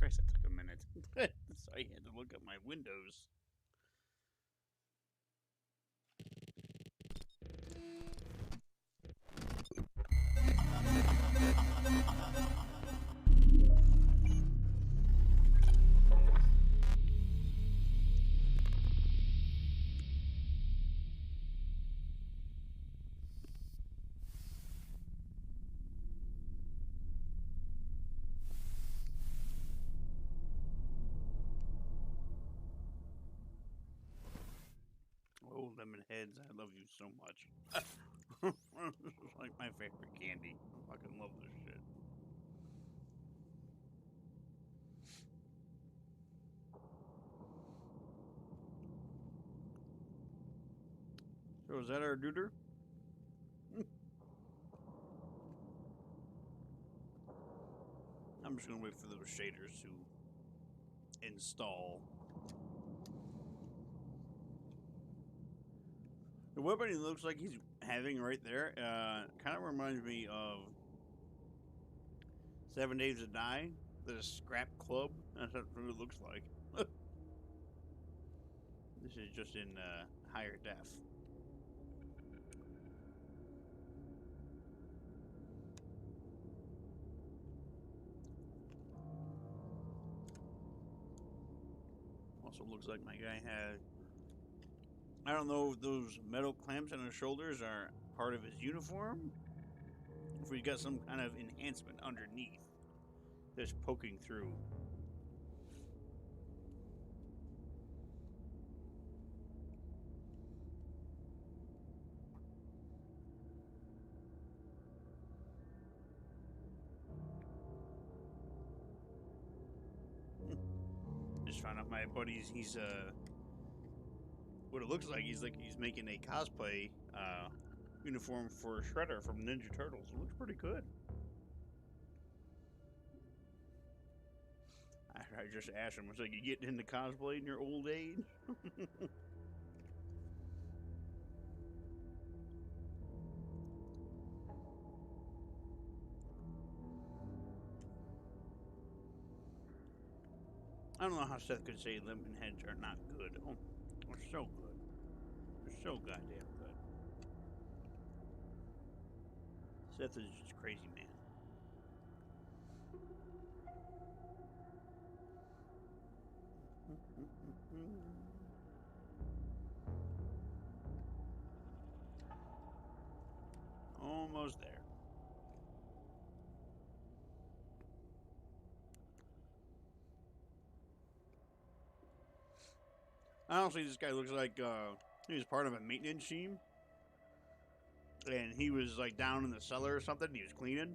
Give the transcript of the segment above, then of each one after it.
Christ, that took a minute. So I had to look up my windows. Oh, lemon heads, I love you so much. This is like my favorite candy. I fucking love this shit. So is that our duder? I'm just gonna wait for those shaders to install. The weapon he looks like he's having right there kind of reminds me of 7 Days to Die, the scrap club. That's what it looks like. This is just in higher def. Also looks like my guy had... I don't know if those metal clamps on his shoulders are part of his uniform. If we got some kind of enhancement underneath that's poking through. Just found out my buddy's, he's what it looks like, he's making a cosplay uniform for Shredder from Ninja Turtles. It looks pretty good. I just asked him, I was like, you getting into cosplay in your old age? I don't know how Seth could say lemon heads are not good. Oh, they're so good. They're so goddamn good. Seth is just crazy, man. Almost there. Honestly, this guy looks like he was part of a maintenance team, and he was like down in the cellar or something. And he was cleaning,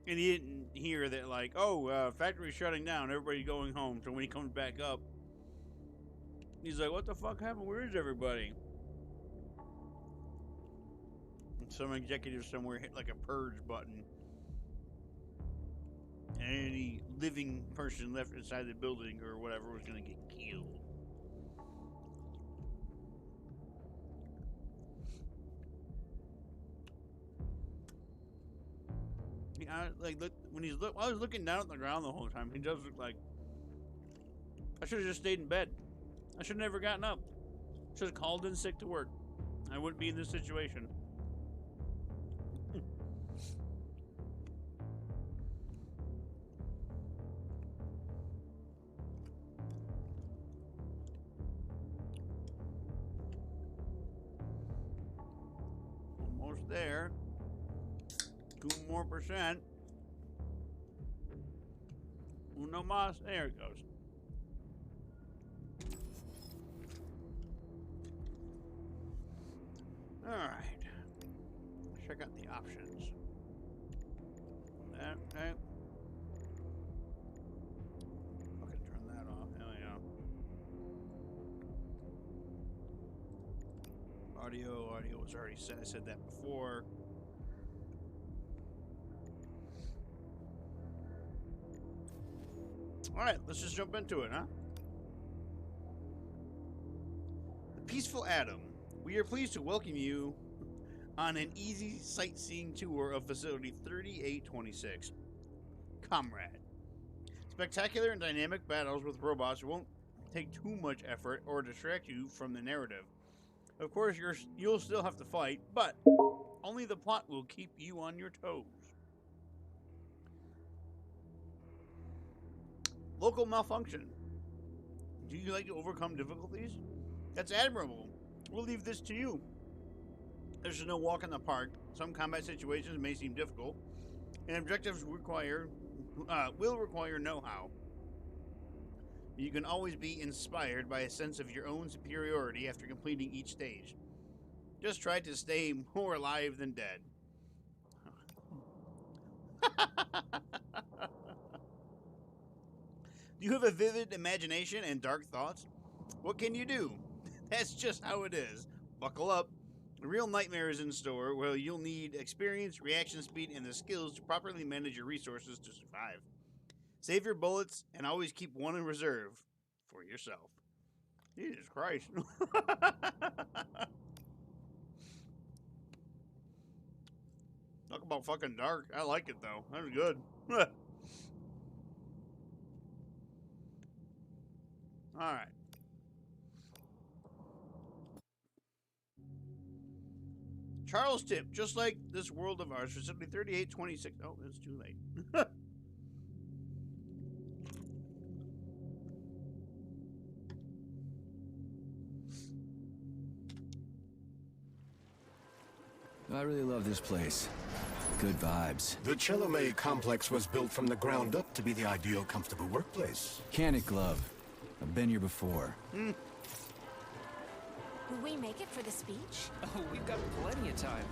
and he didn't hear that like, oh, factory's shutting down. Everybody's going home. So when he comes back up, he's like, what the fuck happened? Where is everybody? And some executive somewhere hit like a purge button. And any living person left inside the building or whatever was going to get killed. Yeah, like look, when he's look, I was looking down at the ground the whole time. He does look like I should have just stayed in bed. I should have never gotten up. Should have called in sick to work. I wouldn't be in this situation. Almost there. 2 more percent. Uno más. There it goes. Alright. Check out the options. Okay. Fucking turn that off. Hell yeah. Audio was already set. I said that before. Alright, let's just jump into it, huh? The Peaceful Atom. We are pleased to welcome you on an easy sightseeing tour of Facility 3826. Comrade. Spectacular and dynamic battles with robots won't take too much effort or distract you from the narrative. Of course, you'll still have to fight, but only the plot will keep you on your toes. Local malfunction. Do you like to overcome difficulties? That's admirable. We'll leave this to you. There's no walk in the park. Some combat situations may seem difficult, and objectives will require know-how. You can always be inspired by a sense of your own superiority after completing each stage. Just try to stay more alive than dead. Do you have a vivid imagination and dark thoughts? What can you do? That's just how it is. Buckle up. A real nightmare is in store where you'll need experience, reaction speed, and the skills to properly manage your resources to survive. Save your bullets and always keep one in reserve for yourself. Jesus Christ. Talk about fucking dark. I like it though. That was good. Alright. Charles Tip, just like this world of ours, facility 3826. Oh, that's too late. I really love this place. Good vibes. The Chelomey complex was built from the ground up to be the ideal, comfortable workplace. Cannock Glove. I've been here before. Will we make it for the speech? Oh, we've got plenty of time.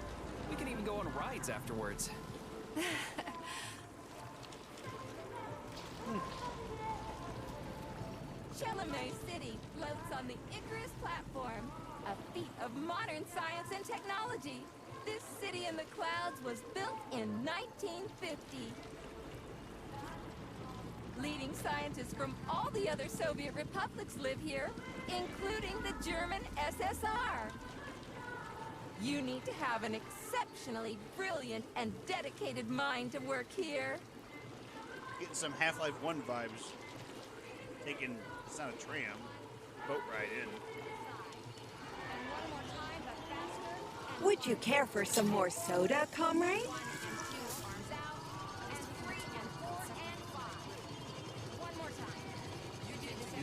We can even go on rides afterwards. Chelomey City floats on the Icarus platform, a feat of modern science and technology. This city in the clouds was built in 1950. Leading scientists from all the other Soviet republics live here, including the German SSR. You need to have an exceptionally brilliant and dedicated mind to work here. Getting some Half-Life 1 vibes. Taking, it's not a tram, boat ride in. Would you care for some more soda, comrade?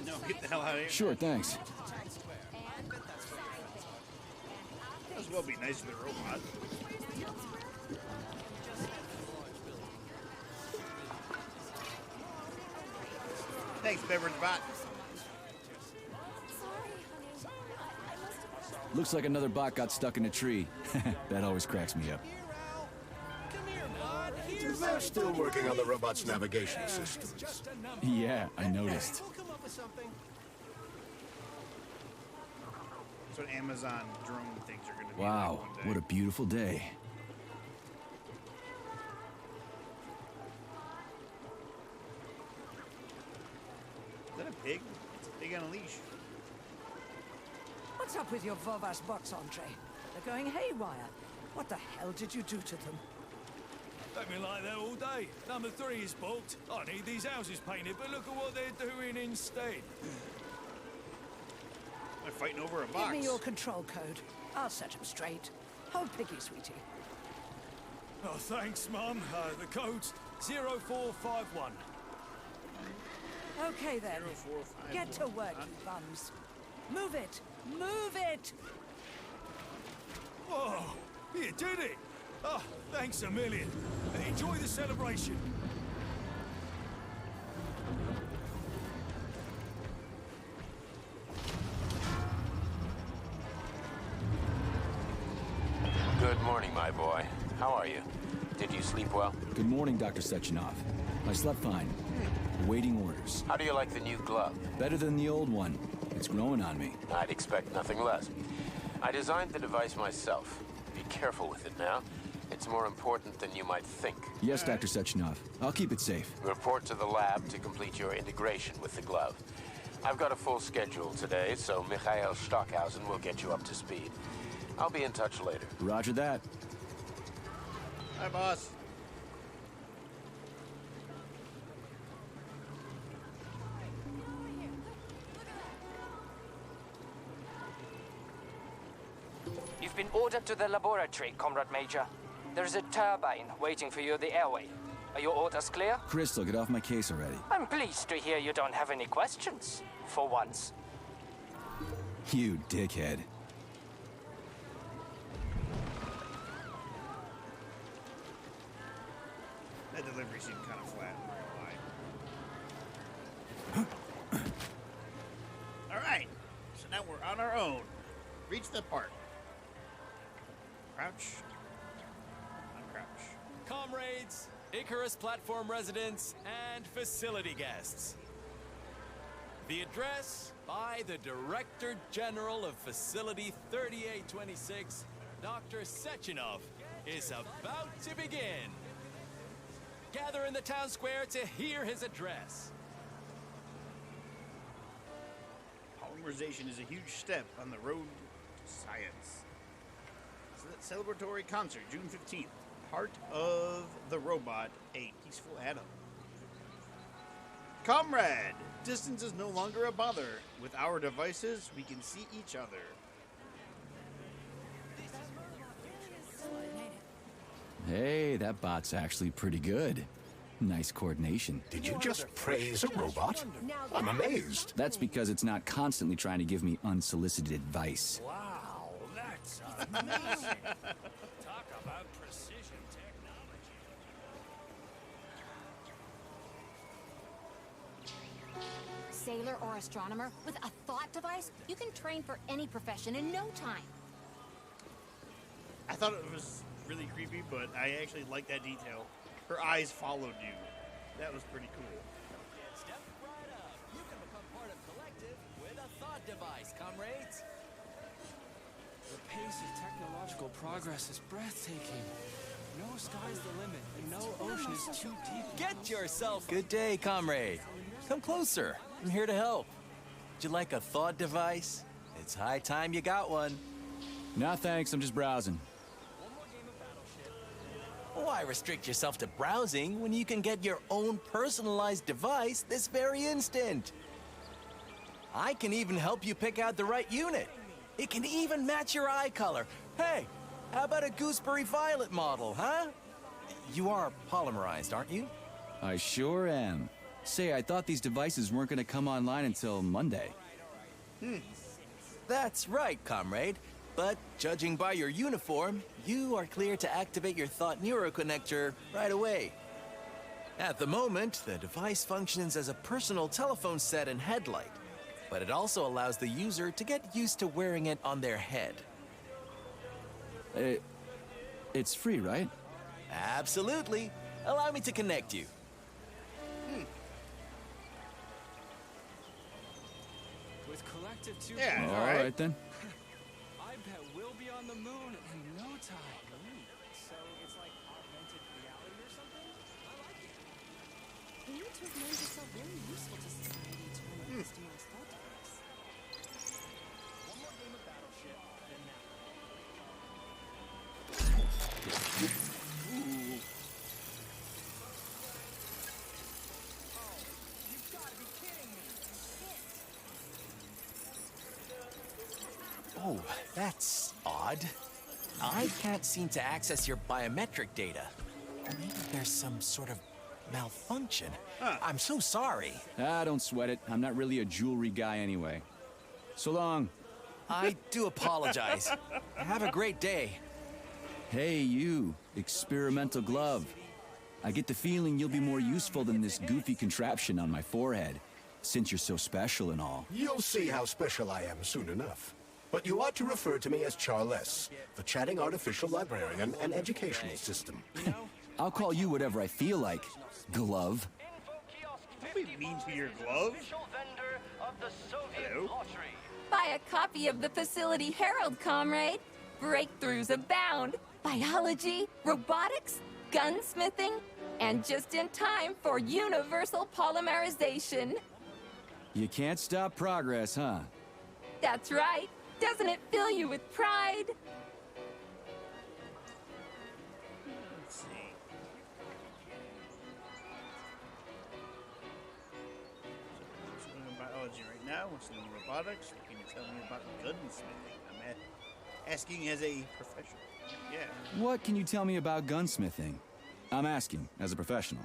No, get the hell out of here. Sure, thanks. Might as well be nice to the robot. Thanks, Beverage Bot. Looks like another bot got stuck in a tree. That always cracks me up. They're still working on the robot's navigation systems. Yeah, I noticed. That's what Amazon drone things are going to be Wow, like one day. what a beautiful day. Is that a pig? It's a pig on a leash. What's up with your Vovas box entree? They're going haywire. What the hell did you do to them? They've been like that all day. Number 3 is booked. I need these houses painted, but look at what they're doing instead. They're fighting over a box. Give me your control code. I'll set them straight. Hold piggy, sweetie. Oh, thanks, Mum. The code's 0451. Okay then. 0451. Get to work, you bums. Move it! Move it! Oh, you did it! Oh, thanks a million. Enjoy the celebration. Good morning, my boy. How are you? Did you sleep well? Good morning, Dr. Sechenov. I slept fine. Awaiting orders. How do you like the new glove? Better than the old one. It's growing on me. I'd expect nothing less. I designed the device myself. Be careful with it now. It's more important than you might think. Yes, Dr. Sechenov. I'll keep it safe. Report to the lab to complete your integration with the glove. I've got a full schedule today, so Mikhail Stockhausen will get you up to speed. I'll be in touch later. Roger that. Hi, boss. You've been ordered to the laboratory, Comrade Major. There's a turbine waiting for you at the airway. Are your orders clear? Crystal, get off my case already. I'm pleased to hear you don't have any questions. For once. You dickhead. That delivery seemed kind of flat, I'm not gonna lie. Alright, so now we're on our own. Reach the park. Crouch. Uncrouch. Comrades, Icarus platform residents, and facility guests. The address by the Director General of Facility 3826, Dr. Sechenov, is about to begin. Gather in the town square to hear his address. Polymerization is a huge step on the road to science. Celebratory concert, June 15th. Heart of the Robot, a peaceful atom. Comrade! Distance is no longer a bother. With our devices, we can see each other. Hey, that bot's actually pretty good. Nice coordination. Did you just praise a robot? I'm amazed. That's because it's not constantly trying to give me unsolicited advice. Wow, that's amazing. Talk about precision technology. Sailor or astronomer, with a thought device, you can train for any profession in no time. I thought it was really creepy, but I actually like that detail. Her eyes followed you. That was pretty cool. Step right up. You can become part of Collective with a thought device, comrades. The pace of technological progress is breathtaking. No sky's the limit, and no ocean is too deep. Get yourself. Good day, comrade. Come closer. I'm here to help. Would you like a thought device? It's high time you got one. Nah, thanks. I'm just browsing. Why restrict yourself to browsing when you can get your own personalized device this very instant? I can even help you pick out the right unit. It can even match your eye color. Hey, how about a gooseberry violet model, huh? You are polymerized, aren't you? I sure am. Say, I thought these devices weren't going to come online until Monday. That's right, comrade. But judging by your uniform, you are clear to activate your Thought Neuroconnector right away. At the moment, the device functions as a personal telephone set and headlight, but it also allows the user to get used to wearing it on their head. It's free, right? Absolutely. Allow me to connect you. With Collective 2. Yeah, All right then. I bet we'll be on the moon in no time. So it's like augmented reality or something? I like it. You need to have made yourself very useful to society to run a customized thought device. One more game of Battleship, then that. You've got to be kidding me. Oh, that's odd. I can't seem to access your biometric data. Maybe there's some sort of malfunction. I'm so sorry. Don't sweat it. I'm not really a jewelry guy anyway. So long. I do apologize. Have a great day. Hey, you. Experimental glove. I get the feeling you'll be more useful than this goofy contraption on my forehead, since you're so special and all. You'll see how special I am soon enough. But you ought to refer to me as Charles, the chatting artificial librarian and educational system. I'll call you whatever I feel like, glove. Don't be mean to your glove. Hello? Buy a copy of the Facility Herald, comrade. Breakthroughs abound. Biology, robotics, gunsmithing, and just in time for universal polymerization. You can't stop progress, huh? That's right. Doesn't it fill you with pride? Let's see. So we're doing biology right now. What's in robotics? What can you tell me about gunsmithing? I'm at Asking as a professional. Yeah. What can you tell me about gunsmithing? I'm asking as a professional.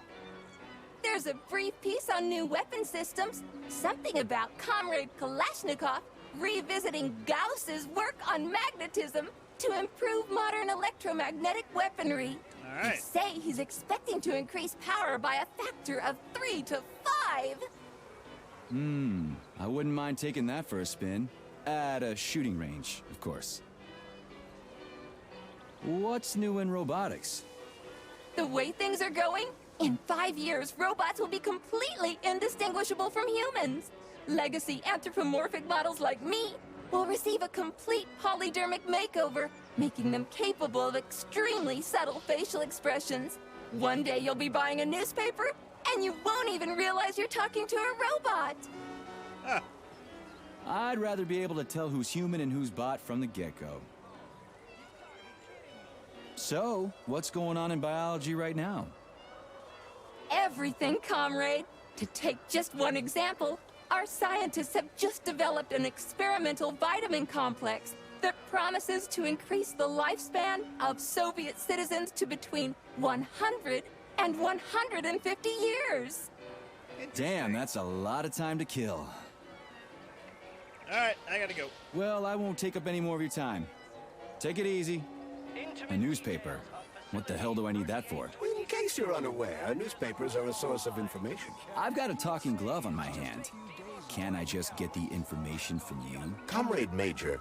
There's a brief piece on new weapon systems. Something about Comrade Kalashnikov revisiting Gauss's work on magnetism to improve modern electromagnetic weaponry. All right. They say he's expecting to increase power by a factor of 3 to 5. I wouldn't mind taking that for a spin. At a shooting range, of course. What's new in robotics? The way things are going, in 5 years, robots will be completely indistinguishable from humans. Legacy anthropomorphic models like me will receive a complete polydermic makeover, making them capable of extremely subtle facial expressions. One day you'll be buying a newspaper, and you won't even realize you're talking to a robot. I'd rather be able to tell who's human and who's bot from the get-go. So, what's going on in biology right now? Everything, comrade. To take just one example, our scientists have just developed an experimental vitamin complex that promises to increase the lifespan of Soviet citizens to between 100 and 150 years. Damn, that's a lot of time to kill. All right, I gotta go. Well, I won't take up any more of your time. Take it easy. A newspaper. What the hell do I need that for? In case you're unaware, newspapers are a source of information. I've got a talking glove on my hand. Can't I just get the information from you? Comrade Major,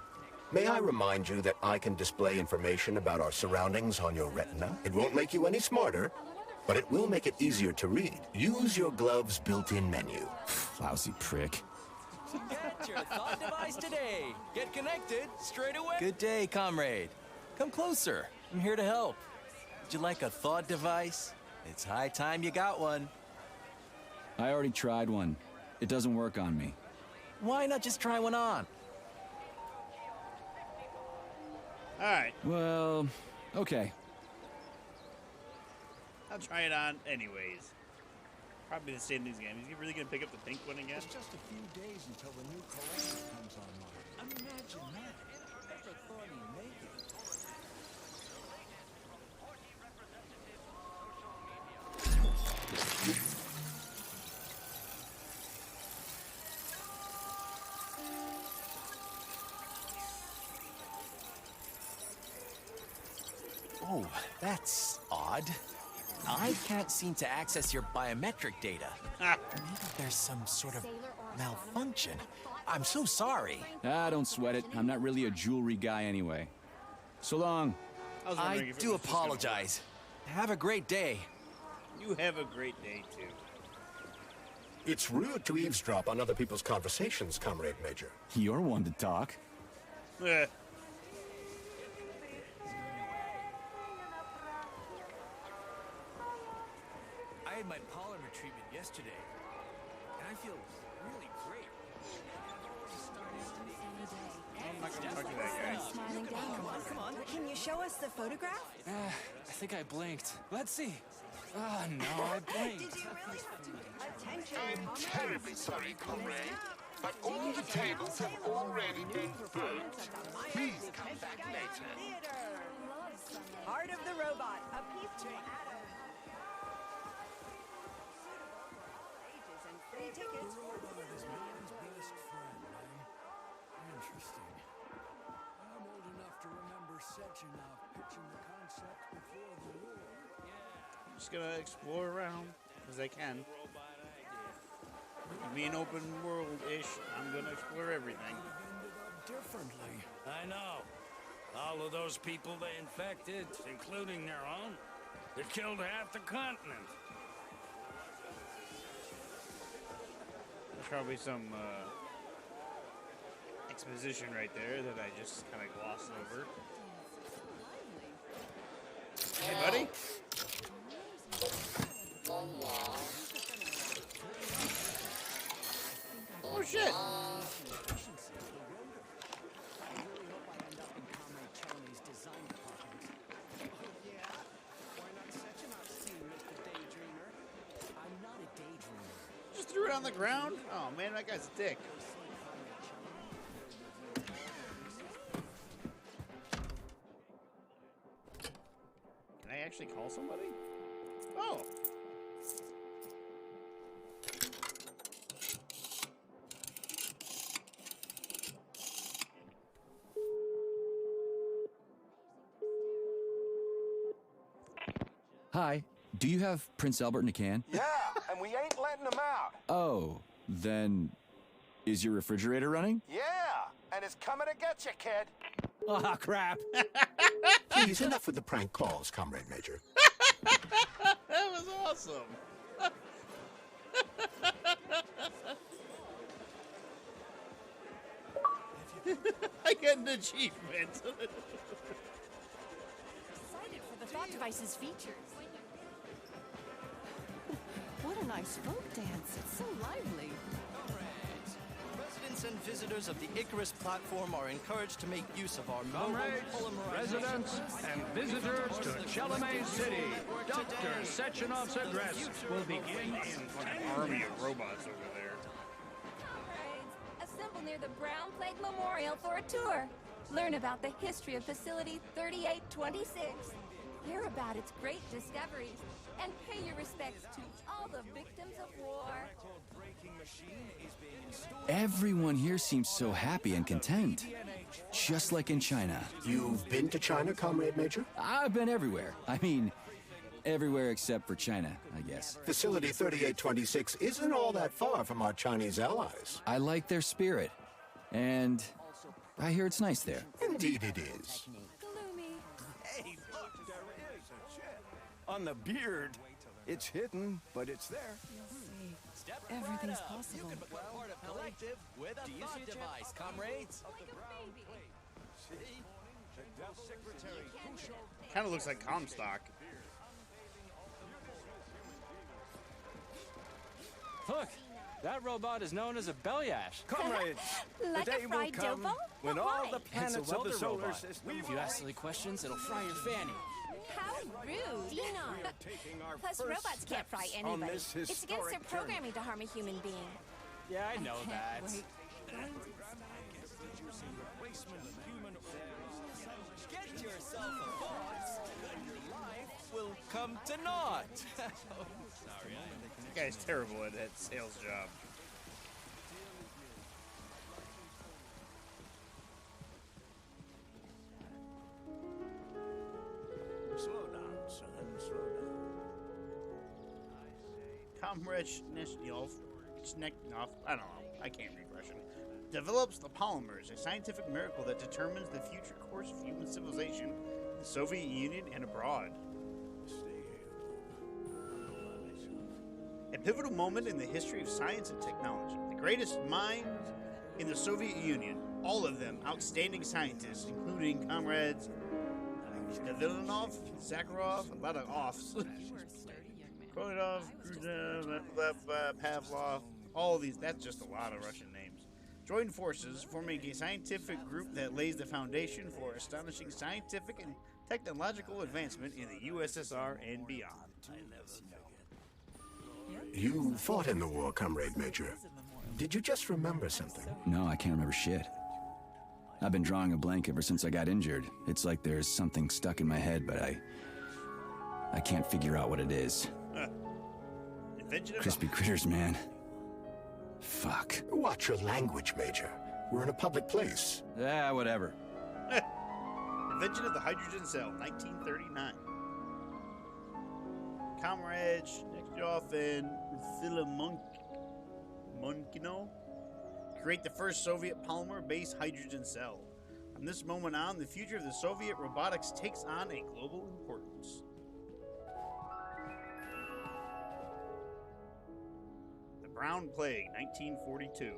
may I remind you that I can display information about our surroundings on your retina? It won't make you any smarter, but it will make it easier to read. Use your glove's built-in menu. Lousy prick. Get your thought device today. Get connected straight away. Good day, comrade. Come closer. I'm here to help. Would you like a thought device? It's high time you got one. I already tried one. It doesn't work on me. Why not just try one on? All right, Well, okay. I'll try it on anyways. Probably the same these games. Is he really gonna pick up the pink one again? It's just a few days until the new collector comes online. Imagine that. Never thought he'd make it. Oh, that's odd. I can't seem to access your biometric data. Maybe there's some sort of malfunction. I'm so sorry. Don't sweat it. I'm not really a jewelry guy anyway. So long. was wondering I if it do was just gonna- apologize. Have a great day. You have a great day too. It's rude to eavesdrop on other people's conversations, Comrade Major. You're one to talk. Eh. I had my polymer treatment yesterday, and I feel really great. I'm not gonna talk to that guy. Smiling down. Come on. Can you show us the photograph? I think I blinked. Let's see. Ah, no, I blinked. Attention. Terribly sorry, comrade, but all the tables have already been booked. Please come back later. Heart of the robot. A piece to Adam. Ages and free tickets. Interesting. I'm old enough to remember Sechenov pitching the concept before the war. I'm just gonna explore around as I can. Being open world-ish, I'm gonna explore everything. Ended up differently. I know. All of those people they infected, including their own, they killed half the continent. There's probably some exposition right there that I just kind of glossed over. Hey, buddy. Oh shit! Just threw it on the ground? Oh man, that guy's a dick. actually call somebody? Oh. Hi, do you have Prince Albert in a can? Yeah, and we ain't letting them out. Oh, then is your refrigerator running? Yeah, and it's coming to get you, kid. Ah, crap. Please, enough with the prank calls, Comrade Major. That was awesome. I get an achievement. Excited for the Thought Device's features. What a nice folk dance. It's so lively. Comrades, residents and visitors of the Icarus platform are encouraged to make use of our Comrades, residents, and visitors to Chalamet City, Dr. Sechenov's address will begin in Fucking army of robots over there. Comrades, assemble near the Brown Plague Memorial for a tour. Learn about the history of Facility 3826. Hear about its great discoveries. And pay your respects to all the victims of war. Everyone here seems so happy and content. Just like in China. You've been to China, Comrade Major? I've been everywhere. I mean, everywhere except for China, I guess. Facility 3826 isn't all that far from our Chinese allies. I like their spirit. And I hear it's nice there. Indeed it is. Hey, look, there it is. On the beard. It's hidden, but it's there. Everything's possible. You can become part of collective with a thought device, comrades. Kind of looks like Comstock. Look, that robot is known as a Belyash. Comrades, Like the day a will fried come dovo? when But all why? the It's a planets of the welder solar robot. system. If you ask silly questions, it'll fry your fanny. How rude. Dion. Plus, robots can't fry anybody. It's against their programming to harm a human being. Yeah, I know that. Get yourself a box, and your life will come to naught. Sorry, That guy's terrible at that sales job. Slow down, son. Slow down. Comrade Shneshnov, I don't know, I can't read Russian, develops the polymers, a scientific miracle that determines the future course of human civilization in the Soviet Union and abroad. A pivotal moment in the history of science and technology. The greatest minds in the Soviet Union, all of them outstanding scientists, including comrades Davilinov, Zakharov, a lot of offs. Korodov, Pavlov, all these, that's just a lot of Russian names. Joined forces, forming a scientific group that lays the foundation for astonishing scientific and technological advancement in the USSR and beyond. You fought in the war, Comrade Major. Did you just remember something? No, I can't remember shit. I've been drawing a blank ever since I got injured. It's like there's something stuck in my head, but I can't figure out what it is. Crispy critters, man. Fuck. Watch your language, Major. We're in a public place. Yeah, whatever. Invention of the hydrogen cell, 1939. Comrade Shnekhov and Philomonkino create the first Soviet polymer-based hydrogen cell. From this moment on, the future of the Soviet robotics takes on a global importance. The Brown Plague, 1942.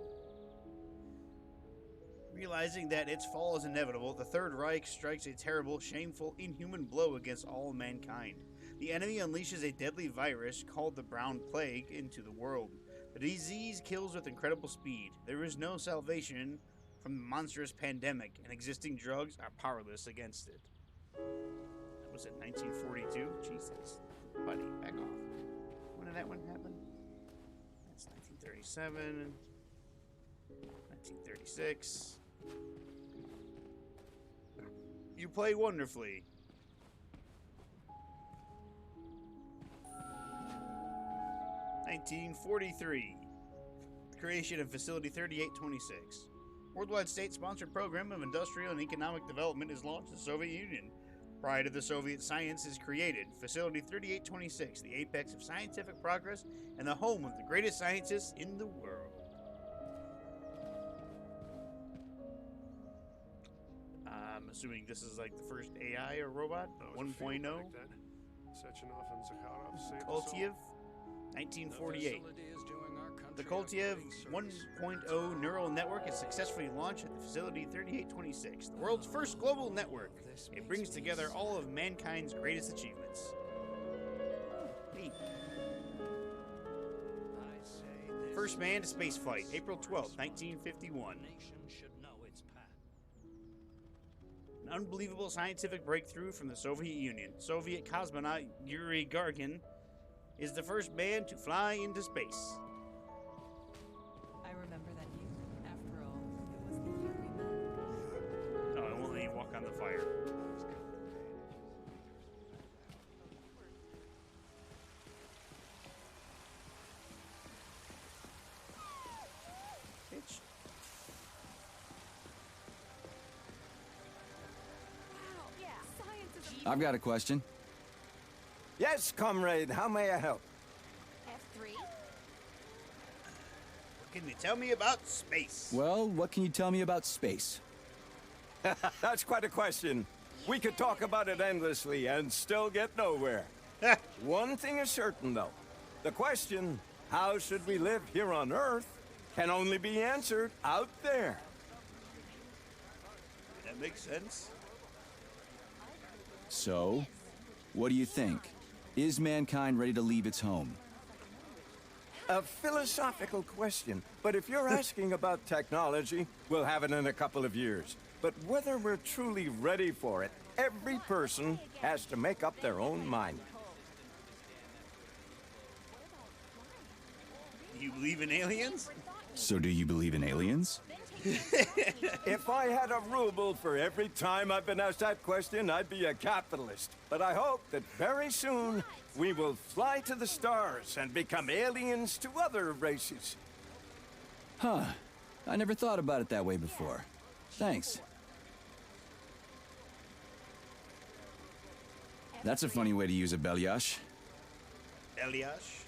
Realizing that its fall is inevitable, the Third Reich strikes a terrible, shameful, inhuman blow against all mankind. The enemy unleashes a deadly virus called the Brown Plague into the world. The disease kills with incredible speed. There is no salvation from the monstrous pandemic, and existing drugs are powerless against it. That was in 1942? Jesus. Buddy, back off. When did that one happen? That's 1937. 1936. You play wonderfully. 1943. Creation of Facility 3826. Worldwide state-sponsored program of industrial and economic development is launched in the Soviet Union. Prior to the Soviet science is created. Facility 3826, the apex of scientific progress and the home of the greatest scientists in the world. I'm assuming this is like the first AI or robot, 1.0. Koltiev, 1948. The Koltiev 1.0 neural network is successfully launched at the Facility 3826, the world's first global network. It brings together all of mankind's greatest achievements. Neat. First man to spaceflight, April 12, 1951. An unbelievable scientific breakthrough from the Soviet Union. Soviet cosmonaut Yuri Gagarin is the first man to fly into space. I remember that year. After all, it was the year we met. Oh, I won't let you walk on the fire. Bitch. Wow, yeah. Science is I've got a question. Yes, comrade, how may I help? F3? What can you tell me about space? Well, what can you tell me about space? That's quite a question. We could talk about it endlessly and still get nowhere. One thing is certain, though. The question, how should we live here on Earth, can only be answered out there. That makes sense. So, what do you think? Is mankind ready to leave its home? A philosophical question, but if you're asking about technology, we'll have it in a couple of years. But whether we're truly ready for it, every person has to make up their own mind. You believe in aliens? So do you believe in aliens? If I had a ruble for every time I've been asked that question, I'd be a capitalist. But I hope that very soon we will fly to the stars and become aliens to other races. Huh. I never thought about it that way before. Thanks. That's a funny way to use a Belyash. Belyash?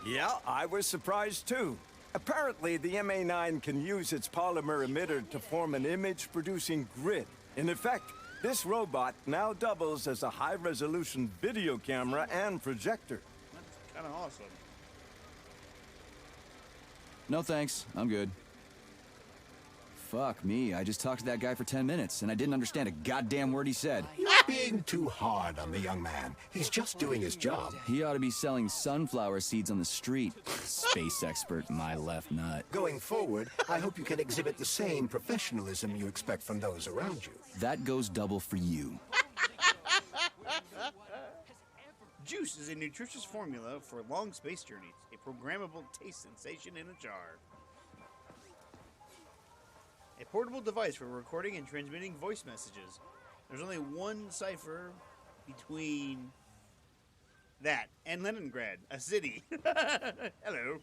Yeah, I was surprised too. Apparently, the MA9 can use its polymer emitter to form an image-producing grid. In effect, this robot now doubles as a high-resolution video camera and projector. That's kind of awesome. No thanks, I'm good. Fuck me, I just talked to that guy for 10 minutes, and I didn't understand a goddamn word he said. You're being too hard on the young man. He's just doing his job. He ought to be selling sunflower seeds on the street. Space expert, my left nut. Going forward, I hope you can exhibit the same professionalism you expect from those around you. That goes double for you. Juice is a nutritious formula for long space journeys, a programmable taste sensation in a jar. A portable device for recording and transmitting voice messages. There's only one cipher between that and Leningrad, a city. Hello.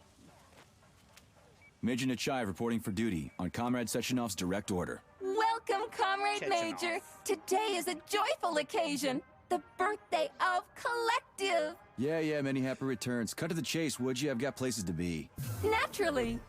Major Nechayev reporting for duty on Comrade Sechenov's direct order. Welcome, Comrade Chechenov. Major. Today is a joyful occasion. The birthday of Collective. Yeah, many happy returns. Cut to the chase, would you? I've got places to be. Naturally.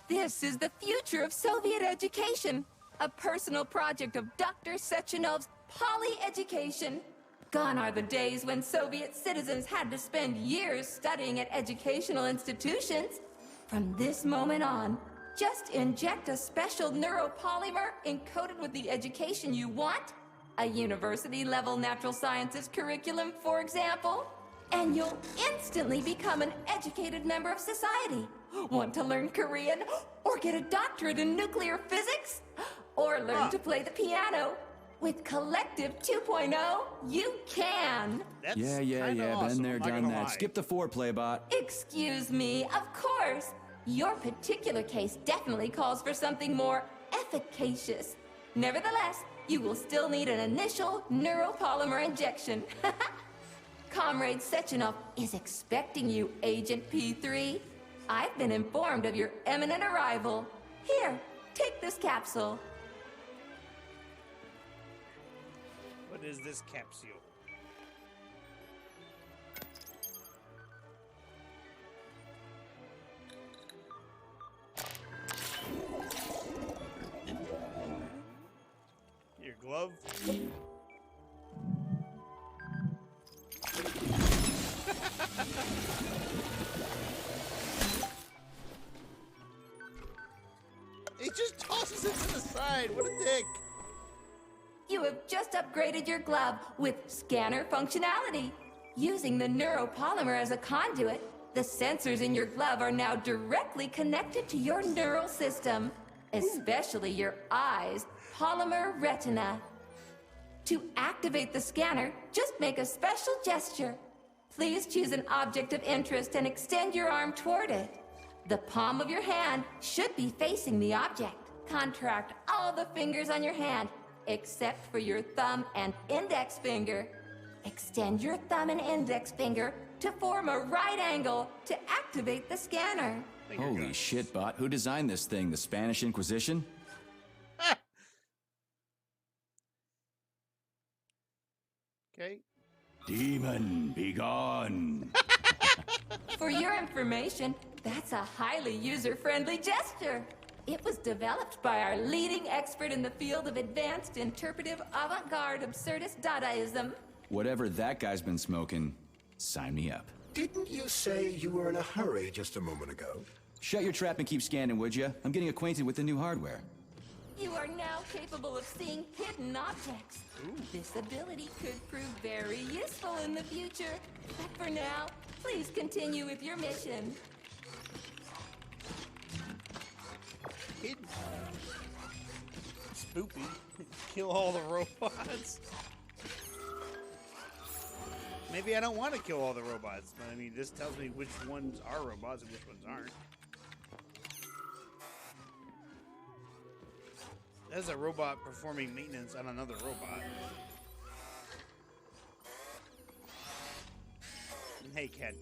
This is the future of Soviet education. A personal project of Dr. Sechenov's Poly-Education. Gone are the days when Soviet citizens had to spend years studying at educational institutions. From this moment on, just inject a special neuropolymer encoded with the education you want, a university-level natural sciences curriculum, for example, and you'll instantly become an educated member of society. Want to learn Korean? Or get a doctorate in nuclear physics? Or learn to play the piano? With Collective 2.0, you can! That's Yeah, kinda awesome, been there, I'm not done gonna that. lie. Skip the foreplay, bot. Excuse me, of course. Your particular case definitely calls for something more efficacious. Nevertheless, you will still need an initial neuropolymer injection. Comrade Sechenov is expecting you, Agent P3. I've been informed of your imminent arrival. Here, take this capsule. What is this capsule? Your glove? He just tosses it to the side. What a dick. You have just upgraded your glove with scanner functionality. Using the neuropolymer as a conduit, the sensors in your glove are now directly connected to your neural system, especially your eyes' polymer retina. To activate the scanner, just make a special gesture. Please choose an object of interest and extend your arm toward it. The palm of your hand should be facing the object. Contract all the fingers on your hand, except for your thumb and index finger. Extend your thumb and index finger to form a right angle to activate the scanner. Holy shit, Bot. Who designed this thing? The Spanish Inquisition? Okay. Demon, be gone. For your information, that's a highly user-friendly gesture. It was developed by our leading expert in the field of advanced interpretive avant-garde absurdist Dadaism. Whatever that guy's been smoking, sign me up. Didn't you say you were in a hurry just a moment ago? Shut your trap and keep scanning, would you? I'm getting acquainted with the new hardware. You are now capable of seeing hidden objects. This ability could prove very useful in the future. But for now, please continue with your mission. Hidden. Spoopy. Kill all the robots. Maybe I don't want to kill all the robots, but I mean, this tells me which ones are robots and which ones aren't. There's a robot performing maintenance on another robot. And hey, Ken.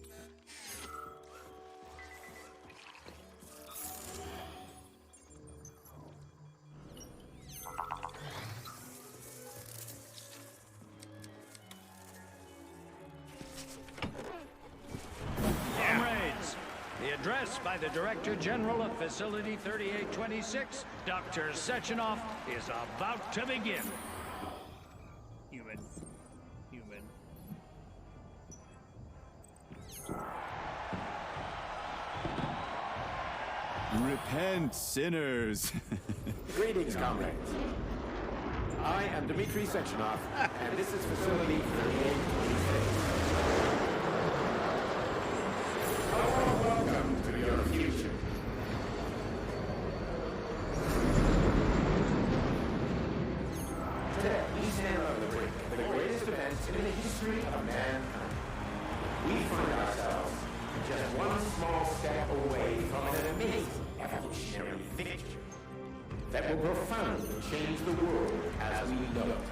Comrades, the address by the Director General of Facility 3826, Dr. Sechenov, is about to begin. Human. Human. Repent, sinners. Greetings, comrades. I am Dmitry Sechenov, and this is Facility 3826. Welcome to your future. Today, we stand on the brink of the greatest event in the history of mankind. We find ourselves just one small step away from an amazing evolutionary victory that will profoundly change the world as we know it.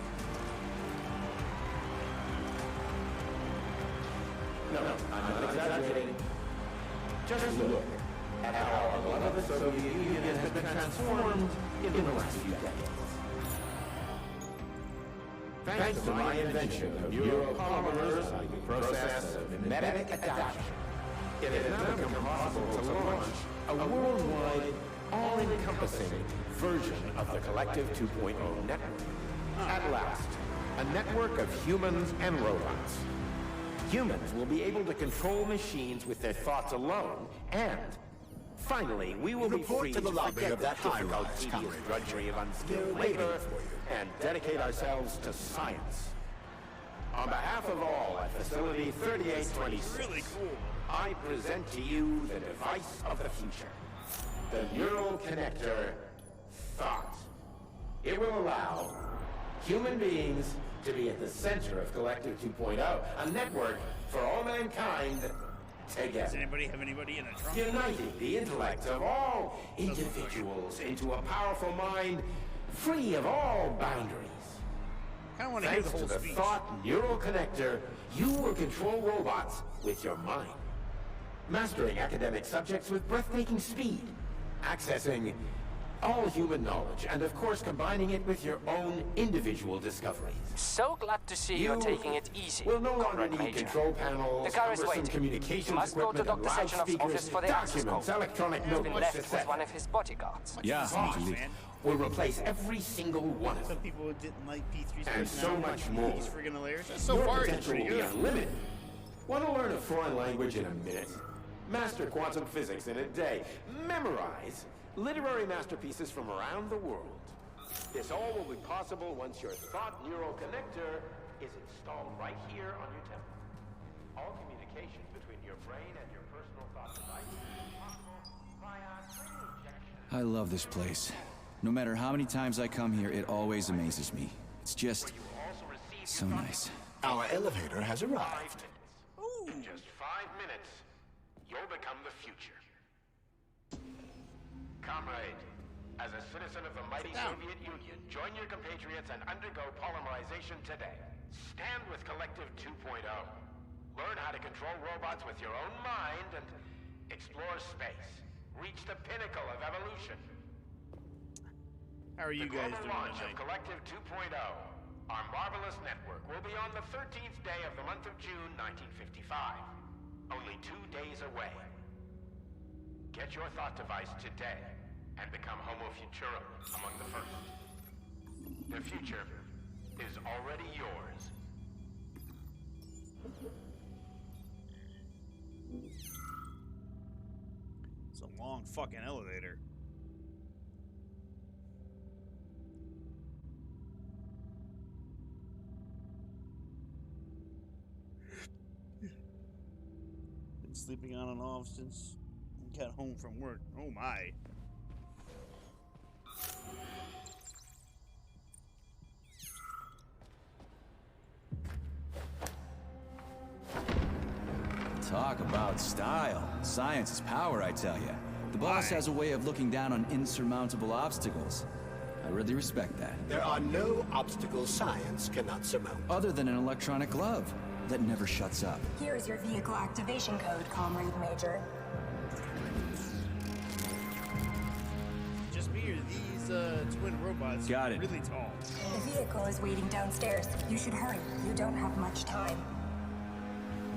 No, I'm not exaggerating. Just look at how our beloved Soviet Union has been transformed in the last few decades. Thanks to my invention of neuropolymers and the process of mimetic adaptation, it has now become possible to launch a worldwide, all-encompassing version of the Collective 2.0 network. At last, a network of humans and robots. Humans will be able to control machines with their thoughts alone, and finally, we will be free to forget the difficult, tedious drudgery of unskilled labor and dedicate ourselves to science. On behalf of all at Facility 3826, I present to you the device of the future, the neural connector, Thought. It will allow human beings to be at the center of Collective 2.0, a network for all mankind together. Does anybody have anybody in a trunk? Uniting the intellect of all individuals into a powerful mind free of all boundaries. kind of want to hear the Thanks whole to the speech. Thought Neural Connector, you will control robots with your mind. Mastering academic subjects with breathtaking speed. Accessing all human knowledge, and of course combining it with your own individual discoveries. So glad to see you're taking it easy. Will no longer Comrade need Major. control panels, The car is cumbersome waiting. communications You must go to equipment, Dr. and Sechenov's office loudspeakers, for the access documents, code. electronic It's been notebooks, left with etc. one of his bodyguards. Yeah, Thought will replace every single one of Some them. people didn't like P3's And so personality. much more. He's friggin' hilarious. That's so Your far, it's potential pretty will be good. unlimited. Want to learn a foreign language in a minute? Master quantum physics in a day. Memorize literary masterpieces from around the world. This all will be possible once your Thought Neural Connector is installed right here on your temple. All communication between your brain and your personal thought device is possible via tiny injection. I love this place. No matter how many times I come here, it always amazes me. It's just so nice. Our elevator has arrived. In just 5 minutes, you'll become the future. Comrade, as a citizen of the mighty Soviet Union, join your compatriots and undergo polymerization today. Stand with Collective 2.0. Learn how to control robots with your own mind and explore space. Reach the pinnacle of evolution. How are you guys The doing launch of tonight? Collective 2.0, our marvelous network, will be on the 13th day of the month of June, 1955. Only 2 days away. Get your thought device today and become Homo Futurum among the first. The future is already yours. It's a long fucking elevator. Been sleeping on and off since I got home from work. Oh my. Talk about style. Science is power, I tell you. The boss has a way of looking down on insurmountable obstacles. I really respect that. There are no obstacles science cannot surmount. Other than an electronic glove that never shuts up. Here's your vehicle activation code, Comrade Major. Just me or these twin robots Got it. really tall. The vehicle is waiting downstairs. You should hurry. You don't have much time.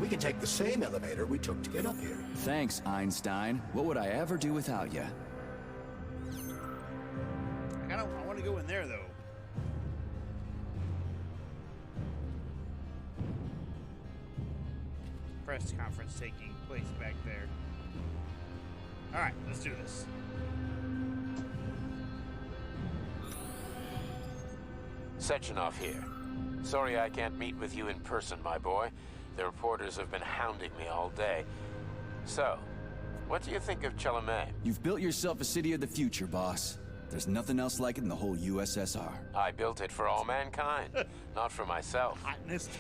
We can take the same elevator we took to get up here. Thanks, Einstein. What would I ever do without you? I want to go in there though. Press conference taking place back there. All right, let's do this. Sechenov here. Sorry I can't meet with you in person, my boy. The reporters have been hounding me all day. So, what do you think of Chalamet? You've built yourself a city of the future, boss. There's nothing else like it in the whole USSR. I built it for all mankind, not for myself.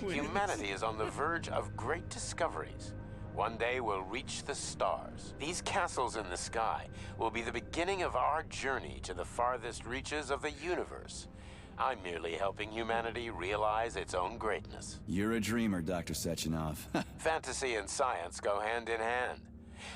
Humanity is on the verge of great discoveries. One day we'll reach the stars. These castles in the sky will be the beginning of our journey to the farthest reaches of the universe. I'm merely helping humanity realize its own greatness. You're a dreamer, Dr. Sechenov. Fantasy and science go hand in hand.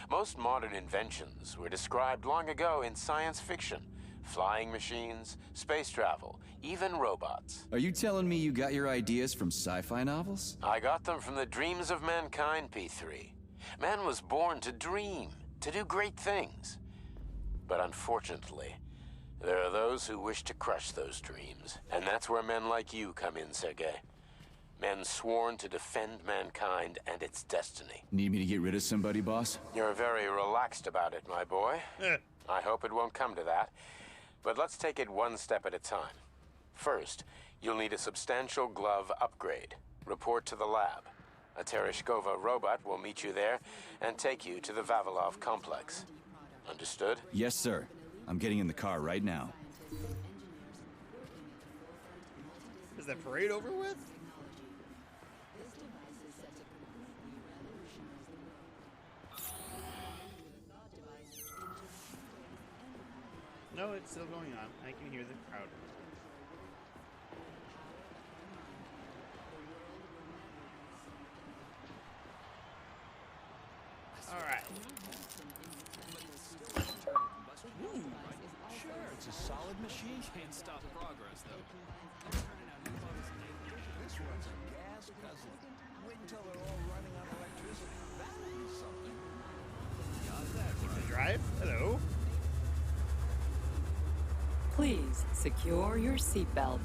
Most modern inventions were described long ago in science fiction. Flying machines, space travel, even robots. Are you telling me you got your ideas from sci-fi novels? I got them from the dreams of mankind, P3. Man was born to dream, to do great things. But unfortunately, there are those who wish to crush those dreams. And that's where men like you come in, Sergei. Men sworn to defend mankind and its destiny. Need me to get rid of somebody, boss? You're very relaxed about it, my boy. I hope it won't come to that. But let's take it one step at a time. First, you'll need a substantial glove upgrade. Report to the lab. A Tereshkova robot will meet you there and take you to the Vavilov complex. Understood? Yes, sir. I'm getting in the car right now. Is that parade over with? No, it's still going on. I can hear the crowd. solid machine. Can't stop progress, though. This one's a gas guzzler. Wait until they're all running on electricity. That'll be something. Got that right. Drive? Hello. Please secure your seatbelt.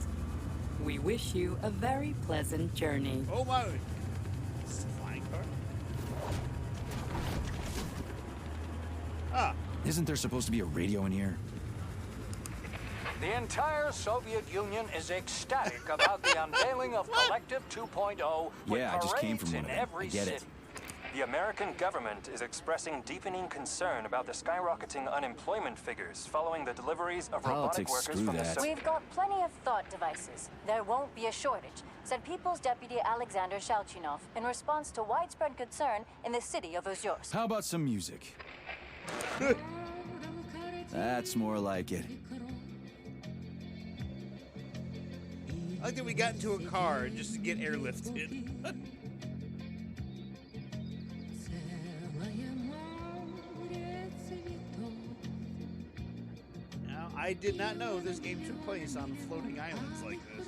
We wish you a very pleasant journey. Oh my! This is a flying car. Ah. Isn't there supposed to be a radio in here? The entire Soviet Union is ecstatic about the unveiling of Collective 2.0 with Yeah, I just came from parades one in of them. every I get city. it. The American government is expressing deepening concern about the skyrocketing unemployment figures following the deliveries of robotic Politics, workers screw from that. the We've got plenty of thought devices. There won't be a shortage, said People's Deputy Alexander Shalchinov in response to widespread concern in the city of Ozyorsk. How about some music? That's more like it. I like that we got into a car just to get airlifted. Now, I did not know this game took place on floating islands like this.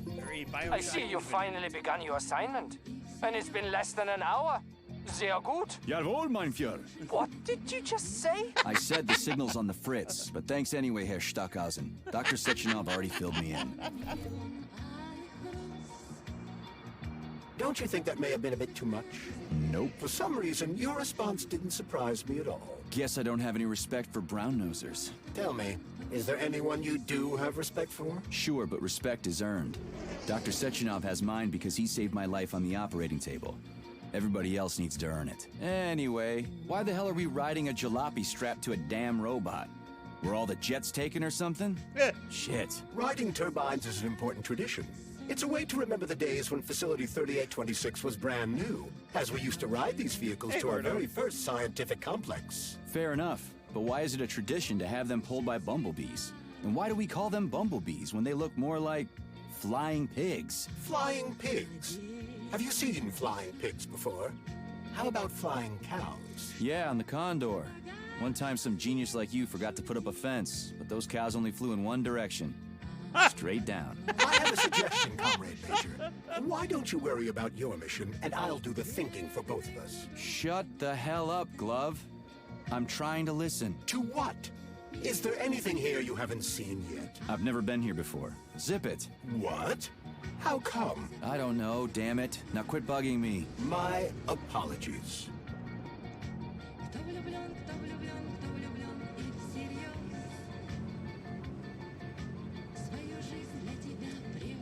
Very I see you finally begun your assignment. And it's been less than an hour. Sehr gut. Jawohl, mein Führer. What did you just say? I said the signal's on the fritz, but thanks anyway, Herr Stockhausen. Dr. Sechenov already filled me in. Don't you think that may have been a bit too much? Nope. For some reason, your response didn't surprise me at all. Guess I don't have any respect for brown-nosers. Tell me, is there anyone you do have respect for? Sure, but respect is earned. Dr. Sechenov has mine because he saved my life on the operating table. Everybody else needs to earn it. Anyway, why the hell are we riding a jalopy strapped to a damn robot? Were all the jets taken or something? Shit. Riding turbines is an important tradition. It's a way to remember the days when Facility 3826 was brand new, as we used to ride these vehicles to our very first scientific complex. Fair enough, but why is it a tradition to have them pulled by bumblebees? And why do we call them bumblebees when they look more like flying pigs? Flying pigs? Have you seen flying pigs before? How about flying cows? Yeah, on the Condor. One time some genius like you forgot to put up a fence, but those cows only flew in one direction. Straight down. I have a suggestion, Comrade Major. Why don't you worry about your mission, and I'll do the thinking for both of us? Shut the hell up, Glove. I'm trying to listen. To what? Is there anything here you haven't seen yet? I've never been here before. Zip it. What? How come? I don't know, damn it. Now quit bugging me. My apologies.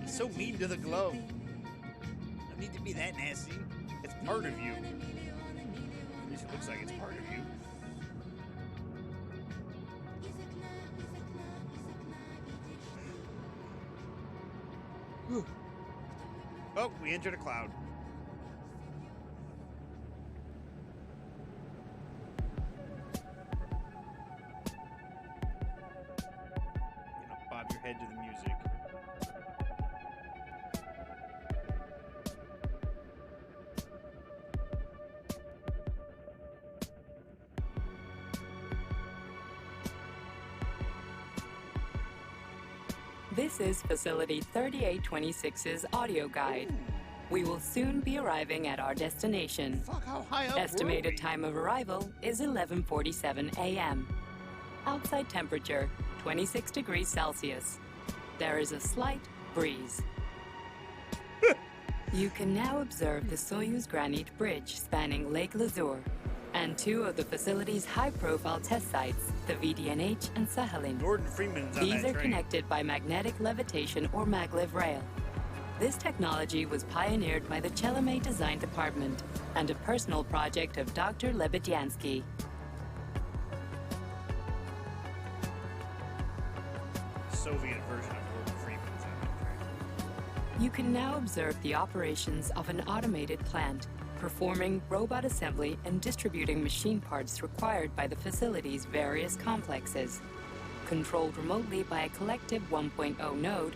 He's so mean to the glove. Don't need to be that nasty. It's part of you. At least it looks like it's part of you. Whew. Oh, we entered a cloud. You know, bob your head to the music. This is Facility 3826's audio guide. We will soon be arriving at our destination. Fuck, how high up Estimated time of arrival is 11:47 a.m. Outside temperature, 26 degrees Celsius. There is a slight breeze. You can now observe the Soyuz Granite Bridge spanning Lake Lazur and two of the facility's high-profile test sites, the VDNH and Sakhalin. Gordon Freeman's on These that are train. connected by magnetic levitation or maglev rail. This technology was pioneered by the Chelomey Design Department and a personal project of Dr. Lebedyansky. Soviet version of Gordon Freeman's on that train. You can now observe the operations of an automated plant, performing robot assembly and distributing machine parts required by the facility's various complexes. Controlled remotely by a collective 1.0 node,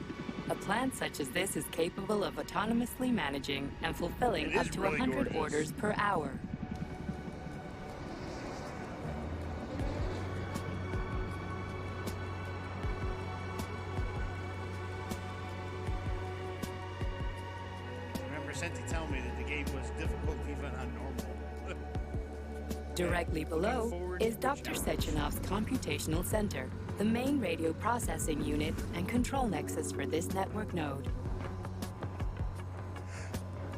A plant such as this is capable of autonomously managing and fulfilling up to 100 orders per hour. I remember Senti telling me that the game was difficult even on normal. Directly below is Dr. Sechenov's computational center, the main radio processing unit and control nexus for this network node.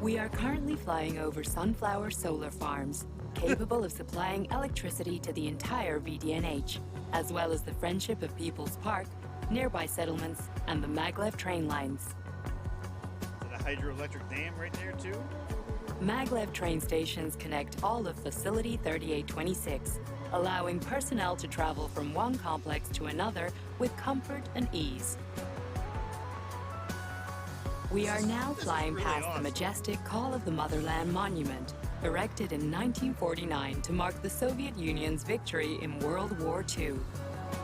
We are currently flying over sunflower solar farms, capable of supplying electricity to the entire VDNH, as well as the Friendship of People's Park, nearby settlements, and the maglev train lines. Is it a hydroelectric dam right there too? Maglev train stations connect all of Facility 3826, allowing personnel to travel from one complex to another with comfort and ease. We are now flying past the majestic Call of the Motherland Monument, erected in 1949 to mark the Soviet Union's victory in World War II,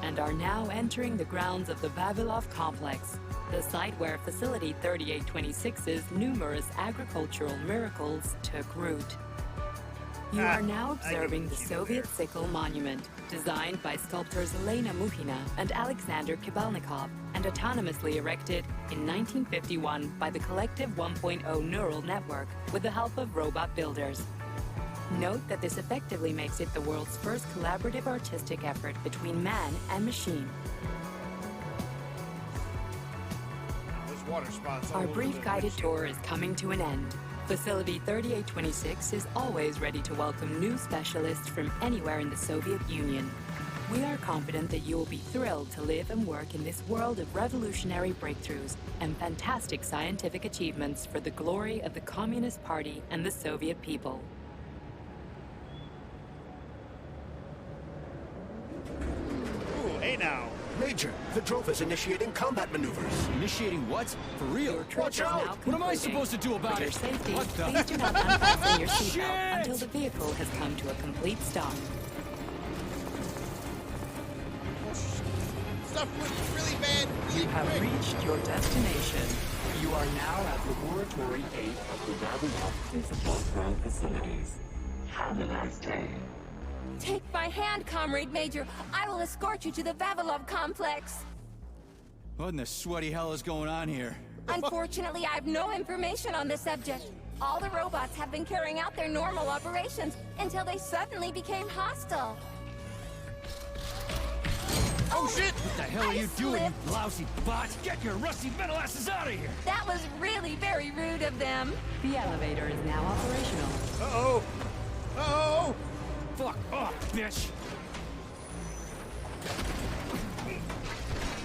and are now entering the grounds of the Vavilov Complex, the site where Facility 3826's numerous agricultural miracles took root. You are now observing the Soviet Sickle Monument, designed by sculptors Elena Muhina and Alexander Kibalnikov, and autonomously erected in 1951 by the Collective 1.0 Neural Network with the help of robot builders. Note that this effectively makes it the world's first collaborative artistic effort between man and machine. Water spots all Our over brief the guided windshield. tour is coming to an end. Facility 3826 is always ready to welcome new specialists from anywhere in the Soviet Union. We are confident that you will be thrilled to live and work in this world of revolutionary breakthroughs and fantastic scientific achievements for the glory of the Communist Party and the Soviet people. Ooh, hey now. Major, the Drove is initiating combat maneuvers. Initiating what? For real? Watch out! What am I supposed to do about For your it? safety, What the? please do not unfasten your seatbelt Shit! until the vehicle has come to a complete stop. Stuff looks really bad. You have reached your destination. You are now at Laboratory 8 of the Vavilov Principal Ground Facilities. Have a nice day. Take my hand, Comrade Major. I will escort you to the Vavilov complex. What in the sweaty hell is going on here? Unfortunately, I have no information on the subject. All the robots have been carrying out their normal operations until they suddenly became hostile. Oh shit! What the hell are you doing, you lousy bot? Get your rusty metal asses out of here! That was really very rude of them. The elevator is now operational. Uh-oh! Uh-oh! Fuck off, bitch!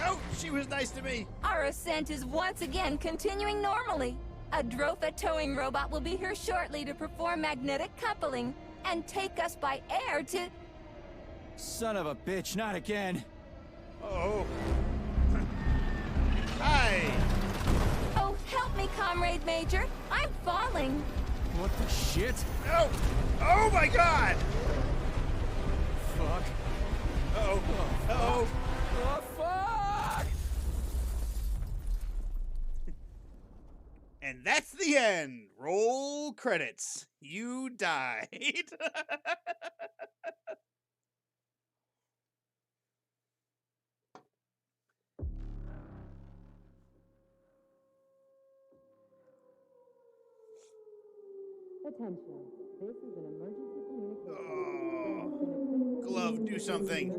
No, she was nice to me. Our ascent is once again continuing normally. A Drofa towing robot will be here shortly to perform magnetic coupling and take us by air to... Son of a bitch, not again. Uh-oh. Hi! Oh, help me, Comrade Major. I'm falling. What the shit? No! Oh my god! Fuck. Uh-oh. Uh-oh. Oh, fuck! And that's the end. Roll credits. You died. Attention. This is an emergency communication. Oh. Glove, do something.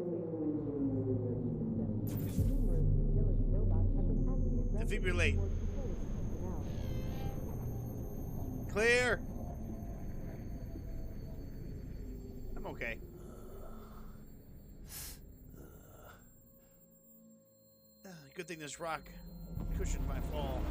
Defibrillate. Clear. I'm okay. Good thing this rock cushioned my fall.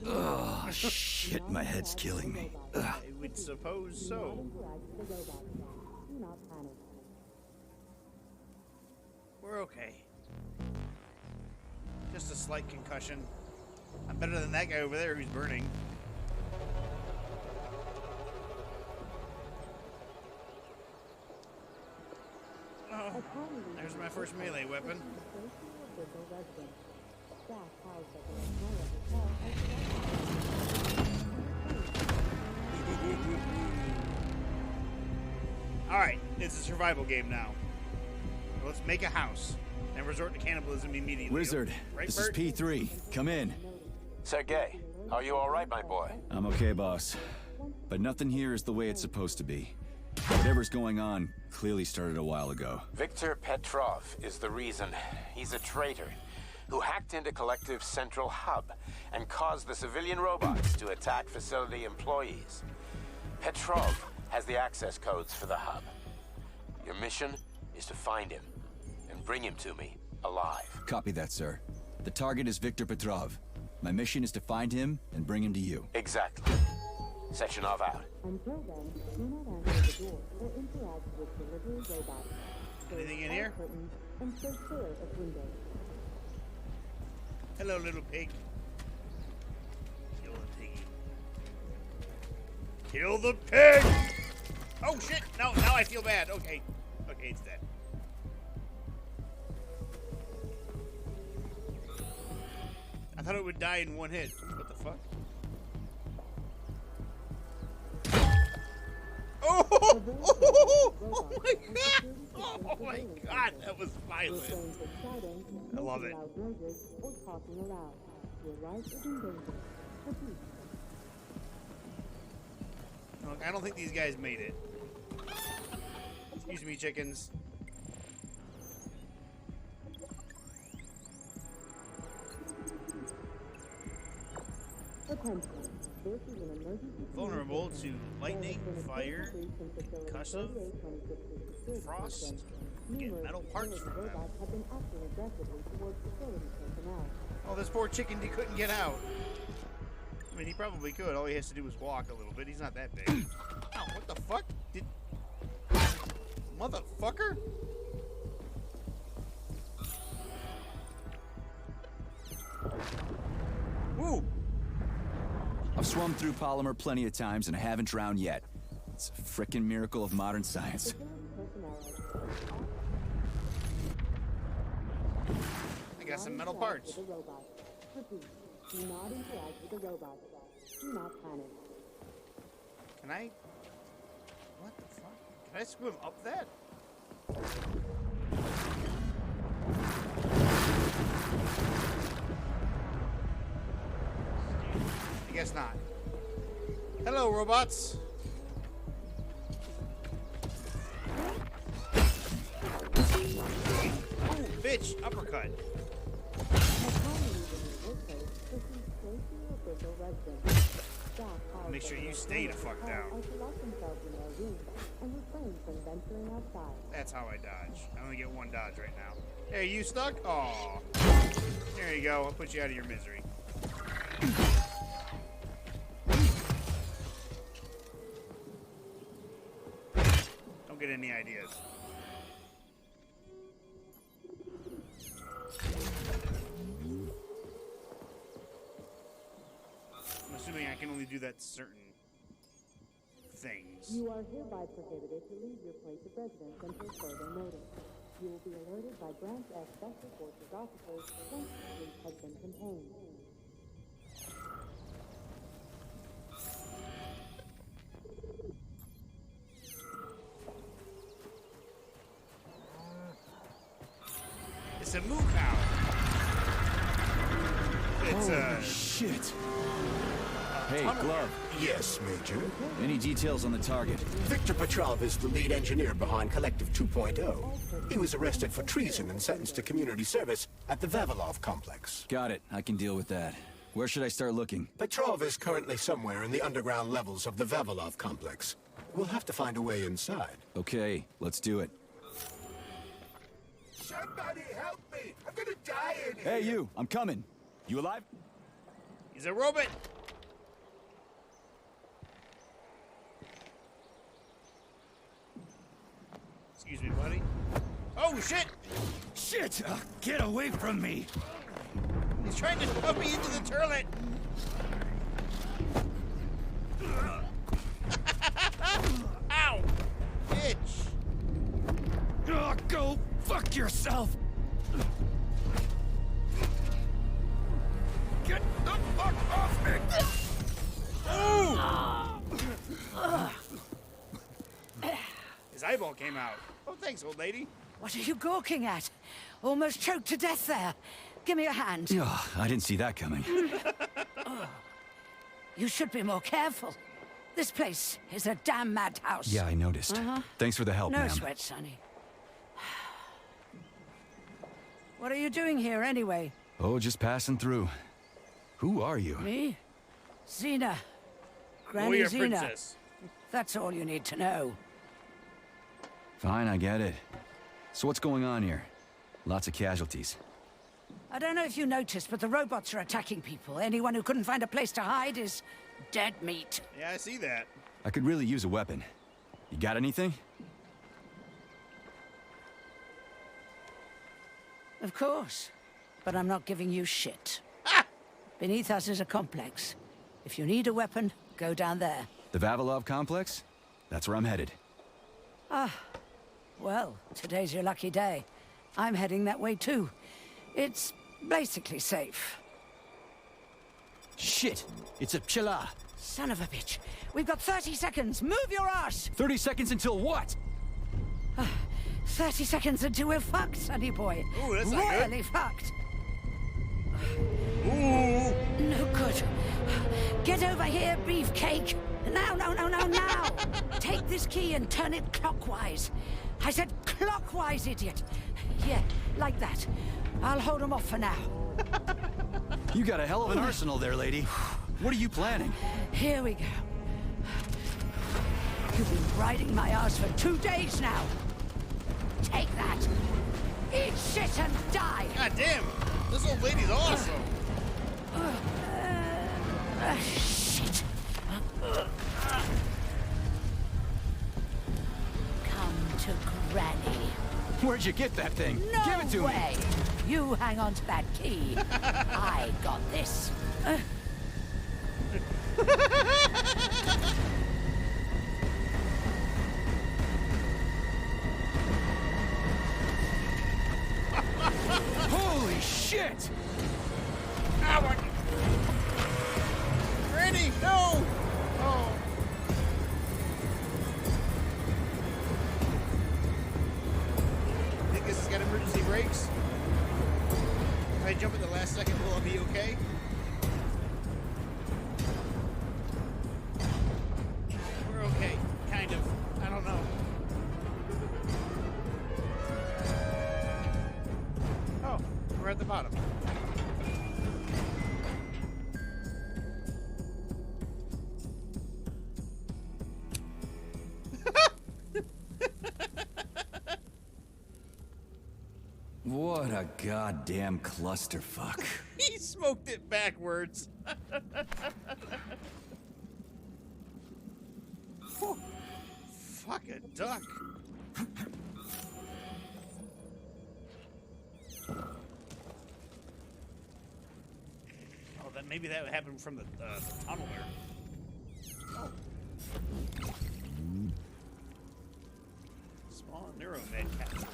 Oh, shit, my head's killing me. I would suppose so. not panic. We're okay. Just a slight concussion. I'm better than that guy over there who's burning. Oh, there's my first melee weapon. Alright, it's a survival game now. Let's make a house and resort to cannibalism immediately. Wizard, right, this Bert? is P3. Come in. Sergey, are you all right, my boy? I'm okay, boss. But nothing here is the way it's supposed to be. Whatever's going on clearly started a while ago. Viktor Petrov is the reason. He's a traitor who hacked into Collective's central hub and caused the civilian robots to attack facility employees. Petrov has the access codes for the hub. Your mission is to find him and bring him to me alive. Copy that, sir. The target is Viktor Petrov. My mission is to find him and bring him to you. Exactly. Sechenov out. Until then, do not answer the door or interact with delivery robots. Anything in here? And stay clear of windows. Hello, little pig. Kill the piggy. Kill the pig! Oh shit! No, now I feel bad. Okay. Okay, it's dead. I thought it would die in one hit. What the fuck? Oh! Oh my god! Oh my god! That was violent. I love it. Look, I don't think these guys made it. Excuse me, chickens. Vulnerable to lightning, fire, concussive, frost. Get metal parts from them. Oh, this poor chicken couldn't get out. I mean, he probably could. All he has to do is walk a little bit. He's not that big. Ow, what the fuck? Motherfucker? Woo! I've swum through polymer plenty of times and I haven't drowned yet. It's a frickin' miracle of modern science. I got some metal parts. Do not interact with the robots. Do not panic. Can I? What the fuck? Can I swim up that? I guess not. Hello, robots. Oh, bitch! Uppercut. Make sure you stay the fuck down. That's how I dodge. I only get one dodge right now. Hey, you stuck? Aw. There you go. I'll put you out of your misery. Don't get any ideas. I'm assuming I can only do that to certain things. You are hereby prohibited to leave your place of residence until further notice. You will be alerted by Branch F Special Forces officers once the fleet has been contained. It's a moo cow. It's Holy shit. Hey, Glove. Yes, Major. Any details on the target? Viktor Petrov is the lead engineer behind Collective 2.0. He was arrested for treason and sentenced to community service at the Vavilov complex. Got it. I can deal with that. Where should I start looking? Petrov is currently somewhere in the underground levels of the Vavilov complex. We'll have to find a way inside. Okay, let's do it. Somebody help me! I'm gonna die in here! Hey, you! I'm coming. You alive? He's a robot. Excuse me, buddy. Oh, shit! Shit! Get away from me! He's trying to put me into the turlet! Ow! Bitch! Oh, go fuck yourself! Get the fuck off me! His eyeball came out. Oh, thanks, old lady. What are you gawking at? Almost choked to death there. Give me your hand. Oh, I didn't see that coming. You should be more careful. This place is a damn madhouse. Yeah, I noticed. Thanks for the help, No ma'am. sweat, Sonny. What are you doing here, anyway? Oh, just passing through. Who are you? Me? Xena. Granny Warrior Xena. princess. That's all you need to know. Fine, I get it. So what's going on here? Lots of casualties. I don't know if you noticed, but the robots are attacking people. Anyone who couldn't find a place to hide is dead meat. Yeah, I see that. I could really use a weapon. You got anything? Of course. But I'm not giving you shit. Beneath us is a complex. If you need a weapon, go down there. The Vavilov complex? That's where I'm headed. Ah. Well, today's your lucky day. I'm heading that way too. It's basically safe. Shit! It's a Pchela! Son of a bitch. We've got 30 seconds. Move your ass! 30 seconds until what? 30 seconds until we're fucked, sonny boy. Ooh, that's not good. Royally fucked. Ooh! No good. Get over here, beefcake. Now, now. Take this key and turn it clockwise. I said clockwise, idiot. Yeah, like that. I'll hold them off for now. You got a hell of an arsenal there, lady. What are you planning? Here we go. You've been riding my ass for 2 days now. Take that. Eat shit and die. God damn. This old lady's awesome. Shit. Come to Granny. Where'd you get that thing? No Give it to way. me. You hang on to that key. I got this. Holy shit! Ow! Granny, no! Oh. Think this has got emergency brakes? If I jump at the last second, will I be okay? We're okay, kind of. I don't know. Oh, we're at the bottom. What a goddamn clusterfuck. He smoked it backwards. Fuck a duck. Oh, then maybe that would happen from the tunnel there. Oh. Small neuromed capsule.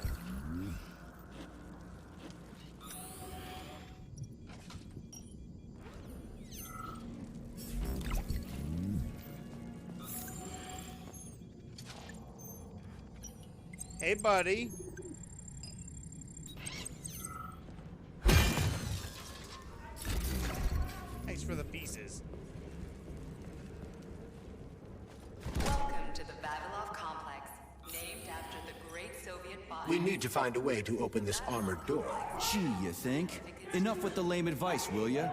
Hey, buddy. Thanks for the pieces. Welcome to the Vavilov complex, named after the great Soviet body. We need to find a way to open this armored door. Gee, you think? Enough with the lame advice, will ya?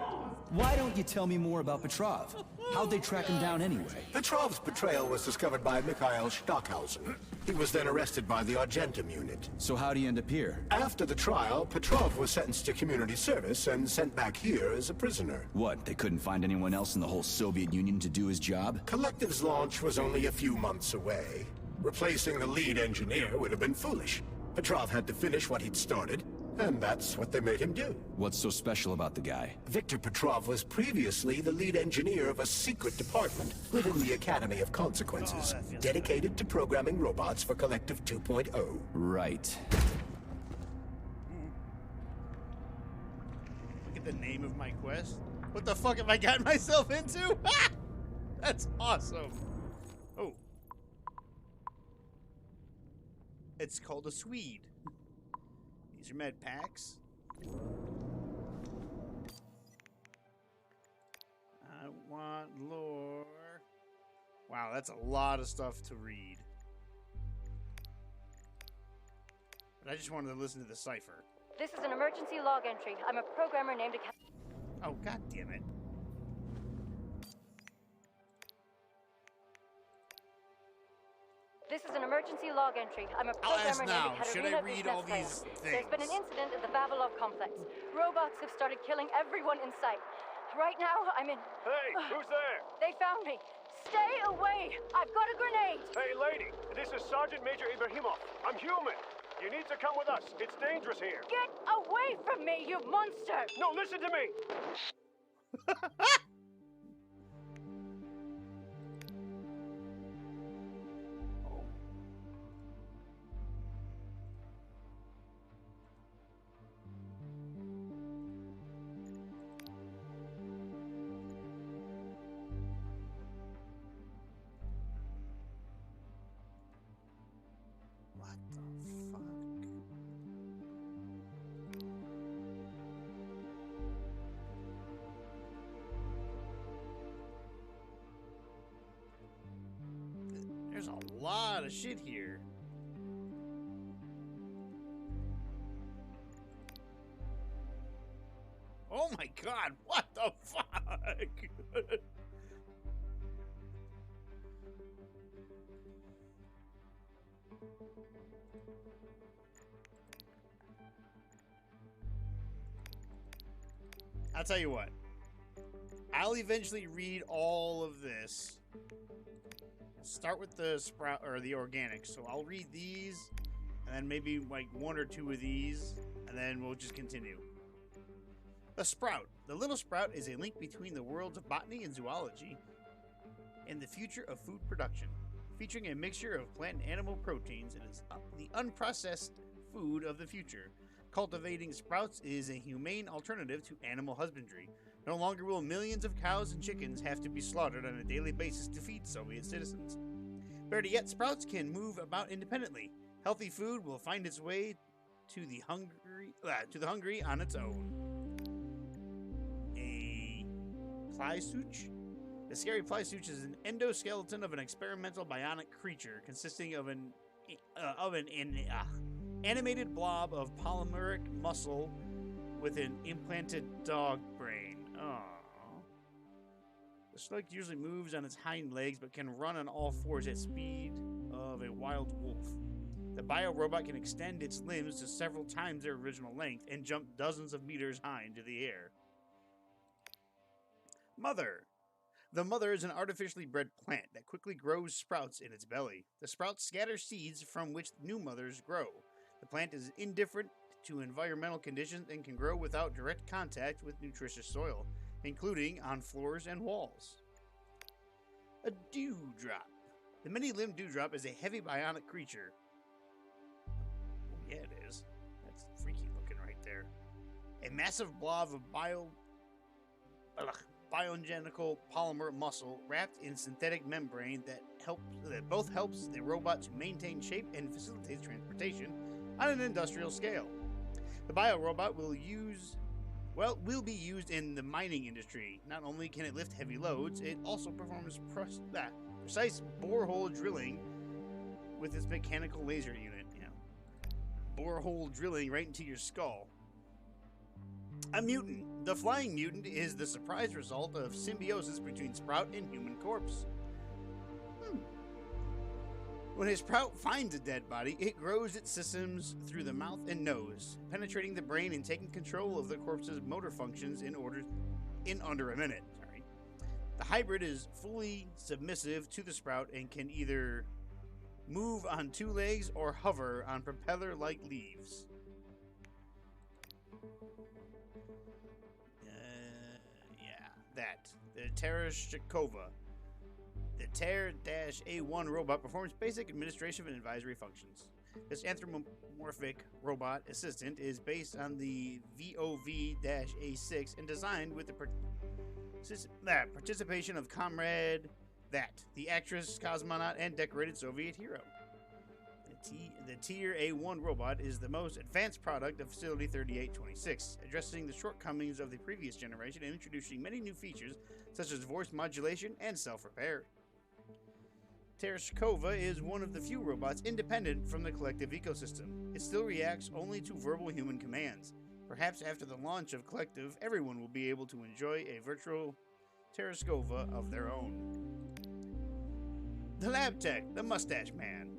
Why don't you tell me more about Petrov? How'd they track him down anyway? Petrov's betrayal was discovered by Mikhail Stockhausen. He was then arrested by the Argentum unit. So how'd he end up here? After the trial, Petrov was sentenced to community service and sent back here as a prisoner. What, they couldn't find anyone else in the whole Soviet Union to do his job? Collective's launch was only a few months away. Replacing the lead engineer would have been foolish. Petrov had to finish what he'd started, and that's what they made him do. What's so special about the guy? Victor Petrov was previously the lead engineer of a secret department within the Academy of Consequences, dedicated to programming robots for Collective 2.0. Right. Look at the name of my quest. What the fuck have I gotten myself into? That's awesome. Oh. It's called a Swede. These are med packs. I want lore. Wow, that's a lot of stuff to read. But I just wanted to listen to the cipher. This is an emergency log entry. I'm a programmer named Oh, god damn it. This is an emergency log entry. I'm a programmer named Should I Katerina read all these Vishnevskaya. things? There's been an incident at the Vavilov complex. Robots have started killing everyone in sight. Right now, I'm in... Hey, who's there? They found me. Stay away! I've got a grenade! Hey, lady, this is Sergeant Major Ibrahimov. I'm human. You need to come with us. It's dangerous here. Get away from me, you monster! No, listen to me! There's a lot of shit here. Oh my god, what the fuck? I'll tell you what. I'll eventually read all of this. Start with the sprout or the organics. So I'll read these, and then maybe like one or two of these, and then we'll just continue. The sprout. The little sprout is a link between the worlds of botany and zoology and the future of food production. Featuring a mixture of plant and animal proteins, it is the unprocessed food of the future. Cultivating sprouts is a humane alternative to animal husbandry. No longer will millions of cows and chickens have to be slaughtered on a daily basis to feed Soviet citizens. Better yet, sprouts can move about independently. Healthy food will find its way to the hungry on its own. A Plysuch? The scary Plysuch is an endoskeleton of an experimental bionic creature consisting of an animated blob of polymeric muscle with an implanted dog brain. Aww. The slug usually moves on its hind legs but can run on all fours at speed of a wild wolf. The bio-robot can extend its limbs to several times their original length and jump dozens of meters high into the air. Mother. The mother is an artificially bred plant that quickly grows sprouts in its belly. The sprouts scatter seeds from which new mothers grow. The plant is indifferent to environmental conditions and can grow without direct contact with nutritious soil, including on floors and walls. A dewdrop. The many-limbed dewdrop is a heavy bionic creature. Oh, yeah, it is. That's freaky looking right there. A massive blob of biogenical polymer muscle wrapped in synthetic membrane that both helps the robot to maintain shape and facilitates transportation on an industrial scale. The bio-robot will be used in the mining industry. Not only can it lift heavy loads, it also performs precise borehole drilling with its mechanical laser unit. Yeah. Borehole drilling right into your skull. A mutant. The flying mutant is the surprise result of symbiosis between Sprout and human corpse. When a Sprout finds a dead body, it grows its systems through the mouth and nose, penetrating the brain and taking control of the corpse's motor functions in under a minute. The hybrid is fully submissive to the Sprout and can either move on two legs, or hover on propeller-like leaves. That. The Tereshkova. The Ter-A1 robot performs basic administrative and advisory functions. This anthropomorphic robot assistant is based on the VOV-A6 and designed with the participation of Comrade That, the actress, cosmonaut, and decorated Soviet hero. The Tier A1 robot is the most advanced product of Facility 3826, addressing the shortcomings of the previous generation and introducing many new features such as voice modulation and self-repair. Tereshkova is one of the few robots independent from the collective ecosystem. It still reacts only to verbal human commands. Perhaps after the launch of Collective, everyone will be able to enjoy a virtual Tereshkova of their own. The Lab Tech, the Mustache Man.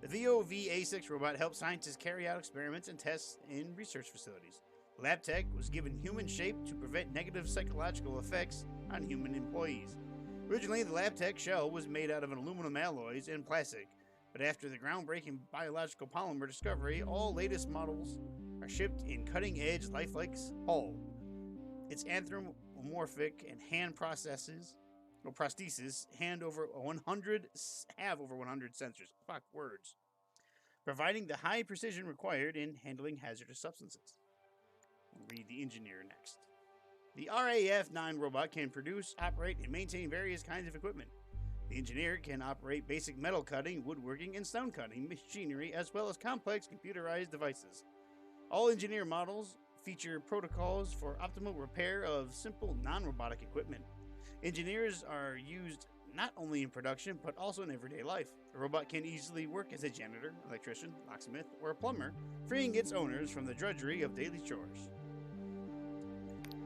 The VOV-A6 robot helps scientists carry out experiments and tests in research facilities. Lab Tech was given human shape to prevent negative psychological effects on human employees. Originally, the Lab Tech shell was made out of an aluminum alloys and plastic, but after the groundbreaking biological polymer discovery, all latest models are shipped in cutting-edge lifelike hull. Its anthropomorphic and hand prostheses have over 100 sensors. Fuck words. Providing the high precision required in handling hazardous substances. We'll read the engineer next. The RAF-9 robot can produce, operate, and maintain various kinds of equipment. The engineer can operate basic metal cutting, woodworking, and stone cutting machinery, as well as complex computerized devices. All engineer models feature protocols for optimal repair of simple non-robotic equipment. Engineers are used not only in production, but also in everyday life. A robot can easily work as a janitor, electrician, locksmith, or a plumber, freeing its owners from the drudgery of daily chores.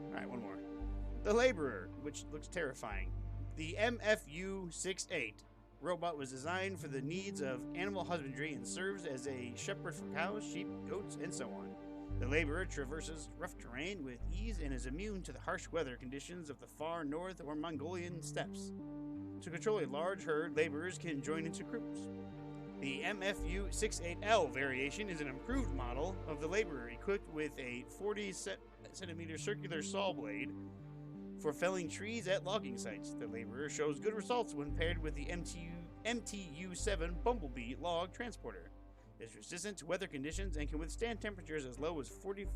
Alright, one more. The Laborer, which looks terrifying. The MFU-68 robot was designed for the needs of animal husbandry and serves as a shepherd for cows, sheep, goats, and so on. The Laborer traverses rough terrain with ease and is immune to the harsh weather conditions of the far north or Mongolian steppes. To control a large herd, laborers can join into groups. The MFU-68L variation is an improved model of the Laborer, equipped with a 40-centimeter circular saw blade for felling trees at logging sites. The Laborer shows good results when paired with the MTU-7 Bumblebee log transporter. It is resistant to weather conditions and can withstand temperatures as low as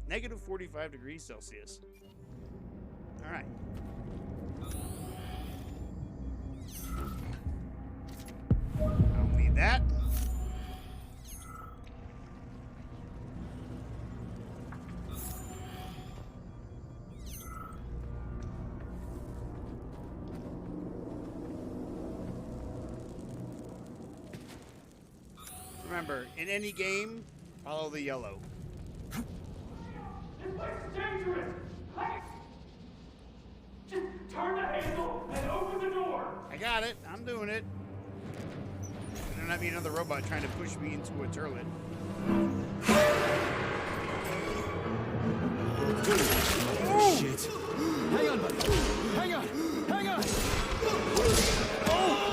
negative 45 degrees Celsius. All right. I don't need that. Remember, in any game, follow the yellow. This place is dangerous! Just turn the handle and open the door! I got it. I'm doing it. There not be another robot trying to push me into a turlet. Oh, shit. Hang on, buddy. Hang on. Hang on. Oh!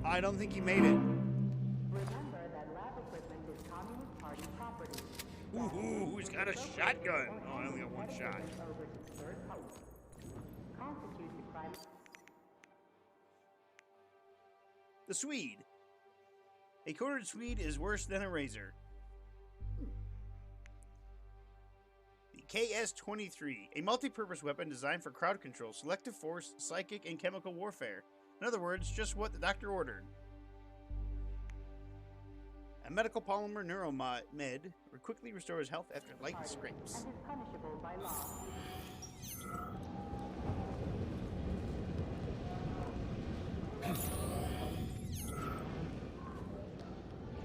I don't think he made it. Remember that lab equipment is Communist Party property. Ooh, who's got a shotgun? Oh, I only got one shot. Constitutes a crime. The Swede. A quartered Swede is worse than a razor. The KS-23, a multi-purpose weapon designed for crowd control, selective force, psychic, and chemical warfare. In other words, just what the doctor ordered. A medical polymer neuromed quickly restores health after light scrapes. And is punishable by law.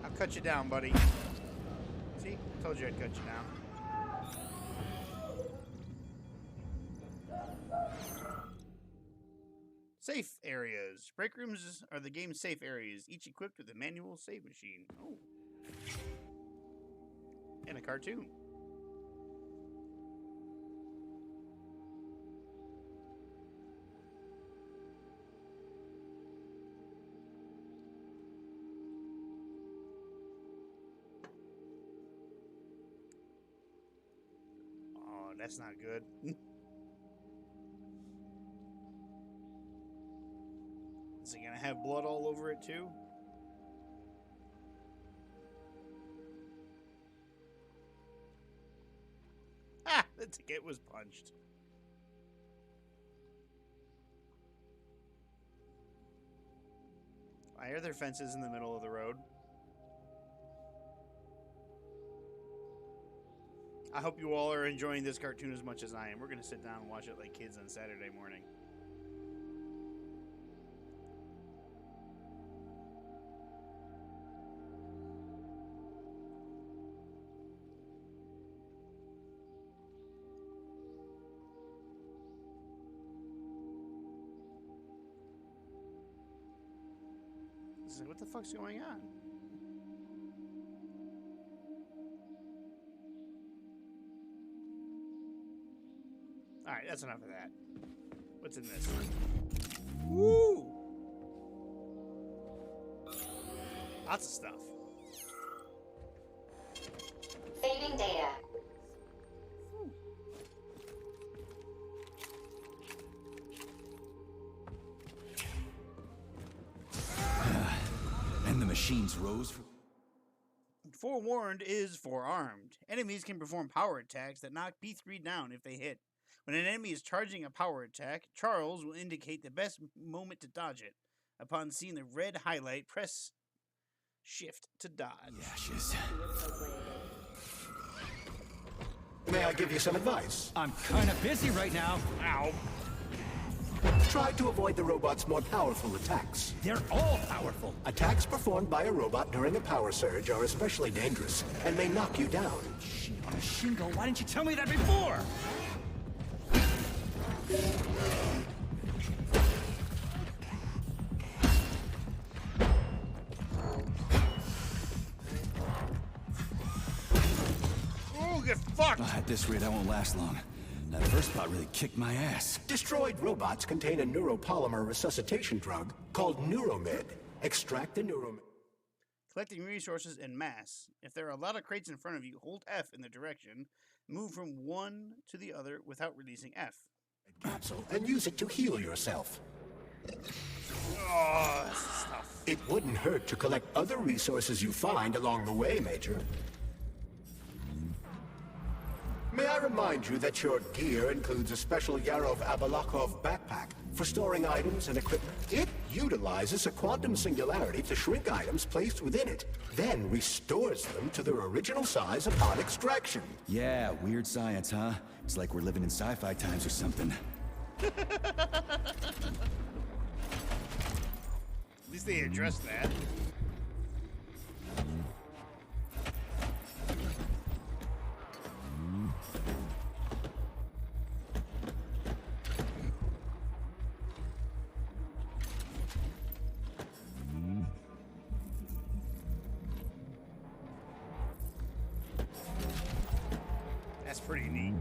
I'll cut you down, buddy. See? I told you I'd cut you down. Safe areas. Break rooms are the game's safe areas, each equipped with a manual save machine. Oh. And a cartoon. that's not good. Is it gonna have blood all over it too? Ah, the ticket was punched. Why are there fences in the middle of the road? I hope you all are enjoying this cartoon as much as I am. We're going to sit down and watch it like kids on Saturday morning. What the fuck's going on? Alright, that's enough of that. What's in this? Woo! Lots of stuff. Saving data. And the machines rose. Forewarned is forearmed. Enemies can perform power attacks that knock P3 down if they hit. When an enemy is charging a power attack, Charles will indicate the best moment to dodge it. Upon seeing the red highlight, press shift to dodge. Ashes. May I give you some advice? I'm kind of busy right now. Ow. Try to avoid the robot's more powerful attacks. They're all powerful. Attacks performed by a robot during a power surge are especially dangerous and may knock you down. Shit on a shingle. Why didn't you tell me that before? Oh, get fucked! At this rate, I won't last long. That first spot really kicked my ass. Destroyed robots contain a neuropolymer resuscitation drug called Neuromed. Extract the Neuromed. Collecting resources en masse. If there are a lot of crates in front of you, hold F in the direction. Move from one to the other without releasing F. Capsule and use it to heal yourself. Oh, this stuff. It wouldn't hurt to collect other resources you find along the way, Major. May I remind you that your gear includes a special Yarov Abalakov backpack for storing items and equipment. It utilizes a quantum singularity to shrink items placed within it, then restores them to their original size upon extraction. Yeah, weird science, huh? It's like we're living in sci-fi times or something. At least they addressed that. That's pretty neat.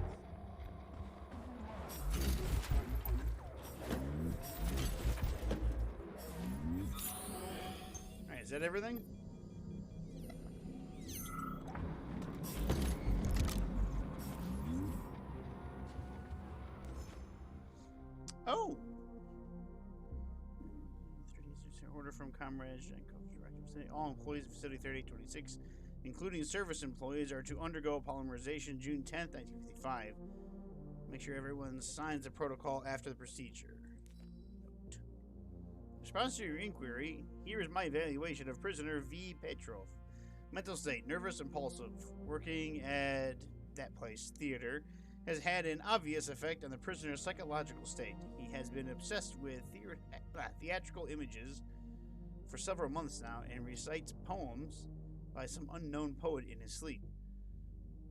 Alright, is that everything? Oh! Order from comrades and director. All employees of Facility 3826, including service employees, are to undergo polymerization June 10th, 1955. Make sure everyone signs the protocol after the procedure. Note. In response to your inquiry, here is my evaluation of prisoner V. Petrov. Mental state, nervous, impulsive. Working at that place, theater, has had an obvious effect on the prisoner's psychological state. He has been obsessed with theatrical images for several months now and recites poems by some unknown poet in his sleep.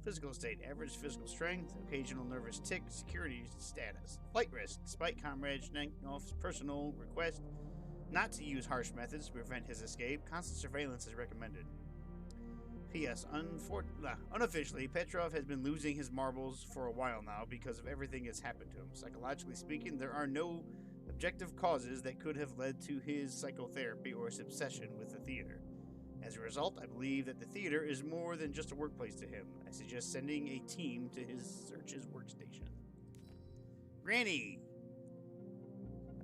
Physical state, average physical strength, occasional nervous tic, security status. Flight risk, despite Comrade Schnenknoff's personal request not to use harsh methods to prevent his escape, constant surveillance is recommended. P.S. Unofficially, Petrov has been losing his marbles for a while now because of everything that's happened to him. Psychologically speaking, there are no objective causes that could have led to his psychotherapy or his obsession with the theater. As a result, I believe that the theater is more than just a workplace to him. I suggest sending a team to search his workstation. Granny!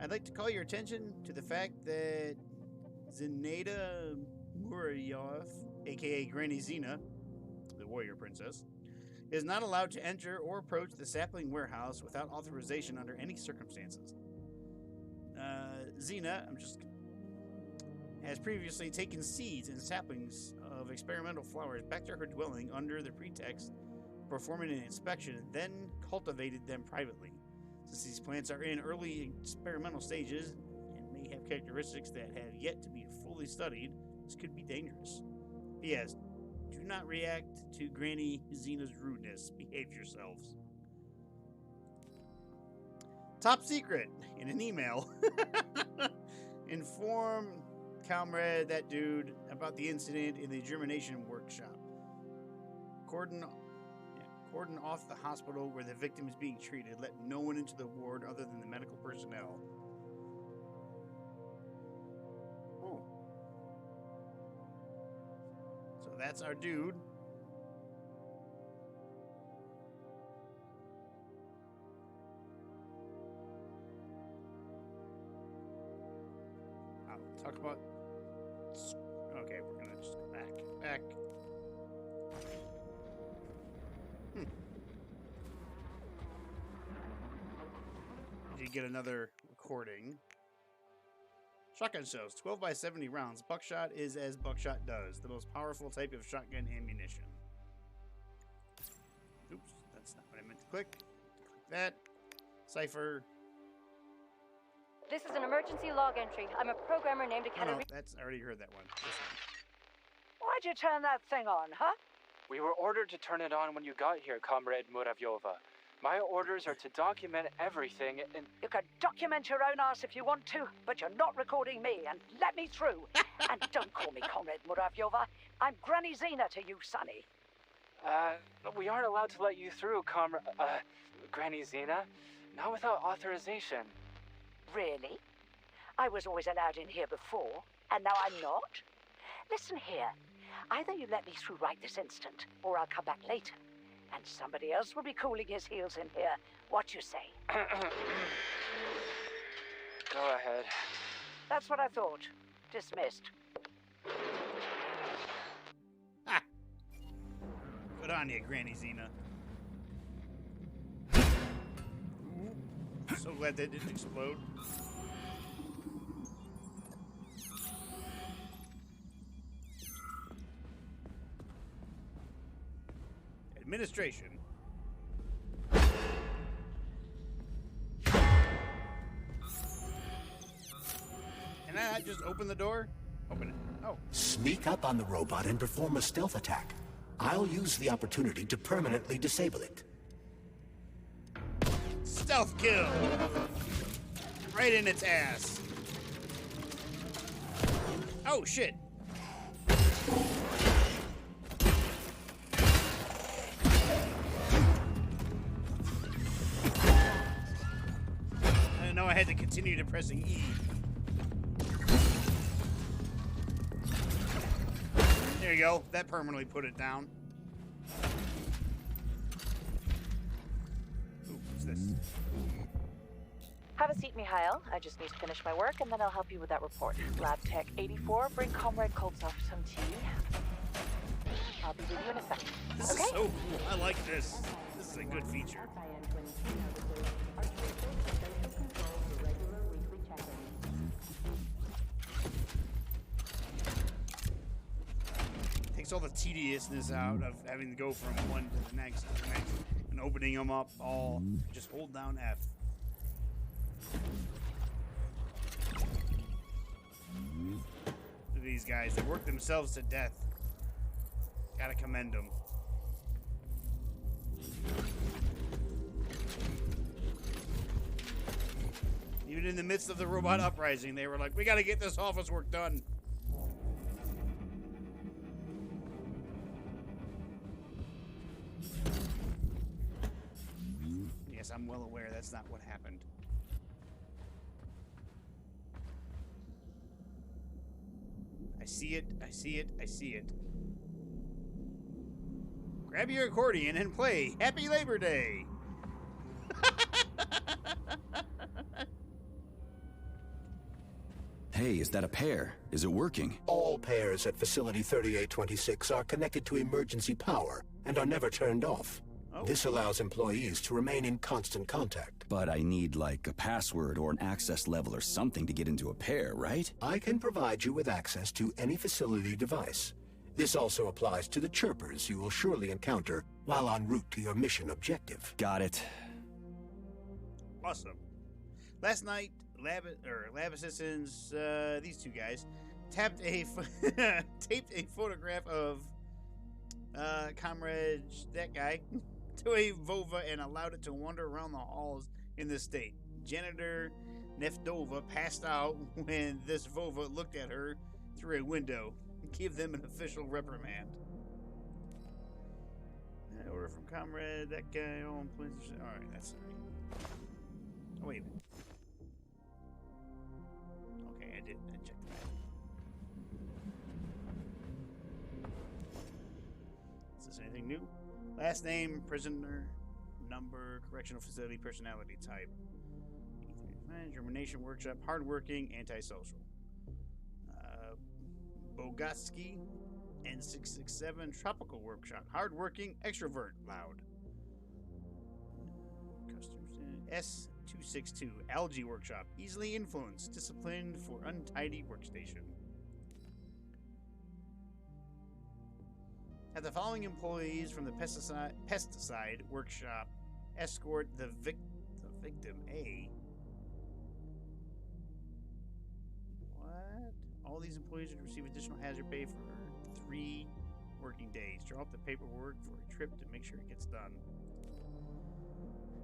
I'd like to call your attention to the fact that Zenaida Muraryov, aka Granny Xena, the warrior princess, is not allowed to enter or approach the sapling warehouse without authorization under any circumstances. Xena, has previously taken seeds and saplings of experimental flowers back to her dwelling under the pretext of performing an inspection and then cultivated them privately. Since these plants are in early experimental stages and may have characteristics that have yet to be fully studied, this could be dangerous. P.S. Do not react to Granny Xena's rudeness. Behave yourselves. Top secret, in an email. Inform Comrade, that dude, about the incident in the germination workshop. Cordon off the hospital where the victim is being treated. Let no one into the ward other than the medical personnel. Oh. So that's our dude. I'll talk about... Okay, we're gonna just go back. Did get another recording. Shotgun shells, 12 by 70 rounds. Buckshot is as buckshot does, the most powerful type of shotgun ammunition. Oops, that's not what I meant to click. Click that. Cipher. This is an emergency log entry. I'm a programmer named Akena. No, that's I already heard that one. This one. Why'd you turn that thing on, huh? We were ordered to turn it on when you got here, Comrade Muravyova. My orders are to document everything and... You can document your own ass if you want to, but you're not recording me, and let me through. And don't call me Comrade Muravyova. I'm Granny Xena to you, Sonny. We aren't allowed to let you through, Granny Xena. Not without authorization. Really? I was always allowed in here before, and now I'm not? Listen here. Either you let me through right this instant, or I'll come back later. And somebody else will be cooling his heels in here. What you say? Go ahead. That's what I thought. Dismissed. Ha! Good on you, Granny Xena. So glad that didn't explode. Administration. Can I just open the door? Open it. Oh. Sneak up on the robot and perform a stealth attack. I'll use the opportunity to permanently disable it. Stealth kill! Right in its ass. Oh, shit. I didn't know I had to continue depressing E. There you go. That permanently put it down. Ooh, what's this? Have a seat, Mikhail. I just need to finish my work, and then I'll help you with that report. Lab Tech 84, bring Comrade Koltsov some tea. I'll be with you in a second. This is so cool. I like this. This is a good feature. Takes all the tediousness out of having to go from one to the next, and opening them up all. Just hold down F. Look at these guys. They work themselves to death. Gotta commend them. Even in the midst of the robot uprising, they were like, we gotta get this office work done. Yes, I'm well aware that's not what happened. I see it. I see it. I see it. Grab your accordion and play Happy Labor Day. Hey, is that a pair? Is it working? All pairs at Facility 3826 are connected to emergency power and are never turned off. Oh. This allows employees to remain in constant contact. But I need, like, a password or an access level or something to get into a pair, right? I can provide you with access to any facility device. This also applies to the chirpers you will surely encounter while en route to your mission objective. Got it. Awesome. Last night, lab assistants, these two guys, taped a photograph of Comrade, that guy, to a Vova and allowed it to wander around the halls in the state. Janitor Neftova passed out when this Vova looked at her through a window. Give them an official reprimand. Order from Comrade, that guy, all right, that's right. Oh, wait a minute. Okay, I checked that. Is this anything new? Last name, prisoner, number, correctional facility, personality type. Germination workshop, hardworking, antisocial. Bogotsky, N667, tropical workshop, hardworking, extrovert, loud. Customs S262, algae workshop, easily influenced, disciplined for untidy workstation. Have the following employees from the pesticide workshop escort the victim A. What? All these employees would receive additional hazard pay for 3 working days. Draw up the paperwork for a trip to make sure it gets done.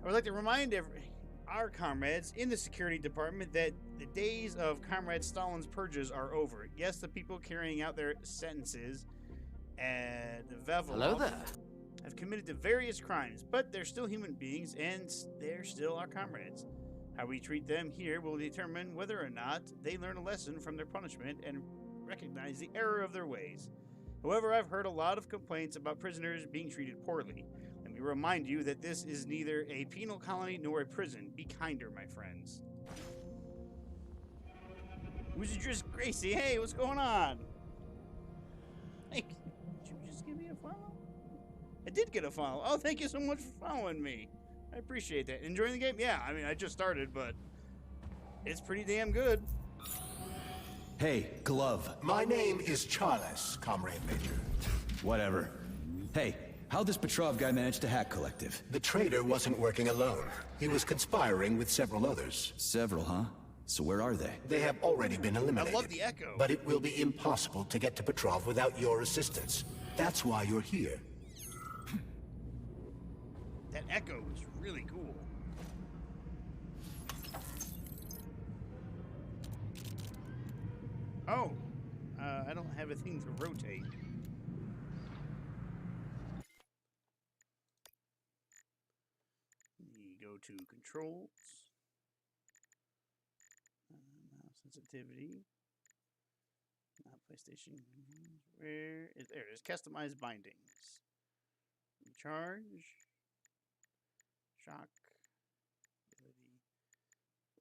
I would like to remind our comrades in the security department that the days of Comrade Stalin's purges are over. Yes, the people carrying out their sentences at Vevelov have committed to various crimes, but they're still human beings and they're still our comrades. How we treat them here will determine whether or not they learn a lesson from their punishment and recognize the error of their ways. However, I've heard a lot of complaints about prisoners being treated poorly. Let me remind you that this is neither a penal colony nor a prison. Be kinder, my friends. Who's just Gracie? Hey, what's going on? Hey, did you just give me a follow? I did get a follow. Oh, thank you so much for following me. I appreciate that. Enjoying the game? Yeah, I mean, I just started, but it's pretty damn good. Hey, Glove. My name is Charles, Comrade Major. Whatever. Hey, how'd this Petrov guy manage to hack Collective? The traitor wasn't working alone. He was conspiring with several others. Several, huh? So where are they? They have already been eliminated. I love the echo. But it will be impossible to get to Petrov without your assistance. That's why you're here. That echo is really cool. Oh, I don't have a thing to rotate. You go to controls, mouse sensitivity, not PlayStation. Where is there? It is customized bindings. Charge. Shock. Ability.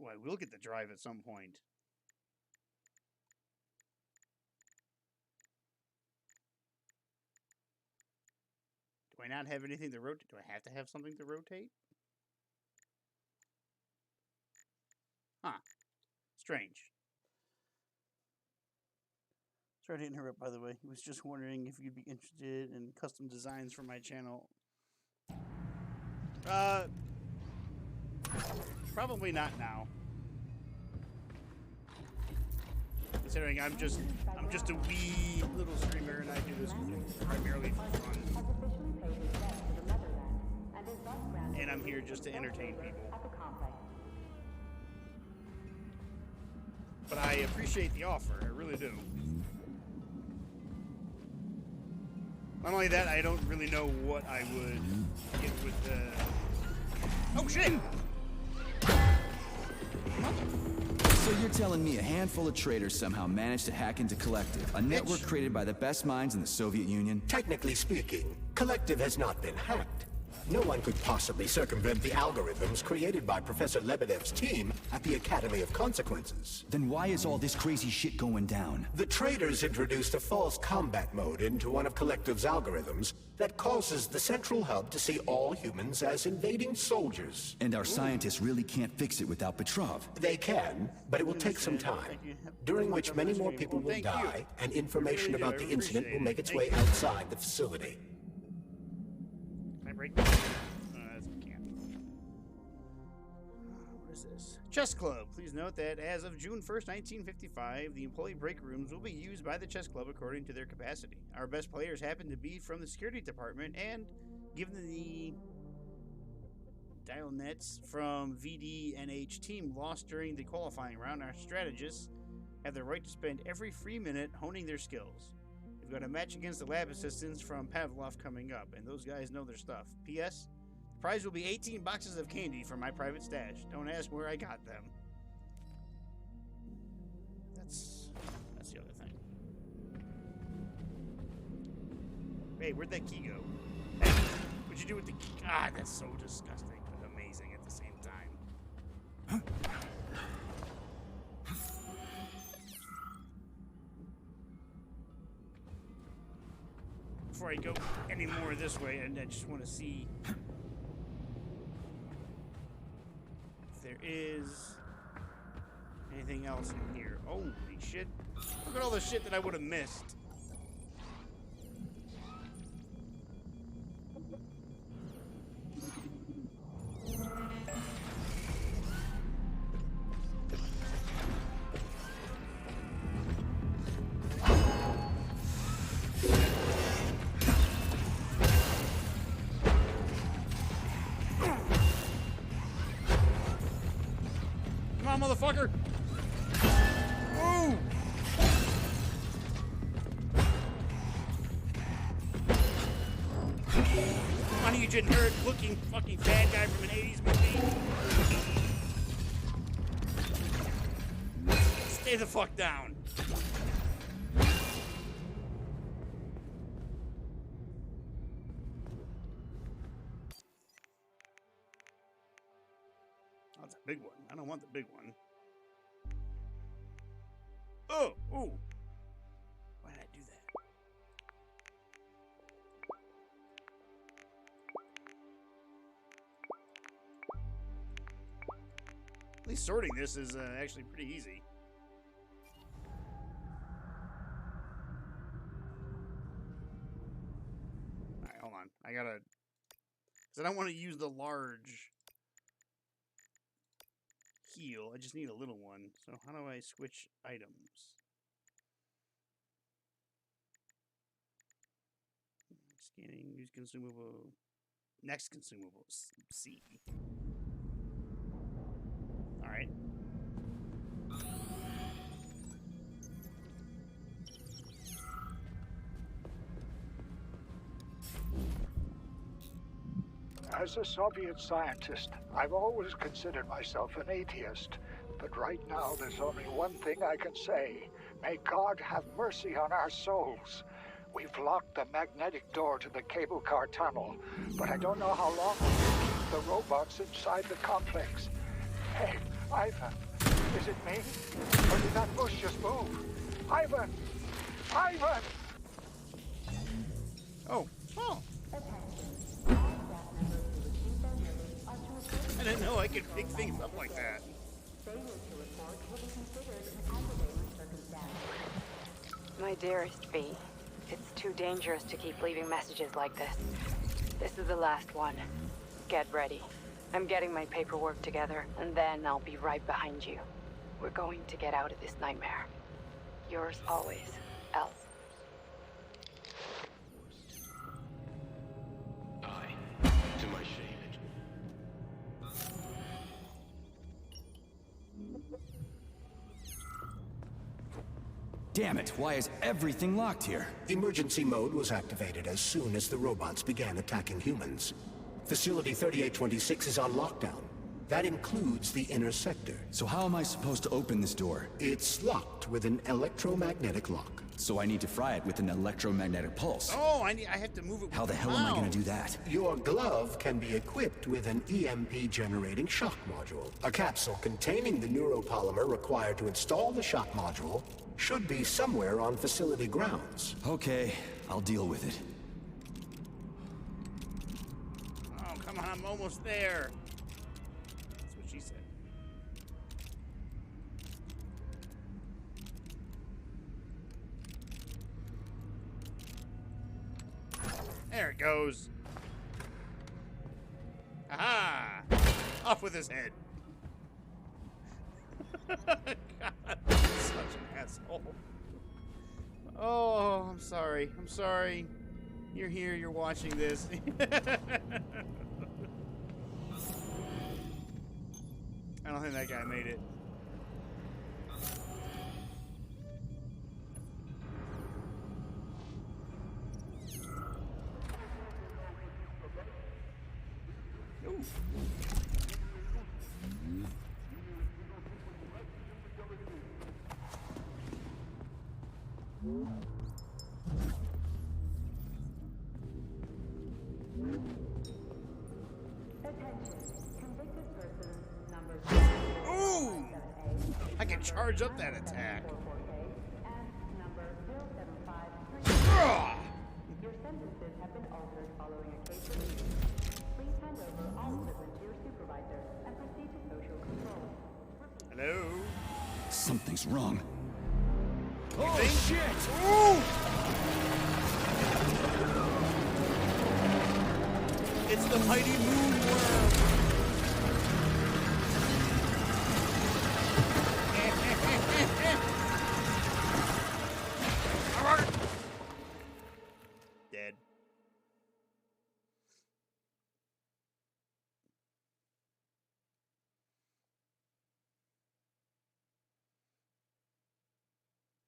Oh, I will get the drive at some point. Do I not have anything to rotate? Do I have to have something to rotate? Huh. Strange. Sorry to interrupt, by the way. He was just wondering if you'd be interested in custom designs for my channel. Probably not now. Considering I'm just a wee little streamer and I do this primarily for fun. And I'm here just to entertain people. But I appreciate the offer, I really do. Not only that, I don't really know what I would get with the... Oh, shit! So you're telling me a handful of traitors somehow managed to hack into Collective, a network created by the best minds in the Soviet Union? Technically speaking, Collective has not been hacked. No one could possibly circumvent the algorithms created by Professor Lebedev's team at the Academy of Consequences. Then why is all this crazy shit going down? The traitors introduced a false combat mode into one of Collective's algorithms that causes the central hub to see all humans as invading soldiers. And our scientists really can't fix it without Petrov. They can, but it will take some time, during which many more people will die, and information about the incident will make its way outside the facility. Break this. Can't. What is this? Chess Club. Please note that as of June 1st, 1955, the employee break rooms will be used by the Chess Club according to their capacity. Our best players happen to be from the security department, and given the dial nets from VD&H team lost during the qualifying round, our strategists have the right to spend every free minute honing their skills. We've got a match against the lab assistants from Pavlov coming up, and those guys know their stuff. P.S. The prize will be 18 boxes of candy from my private stash. Don't ask where I got them. That's the other thing. Hey, where'd that key go? Hey, what'd you do with the key? God, that's so disgusting, but amazing at the same time. Before I go any more this way, and I just want to see if there is anything else in here. Holy shit. Look at all the shit that I would have missed. Motherfucker! Ooh! Come on, you generic-looking fucking bad guy from an 80s movie. Stay the fuck down. That's a big one. I don't want the big one. Oh! Ooh! Why did I do that? At least sorting this is actually pretty easy. Alright, hold on. I gotta... Because I don't want to use the large... heal. I just need a little one. So how do I switch items? Scanning, use consumable. Next consumable. C. Alright. As a Soviet scientist, I've always considered myself an atheist. But right now, there's only one thing I can say. May God have mercy on our souls. We've locked the magnetic door to the cable car tunnel, but I don't know how long we'll keep the robots inside the complex. Hey, Ivan, is it me? Or did that bush just move? Ivan! Ivan! Oh. Oh. I didn't know I could pick things up like that. My dearest V, it's too dangerous to keep leaving messages like this. This is the last one. Get ready. I'm getting my paperwork together, and then I'll be right behind you. We're going to get out of this nightmare. Yours always, L. To my shade. Damn it, why is everything locked here? Emergency mode was activated as soon as the robots began attacking humans. Facility 3826 is on lockdown. That includes the inner sector. So how am I supposed to open this door? It's locked with an electromagnetic lock. So I need to fry it with an electromagnetic pulse. Oh, I have to move it with How the hell am I gonna do that? Your glove can be equipped with an EMP-generating shock module. A capsule containing the neuropolymer required to install the shock module should be somewhere on facility grounds. Okay, I'll deal with it. Oh, come on, I'm almost there. That's what she said. There it goes. Aha! Off with his head. God, such an asshole. Oh, I'm sorry. I'm sorry. You're here, you're watching this. I don't think that guy made it. Ooh! I can charge up that attack. Your sentences have been altered following a case release. Please hand over all equipment to your supervisor and proceed to social control. Hello? Something's wrong. Oh, shit! Ooh! It's the mighty moonworm! Dead.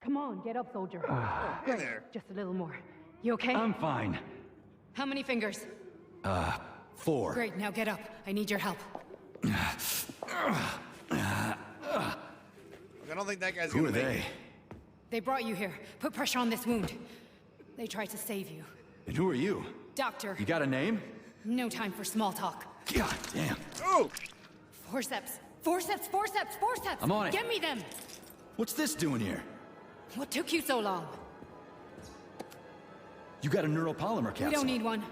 Come on, get up, soldier. Hey there. Just a little more. You okay? I'm fine. How many fingers? 4. Great, now get up. I need your help. I don't think that guy's Who gonna are make they? it. They brought you here. Put pressure on this wound. They tried to save you. And who are you? Doctor. You got a name? No time for small talk. God damn. Oh! Forceps. Forceps, forceps, forceps! I'm on it. Get me them! What's this doing here? What took you so long? You got a neuropolymer capsule. We don't need one.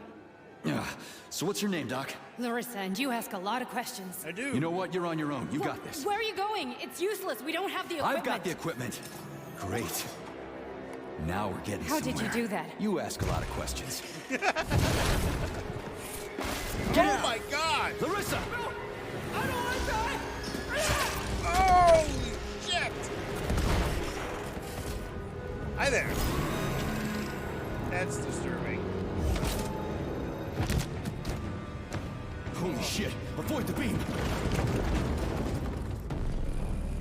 So what's your name, Doc? Larissa, and you ask a lot of questions. I do. You know what? You're on your own. You got this. Where are you going? It's useless. We don't have the equipment. I've got the equipment. Great. Now we're getting How somewhere. did you do that? You ask a lot of questions. Oh my God! Larissa! No! I don't want to die! Oh shit! Hi there. That's disturbing. Holy shit! Avoid the beam!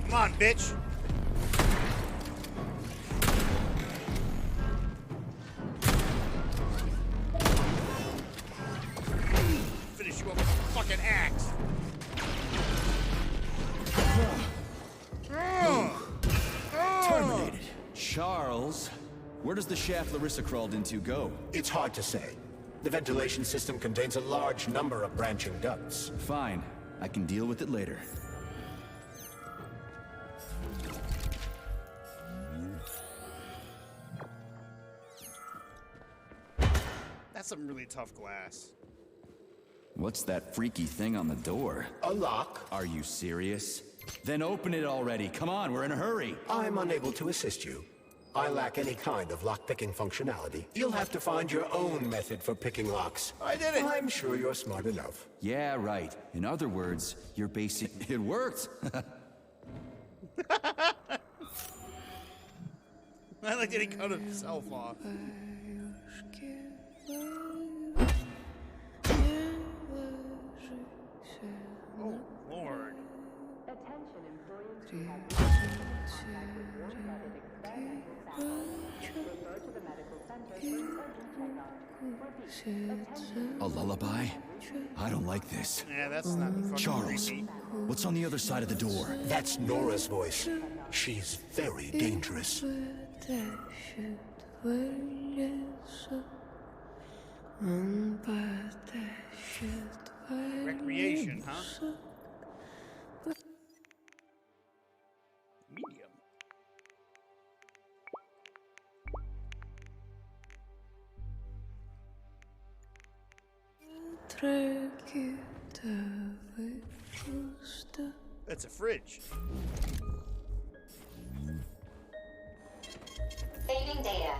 Come on, bitch! Finish you up with a fucking axe! Terminated. Charles, where does the shaft Larissa crawled into go? It's hard to say. The ventilation system contains a large number of branching ducts. Fine. I can deal with it later. That's some really tough glass. What's that freaky thing on the door? A lock. Are you serious? Then open it already. Come on, we're in a hurry. I'm unable to assist you. I lack any kind of lock-picking functionality. You'll have to find your own method for picking locks. I did it! I'm sure you're smart enough. Yeah, right. In other words, you're basic. It worked! I like that he cut himself off. Oh, Lord. Attention employees who have contact with warm blooded experimental samples. Refer to the medical center for urgent checkup. Repeat, attention. A lullaby? I don't like this. Yeah, that's not fucking Charles, creepy. what's on the other side of the door? That's Nora's voice. She's very dangerous. Recreation, huh? Medium. That's a fridge. Fading data.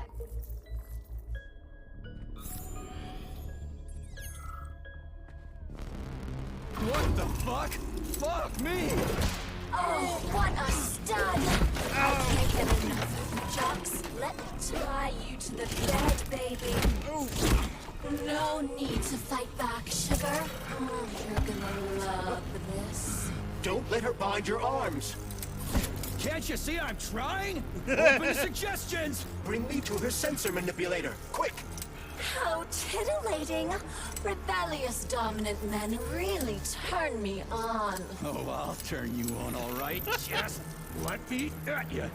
What the fuck? Fuck me! Oh, what a stud! I can't get enough of you, Jux. Let me tie you to the bed, baby. No need to fight back, sugar. Oh, you're gonna love this. Don't let her bind your arms. Can't you see I'm trying? Open to suggestions! Bring me to her sensor manipulator, quick! How titillating! Rebellious dominant men really turn me on. Oh, I'll turn you on, all right. Just let me at you.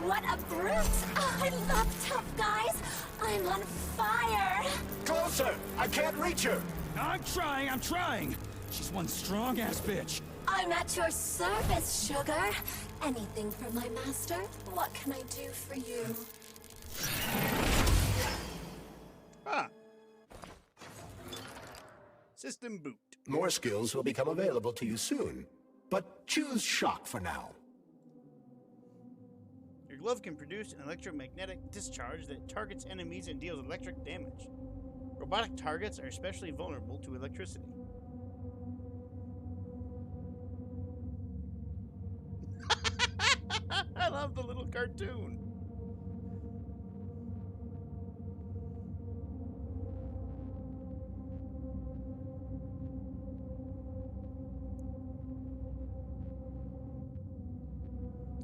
What a brute! Oh, I love tough guys. I'm on fire. Closer! I can't reach her! I'm trying! She's one strong-ass bitch. I'm at your service, sugar. Anything for my master? What can I do for you? Ah. System boot. More skills will become available to you soon. But choose shock for now. Your glove can produce an electromagnetic discharge that targets enemies and deals electric damage. Robotic targets are especially vulnerable to electricity. I love the little cartoon.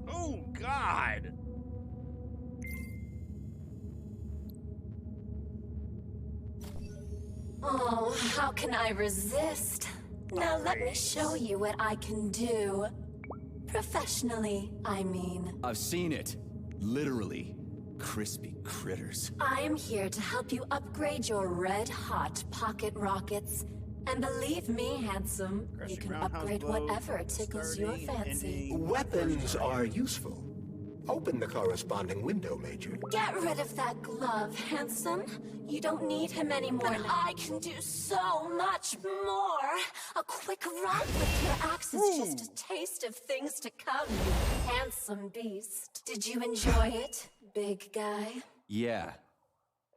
Oh, God! Oh, how can I resist? Now let me show you what I can do. Professionally, I mean. I've seen it. Literally. Crispy critters. I am here to help you upgrade your red-hot pocket rockets. And believe me, handsome, you can upgrade whatever tickles your fancy. Weapons are useful. Open the corresponding window, Major. Get rid of that glove, handsome. You don't need him anymore. But I can do so much more. A quick run with your axe is just a taste of things to come, you handsome beast. Did you enjoy it, big guy? Yeah.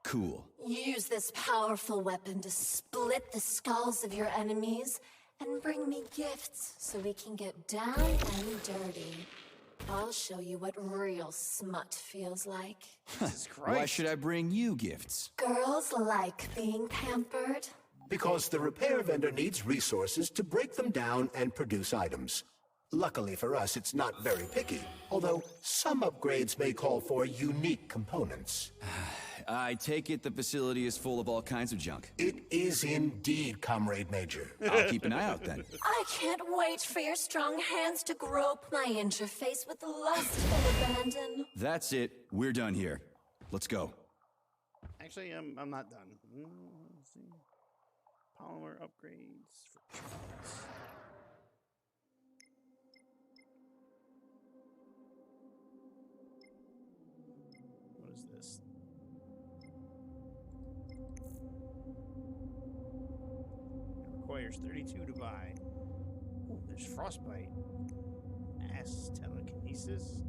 Cool. Use this powerful weapon to split the skulls of your enemies and bring me gifts so we can get down and dirty. I'll show you what real smut feels like. Why should I bring you gifts? Girls like being pampered. Because the repair vendor needs resources to break them down and produce items. Luckily for us, it's not very picky, although some upgrades may call for unique components. I take it the facility is full of all kinds of junk. It is indeed, Comrade Major. I'll keep an eye out then. I can't wait for your strong hands to grope my interface with lustful abandon. That's it. We're done here. Let's go. Actually, I'm not done. Let's see. Polymer upgrades for trucks. What is this? Requires 32 to buy. Ooh, there's frostbite. Mass telekinesis.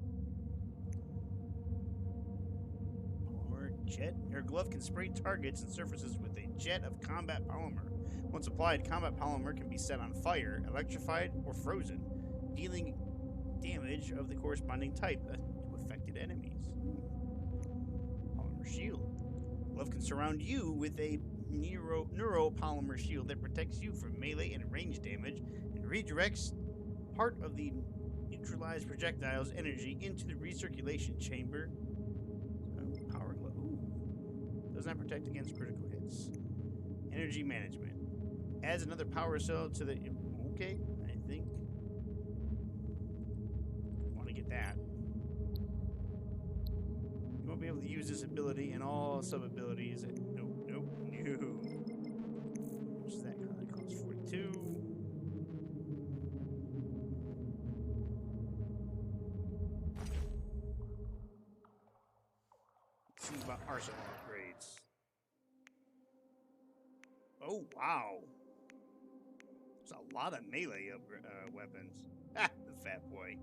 Polymer jet. Your glove can spray targets and surfaces with a jet of combat polymer. Once applied, combat polymer can be set on fire, electrified, or frozen, dealing damage of the corresponding type to affected enemies. Polymer shield. Glove can surround you with a neuropolymer shield that protects you from melee and range damage and redirects part of the neutralized projectile's energy into the recirculation chamber. Power glove. Ooh. Does not protect against critical hits. Energy management. Adds another power cell to the... Okay, I think. Want to get that. You won't be able to use this ability and all sub-abilities. Nope, nope, no. What's that? That costs 42. Let's see about arsenal upgrades. Oh, wow. There's a lot of melee weapons. Ah, the fat boy.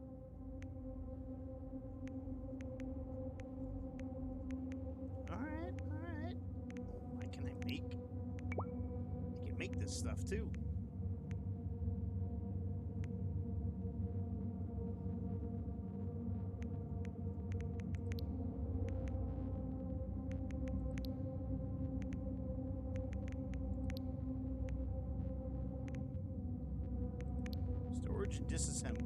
Alright, alright. What can I make? I can make this stuff too. Storage and disassembly.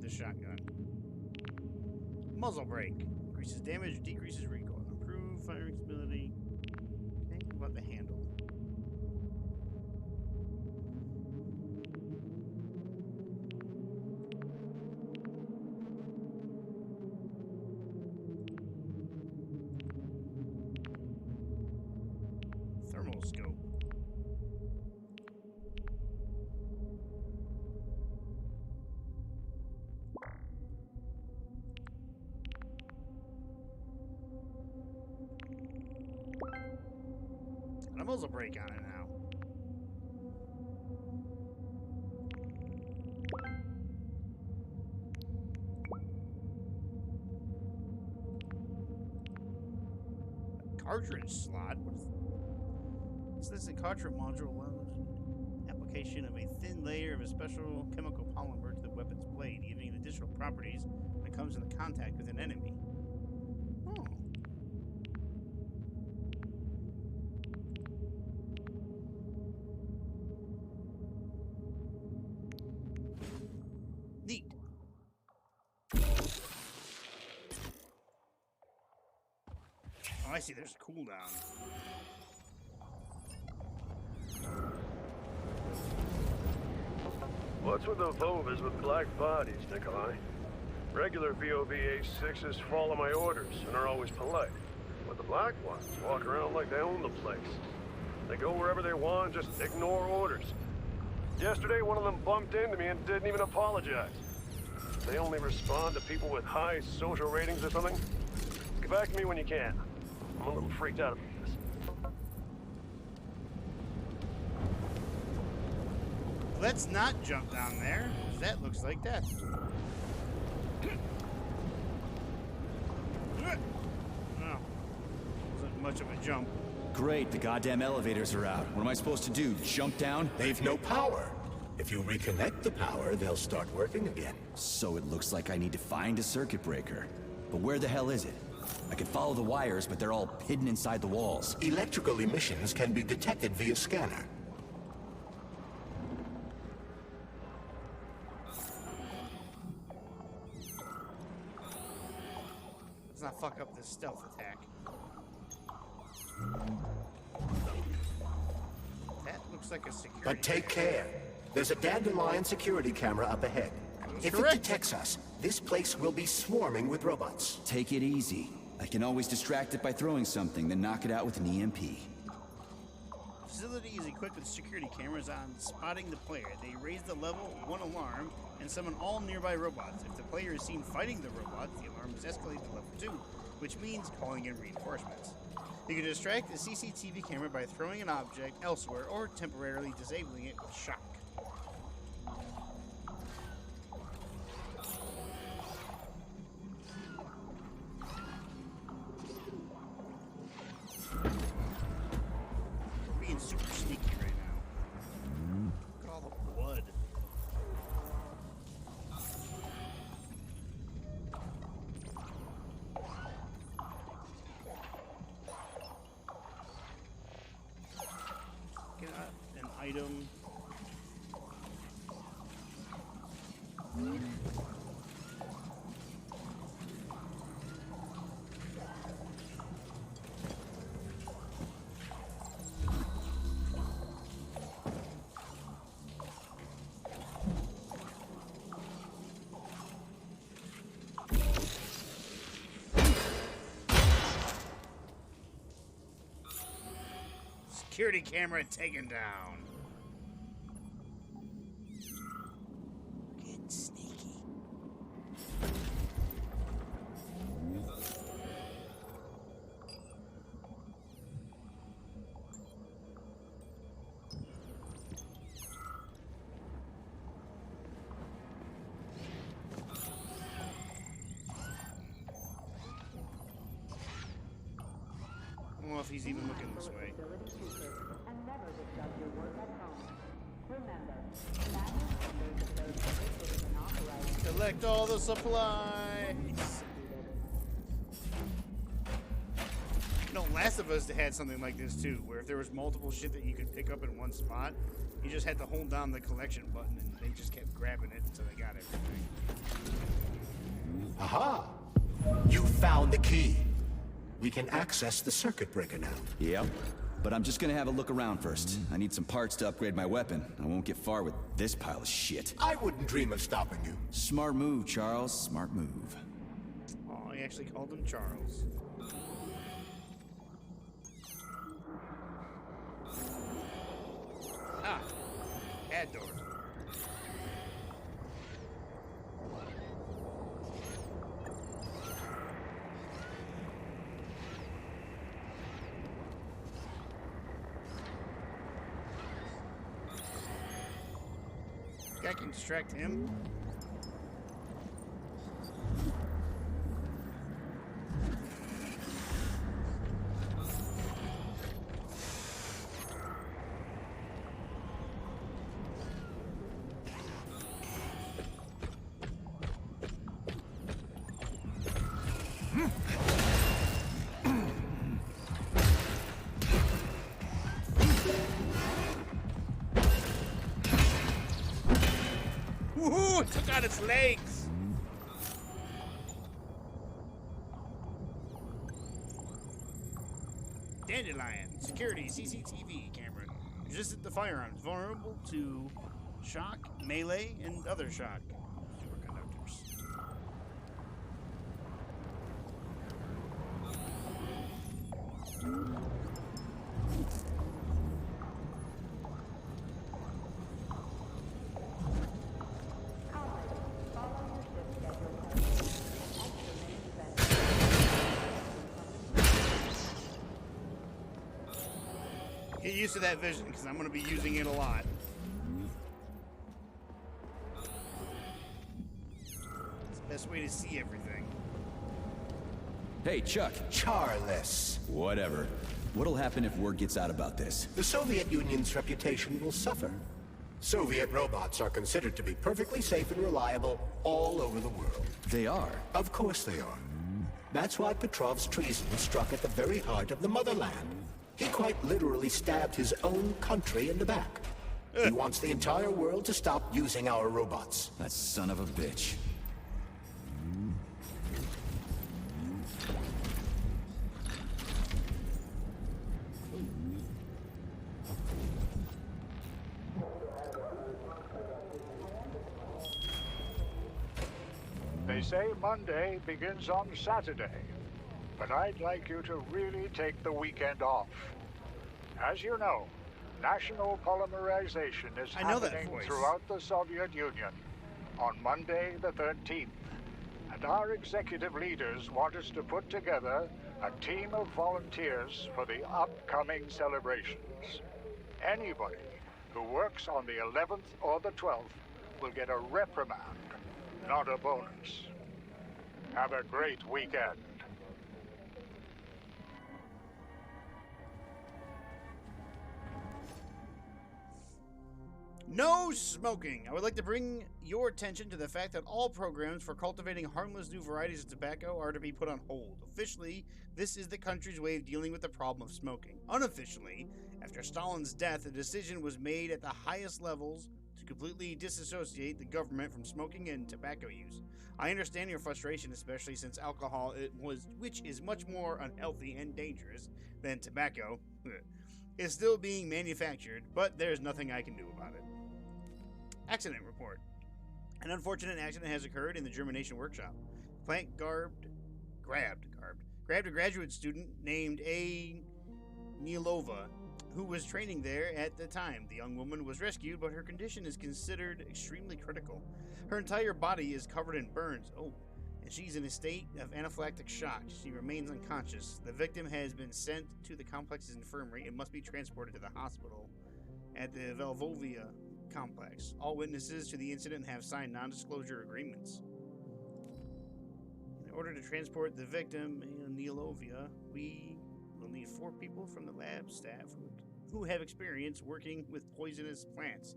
Shotgun. Muzzle brake. Increases damage, decreases recoil. Improve firing stability. Okay, what about the handle? Thermal scope. And a muzzle brake on it now. A cartridge slot? What's this? A cartridge module allows application of a thin layer of a special chemical polymer to the weapon's blade, giving it additional properties when it comes into contact with an enemy. Oh. Neat. Oh, I see. There's a cooldown. What's with the Vovas with black bodies, Nikolai? Regular VOV-A6s follow my orders and are always polite. But the black ones walk around like they own the place. They go wherever they want, just ignore orders. Yesterday, one of them bumped into me and didn't even apologize. They only respond to people with high social ratings or something. Get back to me when you can. I'm a little freaked out about this. Let's not jump down there. That looks like death. Oh, wasn't much of a jump. Great, the goddamn elevators are out. What am I supposed to do? Jump down? They've no power. If you reconnect the power, they'll start working again. So it looks like I need to find a circuit breaker. But where the hell is it? I can follow the wires, but they're all hidden inside the walls. Electrical emissions can be detected via scanner. Let's not fuck up this stealth attack. That looks like a security. But take care. There's a Dandelion security camera up ahead. If it detects us, this place will be swarming with robots. Take it easy. I can always distract it by throwing something, then knock it out with an EMP. The facility is equipped with security cameras on spotting the player. They raise the level 1 alarm and summon all nearby robots. If the player is seen fighting the robots, the alarm is escalated to level 2, which means calling in reinforcements. You can distract the CCTV camera by throwing an object elsewhere or temporarily disabling it with shock. We're being super sneaky right now. Look at all the blood. not an item. Security camera taken down. Getting sneaky. I don't know if he's even looking this way. Collect all the supplies. You know, Last of Us had something like this too, where if there was multiple shit that you could pick up in one spot, you just had to hold down the collection button and they just kept grabbing it until they got everything. Aha! You found the key. We can access the circuit breaker now. Yep. But I'm just gonna have a look around first. I need some parts to upgrade my weapon. I won't get far with this pile of shit. I wouldn't dream of stopping you. Smart move, Charles. Smart move. Oh, he actually called him Charles. Ah, ad door. I can distract him. Woohoo! It took out its legs! Dandelion. Security. CCTV camera. Resistant to firearms. Vulnerable to shock, melee, and other shock. Superconductors. Get used to that vision, because I'm going to be using it a lot. It's the best way to see everything. Hey, Chuck. Charles. Whatever. What'll happen if word gets out about this? The Soviet Union's reputation will suffer. Soviet robots are considered to be perfectly safe and reliable all over the world. They are? Of course they are. That's why Petrov's treason struck at the very heart of the motherland. He quite literally stabbed his own country in the back. He wants the entire world to stop using our robots. That son of a bitch. They say Monday begins on Saturday, but I'd like you to really take the weekend off. As you know, national polymerization is happening throughout the Soviet Union on Monday the 13th. And our executive leaders want us to put together a team of volunteers for the upcoming celebrations. Anybody who works on the 11th or the 12th will get a reprimand, not a bonus. Have a great weekend. No smoking! I would like to bring your attention to the fact that all programs for cultivating harmless new varieties of tobacco are to be put on hold. Officially, this is the country's way of dealing with the problem of smoking. Unofficially, after Stalin's death, a decision was made at the highest levels to completely disassociate the government from smoking and tobacco use. I understand your frustration, especially since alcohol, which is much more unhealthy and dangerous than tobacco, is still being manufactured, but there's nothing I can do about it. Accident report. An unfortunate accident has occurred in the germination workshop. Plant grabbed a graduate student named A. Nilova, who was training there at the time. The young woman was rescued, but her condition is considered extremely critical. Her entire body is covered in burns. And she's in a state of anaphylactic shock. She remains unconscious. The victim has been sent to the complex's infirmary and must be transported to the hospital at the Velvovia complex. All witnesses to the incident have signed non-disclosure agreements. In order to transport the victim, Nilovia, we will need 4 people from the lab staff who have experience working with poisonous plants.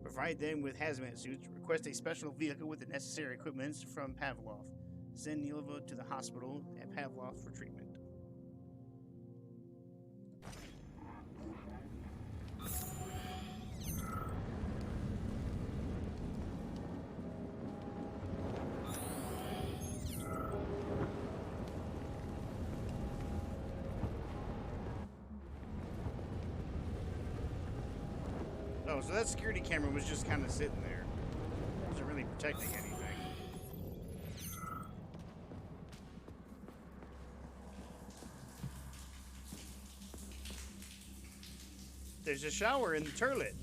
Provide them with hazmat suits. Request a special vehicle with the necessary equipment from Pavlov. Send Nilova to the hospital at Pavlov for treatment. Oh, so that security camera was just kind of sitting there. It wasn't really protecting anything. There's a shower in the toilet.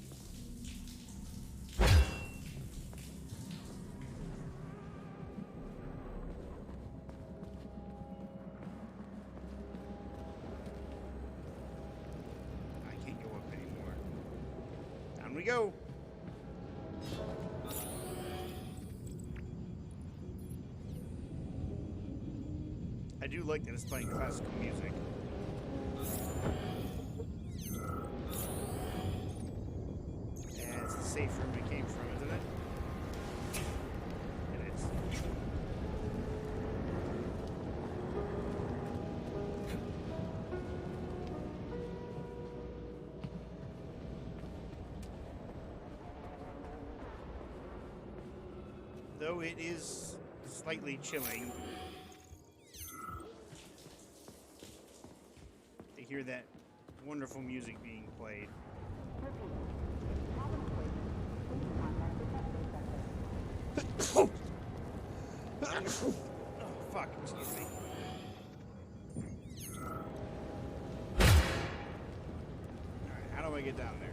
I can't go up anymore. Down we go. I do like that it's playing classical music. Yeah, it's the safe room it came from, isn't it? It is. Though it is slightly chilling to hear that wonderful music being played. Oh, fuck, excuse me. Alright, how do I get down there?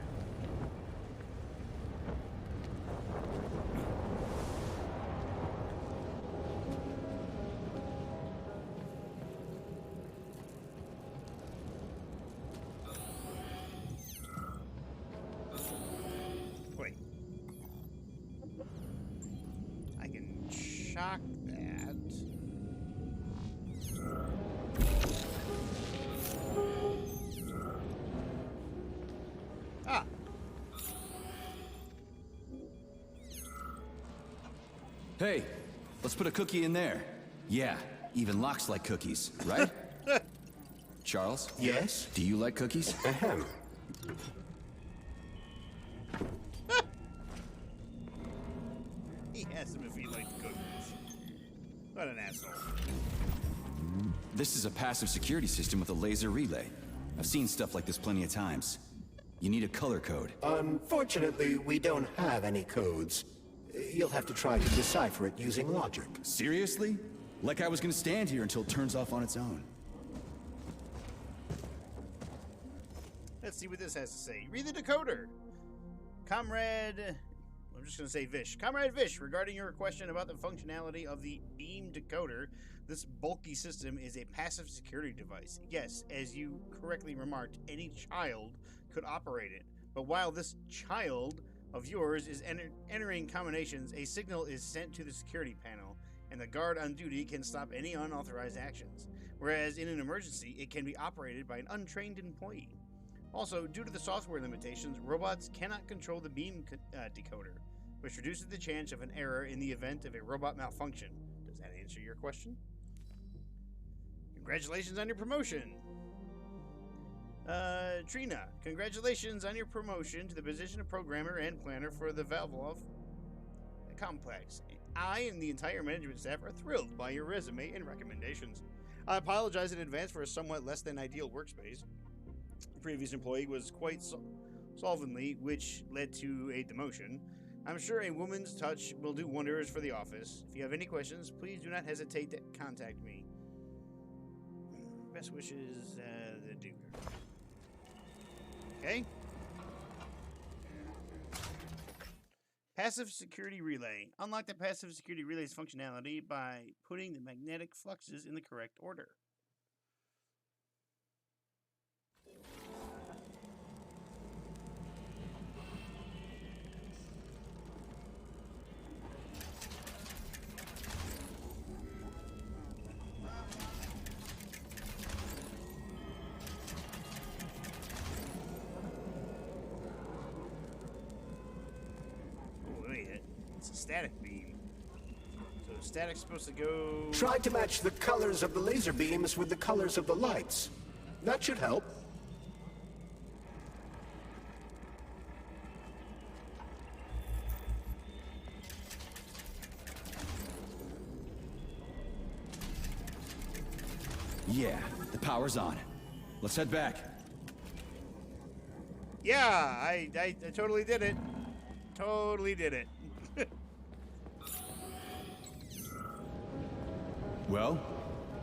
Wait. I can shock that. Ah. Hey, let's put a cookie in there. Yeah, even locks like cookies, right? Charles? Yes? Do you like cookies? Ahem. He asked him if he liked cookies. What an asshole. This is a passive security system with a laser relay. I've seen stuff like this plenty of times. You need a color code. Unfortunately, we don't have any codes. You'll have to try to decipher it using logic. Seriously? Like I was gonna stand here until it turns off on its own. Let's see what this has to say. Read the decoder. Comrade... I'm just going to say Vish. Comrade Vish, regarding your question about the functionality of the beam decoder, this bulky system is a passive security device. Yes, as you correctly remarked, any child could operate it. But while this child of yours is entering combinations, a signal is sent to the security panel, and the guard on duty can stop any unauthorized actions. Whereas in an emergency, it can be operated by an untrained employee. Also, due to the software limitations, robots cannot control the beam decoder, which reduces the chance of an error in the event of a robot malfunction. Does that answer your question? Congratulations on your promotion! Trina, congratulations on your promotion to the position of programmer and planner for the Valvolov complex. I and the entire management staff are thrilled by your resume and recommendations. I apologize in advance for a somewhat less than ideal workspace. The previous employee was quite solvently, which led to a demotion. I'm sure a woman's touch will do wonders for the office. If you have any questions, please do not hesitate to contact me. Best wishes, the Duke. Okay. Passive security relay. Unlock the passive security relay's functionality by putting the magnetic fluxes in the correct order. Static beam. So static's supposed to go... Try to match the colors of the laser beams with the colors of the lights. That should help. Yeah, the power's on. Let's head back. Yeah, I totally did it. Totally did it. Well,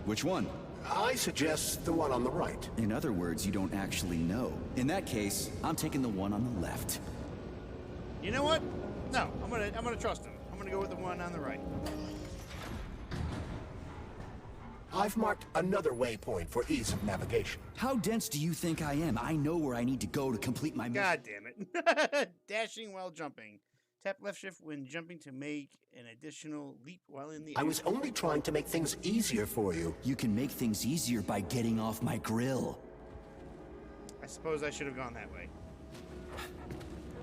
which one? I suggest the one on the right. In other words, you don't actually know. In that case, I'm taking the one on the left. You know what? No, I'm gonna trust him. I'm gonna go with the one on the right. I've marked another waypoint for ease of navigation. How dense do you think I am? I know where I need to go to complete my mission. God damn it. Dashing while jumping. Tap left shift when jumping to make an additional leap while in the air. I was only trying to make things easier for you. You can make things easier by getting off my grill. I suppose I should have gone that way.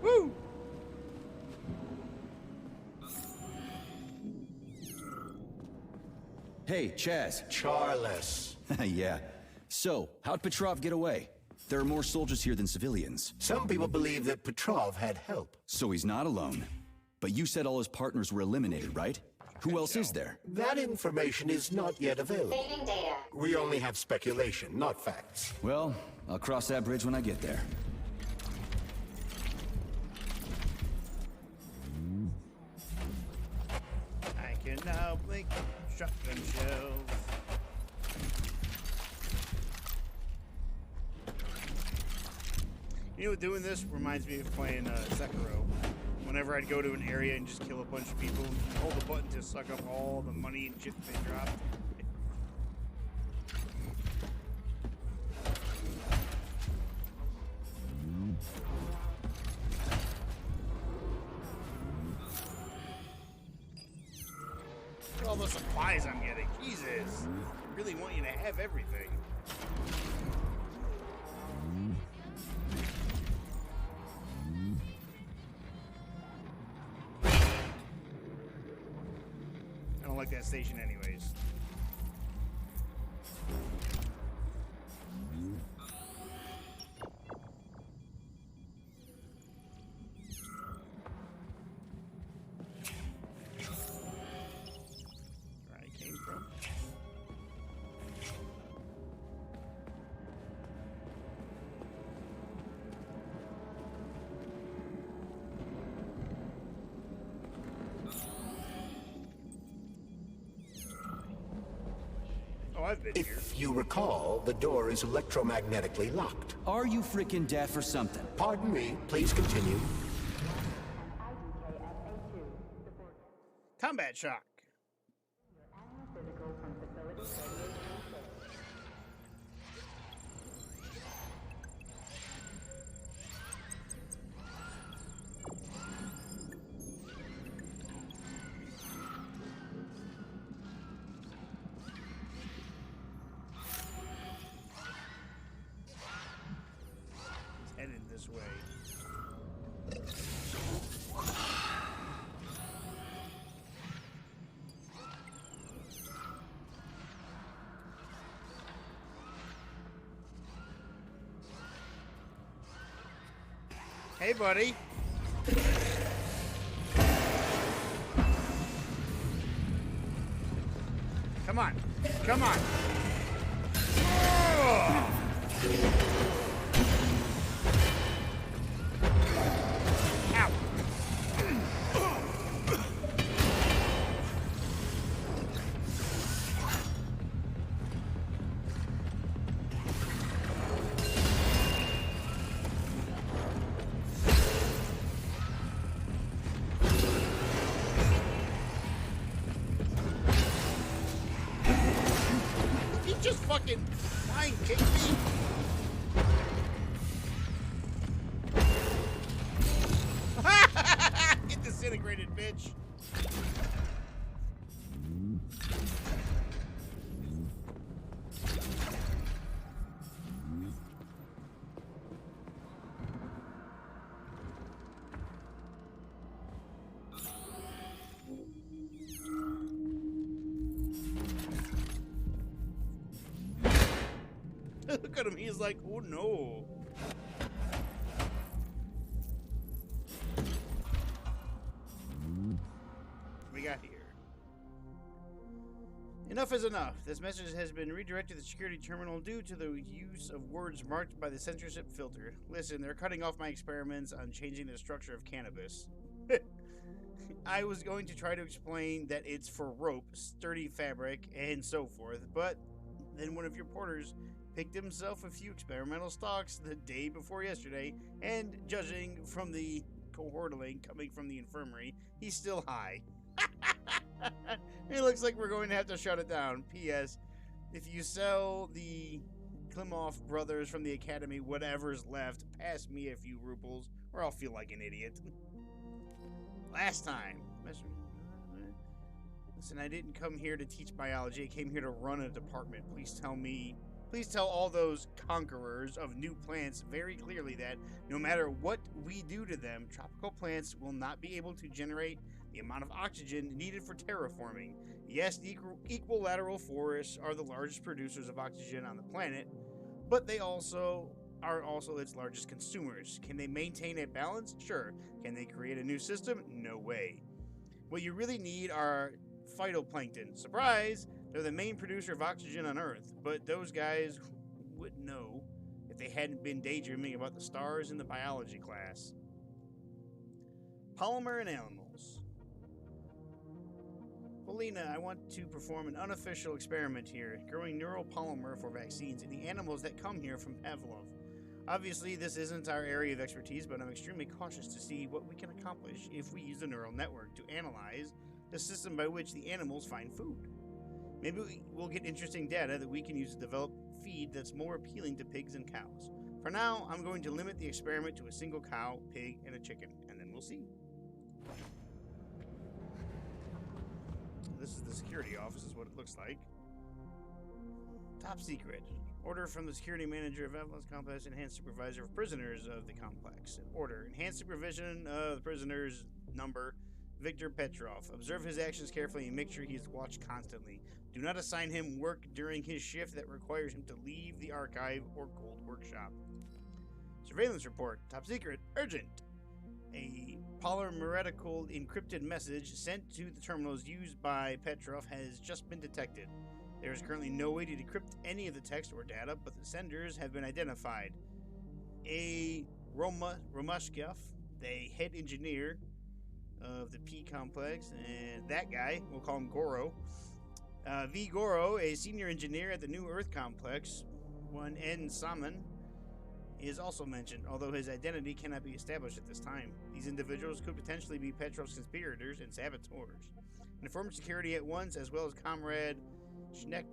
Woo! Hey, Chaz. Charles. Yeah. So, how'd Petrov get away? There are more soldiers here than civilians. Some people believe that Petrov had help. So he's not alone. But you said all his partners were eliminated, right? Who else is there? That information is not yet available. Saving data. We only have speculation, not facts. Well, I'll cross that bridge when I get there. I can now blink shotgun shells. You know, doing this reminds me of playing Sekiro. Whenever I'd go to an area and just kill a bunch of people, hold the button to suck up all the money and shit they dropped. Look at all the supplies I'm getting. Jesus. I really want you to have everything. I don't like that station anyways. Where I came from. Oh, I've been here. If you recall, the door is electromagnetically locked. Are you frickin' deaf or something? Pardon me, please continue. Combat shock. Hey, buddy. Come on. Come on. Oh! Ow. He just fucking flying kicked me. Get disintegrated, bitch. Look at him, he's like, oh no. What we got here? Enough is enough. This message has been redirected to the security terminal due to the use of words marked by the censorship filter. Listen, they're cutting off my experiments on changing the structure of cannabis. I was going to try to explain that it's for rope, sturdy fabric, and so forth, but then one of your porters picked himself a few experimental stalks the day before yesterday, and judging from the cohortling coming from the infirmary, he's still high. It looks like we're going to have to shut it down. P.S. If you sell the Klimov brothers from the academy whatever's left, pass me a few rubles, or I'll feel like an idiot. Last time. Listen, I didn't come here to teach biology. I came here to run a department. Please tell all those conquerors of new plants very clearly that no matter what we do to them, tropical plants will not be able to generate the amount of oxygen needed for terraforming. Yes, the equilateral forests are the largest producers of oxygen on the planet, but they are also its largest consumers. Can they maintain a balance? Sure. Can they create a new system? No way. What you really need are phytoplankton. Surprise! They're the main producer of oxygen on Earth, but those guys wouldn't know if they hadn't been daydreaming about the stars in the biology class. Polymer and animals. Polina, I want to perform an unofficial experiment here, growing neuropolymer for vaccines in the animals that come here from Pavlov. Obviously, this isn't our area of expertise, but I'm extremely cautious to see what we can accomplish if we use a neural network to analyze the system by which the animals find food. Maybe we'll get interesting data that we can use to develop feed that's more appealing to pigs and cows. For now, I'm going to limit the experiment to a single cow, pig, and a chicken, and then we'll see. This is the security office, is what it looks like. Top secret. Order from the security manager of Avalon's complex, enhanced supervisor of prisoners of the complex. Order. Enhanced supervision of the prisoner's number, Victor Petrov. Observe his actions carefully and make sure he is watched constantly. Do not assign him work during his shift that requires him to leave the archive or cold workshop. Surveillance report. Top secret. Urgent. A polymerical encrypted message sent to the terminals used by Petrov has just been detected. There is currently no way to decrypt any of the text or data, but the senders have been identified. A Romashkov, the head engineer of the P complex, and that guy, we'll call him Goro. V. Goro, a senior engineer at the New Earth complex, one N. Saman, is also mentioned, although his identity cannot be established at this time. These individuals could potentially be Petrov's conspirators and saboteurs. Inform security at once, as well as Comrade Schneck.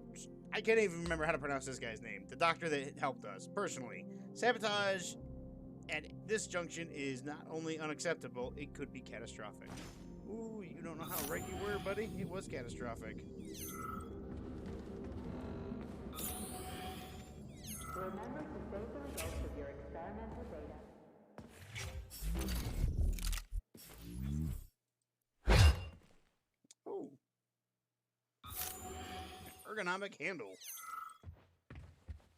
I can't even remember how to pronounce this guy's name. The doctor that helped us, personally. Sabotage at this junction is not only unacceptable, it could be catastrophic. Ooh, you don't know how right you were, buddy. It was catastrophic. Remember to save the results of your experimental data. Oh. Ergonomic handle.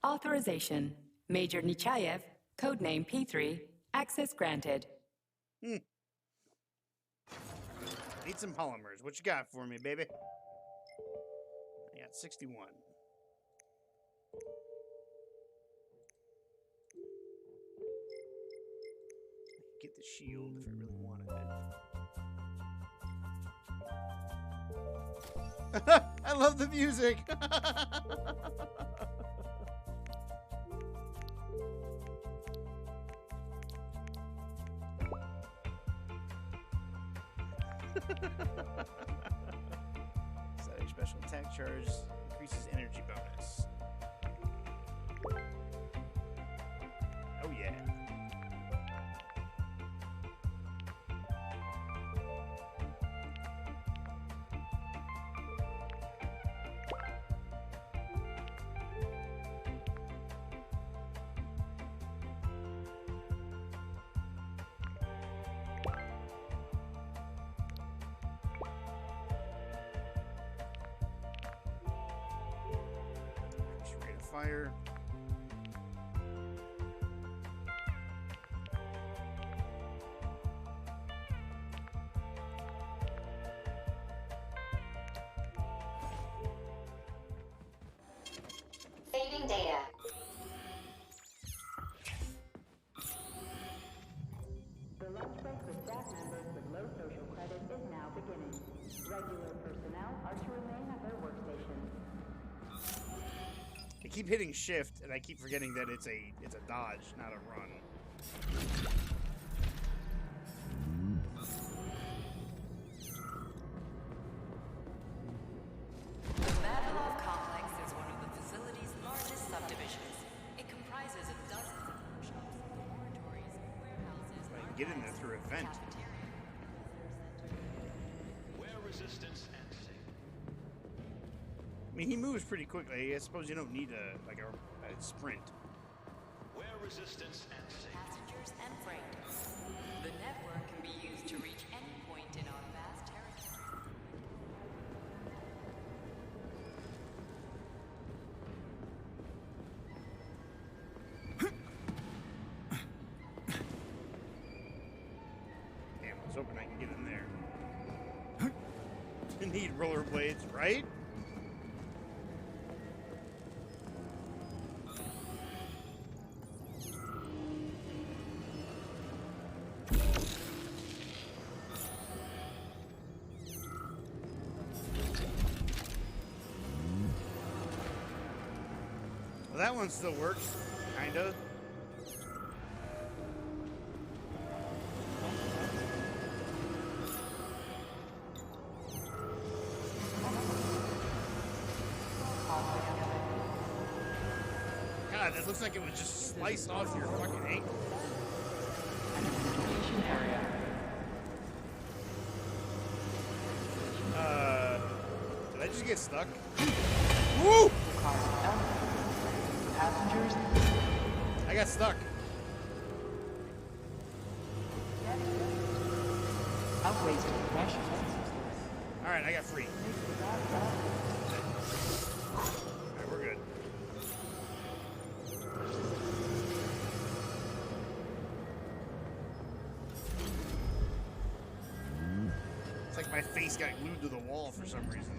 Authorization. Major Nechayev, codename P3, Access granted. Need some polymers. What you got for me, baby? I got 61. Get the shield if I really wanted it. I love the music. Setting special attack charge increases energy bonus. Oh yeah. Rate of fire. Saving data. The lunch break for staff members with low social credit is now beginning. Regular personnel are to remain at their workstations. I keep hitting shift and I keep forgetting that it's a dodge, not a run. The Vavilov complex is one of the facility's largest subdivisions. It comprises of dozens of workshops, laboratories, warehouses, I can get in there through a vent. Where resistance and I mean, he moves pretty quickly. I suppose you don't need a sprint. where resistance and passengers and freight. The network can be used to reach any point in our vast territory. Damn, I was hoping I can get in there. You need rollerblades, right? Well, that one still works, kinda. God, that looks like it was just sliced off your fucking ankle. Did I just get stuck? Woo! Passengers. I got stuck. I've wasted precious. Alright, I got free. Alright, we're good. It's like my face got glued to the wall for some reason.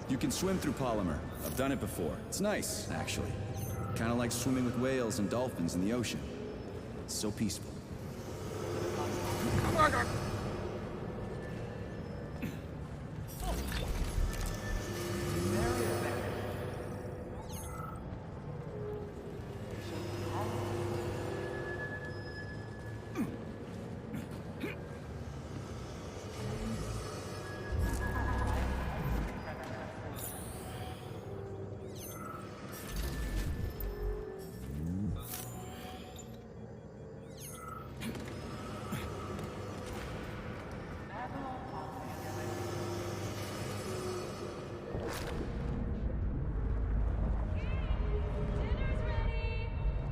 You can swim through polymer. I've done it before. It's nice, actually. Kind of like swimming with whales and dolphins in the ocean. It's so peaceful.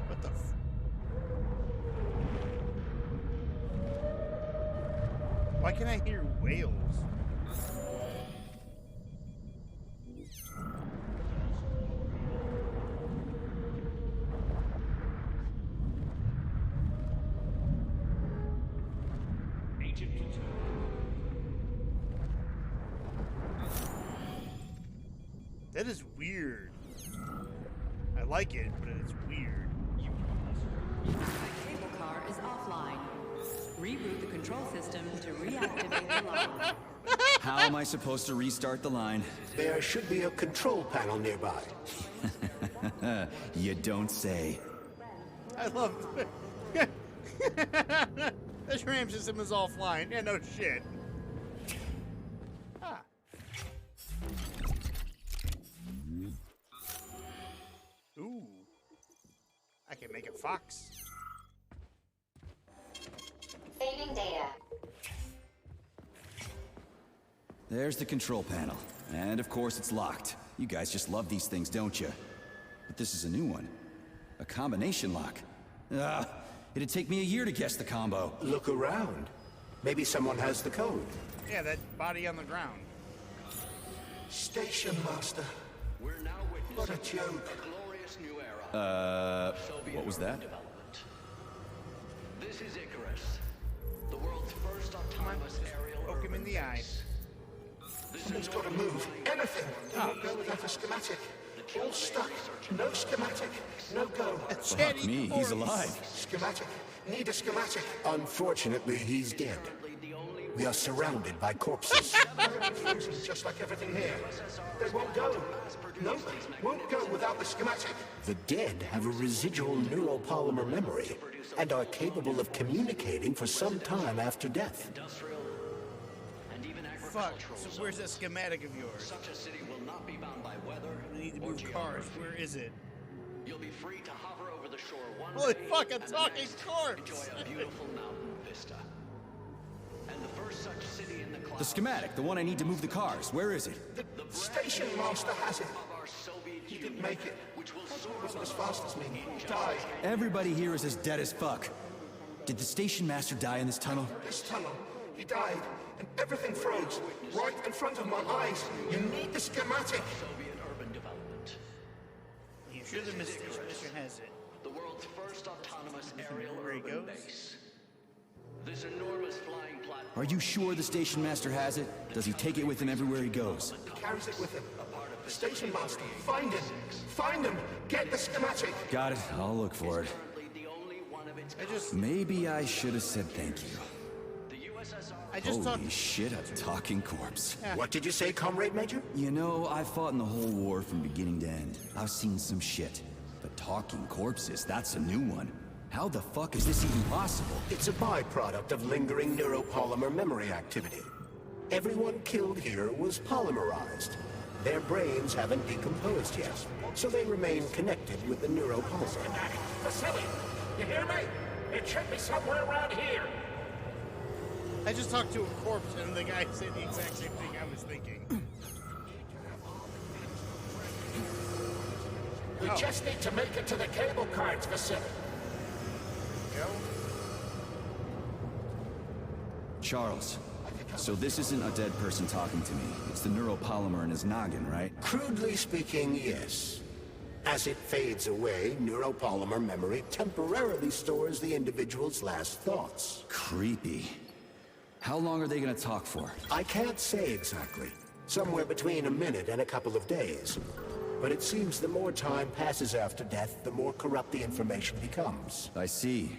What the f... Why can't I hear whales? That is weird. I like it, but it's weird. The cable car is offline. Reboot the control system to reactivate the line. How am I supposed to restart the line? There should be a control panel nearby. You don't say. I love the tram system is offline. Yeah, no shit. Ah. Ooh. I can make a fox. Saving data. There's the control panel. And of course it's locked. You guys just love these things, don't you? But this is a new one. A combination lock. It'd take me a year to guess the combo. Look around. Maybe someone has the code. Yeah, that body on the ground. Station Master. We're now What witnessing a joke. a glorious new era. What was that? Development. This is Icarus, the world's first autonomous aerial Poke him in the eye. Someone's got to move. Anything. Don't go without a schematic. All stuck. No schematic. No go. Fuck me, he's alive. Schematic. Need a schematic. Unfortunately, he's dead. We are surrounded by corpses. Frozen, just like everything here. They won't go. No, won't go without the schematic. The dead have a residual neuropolymer memory and are capable of communicating for some time after death. Fuck. So where's that schematic of yours? Such a city will not be bound by weather. We need to or move cars. geography. Where is it? You'll be free to hover over the shore one Holy day fuck, I'm and the talking next corpse. enjoy a beautiful mountain vista. And the first such city in the clouds. The schematic, the one I need to move the cars. Where is it? The station master has it. Of our Soviet He Union, didn't make it. which will soar Wasn't as above fast as me. Died. Everybody here is as dead as fuck. Did the station master die in this tunnel? This tunnel. He died. And everything froze. Right in front of my eyes. You need the schematic. Soviet urban development. You sure the mission has it? The world's first autonomous aerial Where he urban goes? base. This enormous flying platform. Are you sure the station master has it? Does he take it with him everywhere he goes? He carries it with him. The station master. Find him. Find him. Get the schematic. Got it. I'll look for it. The only one of its Maybe I should have said thank you. I just thought. Holy shit, a talking corpse. What did you say, Comrade Major? You know, I've fought in the whole war from beginning to end. I've seen some shit. But talking corpses, that's a new one. How the fuck is this even possible? It's a byproduct of lingering neuropolymer memory activity. Everyone killed here was polymerized. Their brains haven't decomposed yet, so they remain connected with the neuropolymer. Vasily, you hear me? It should be somewhere around here. I just talked to a corpse, and the guy said the exact same thing I was thinking. We just need to make it to the cable cards, Vasily. Go. Charles, so this isn't a dead person talking to me. It's the neuropolymer in his noggin, right? Crudely speaking, yes. As it fades away, neuropolymer memory temporarily stores the individual's last thoughts. Creepy. How long are they gonna talk for? I can't say exactly. Somewhere between a minute and a couple of days. But it seems the more time passes after death, the more corrupt the information becomes. I see.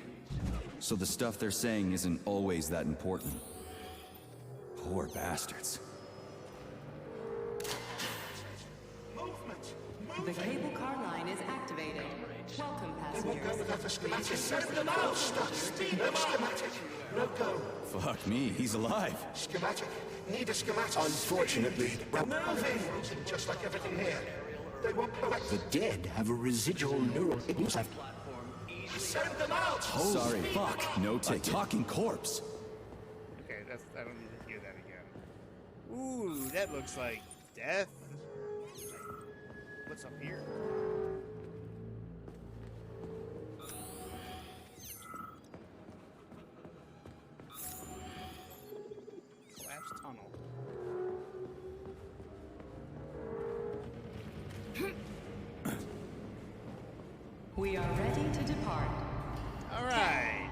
So the stuff they're saying isn't always that important. Poor bastards. The cable car line is activated. Welcome, passengers. Send them out! Stop! Speed them schematic! No go! Fuck me, he's alive. Schematic. Need a schematic. Unfortunately, moving! Just like everything here. They won't collect. The dead have a residual neural. Send them out! Sorry, fuck. No ticket. A talking corpse. Okay, I don't need to hear that again. Ooh, that looks like death. What's up here? We are ready to depart. All right.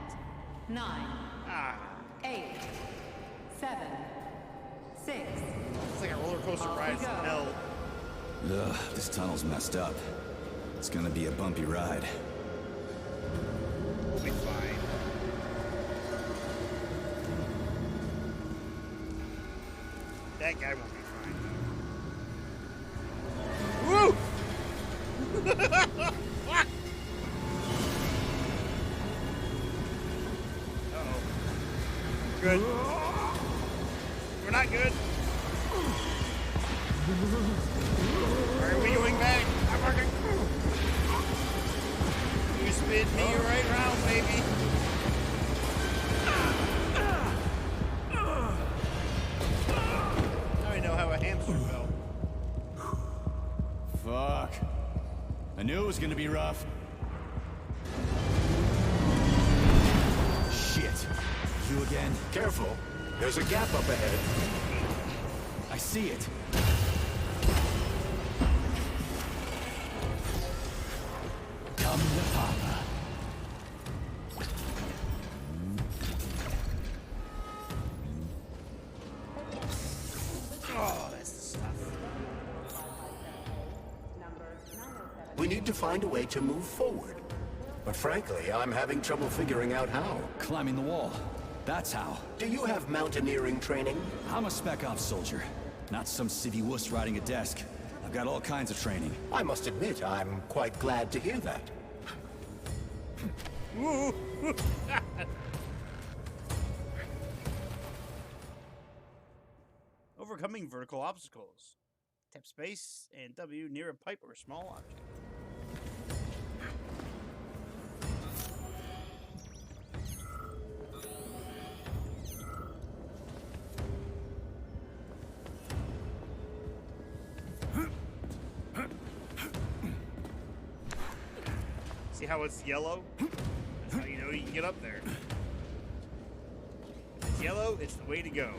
9, 8, 7, 6. It's like a roller coaster ride from hell. Ugh, this tunnel's messed up. It's gonna be a bumpy ride. We'll be fine. That guy won't be fine. Woo! Uh-oh. Good. We're not good. Alright, we going back. I'm working. You spin me right round, baby. Now I know how a hamster felt. Fuck. I knew it was gonna be rough. Shit. You again? Careful. There's a gap up ahead. I see it. Come to Papa. Oh, that's the stuff. We need to find a way to move forward. But frankly, I'm having trouble figuring out how. Climbing the wall. That's how. Do you have mountaineering training? I'm a spec ops soldier. Not some civvy wuss riding a desk. I've got all kinds of training. I must admit, I'm quite glad to hear that. Overcoming vertical obstacles. Tap space and W near a pipe or a small object. See how it's yellow? That's how you know you can get up there. If it's yellow, it's the way to go.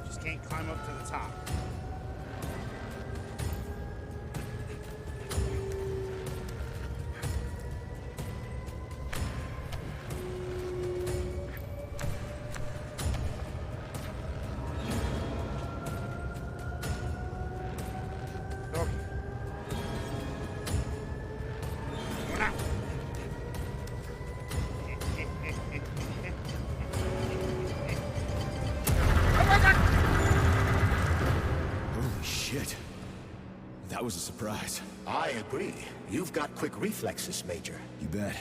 Just can't climb up to the top. That was a surprise. I agree. You've got quick reflexes, Major. You bet.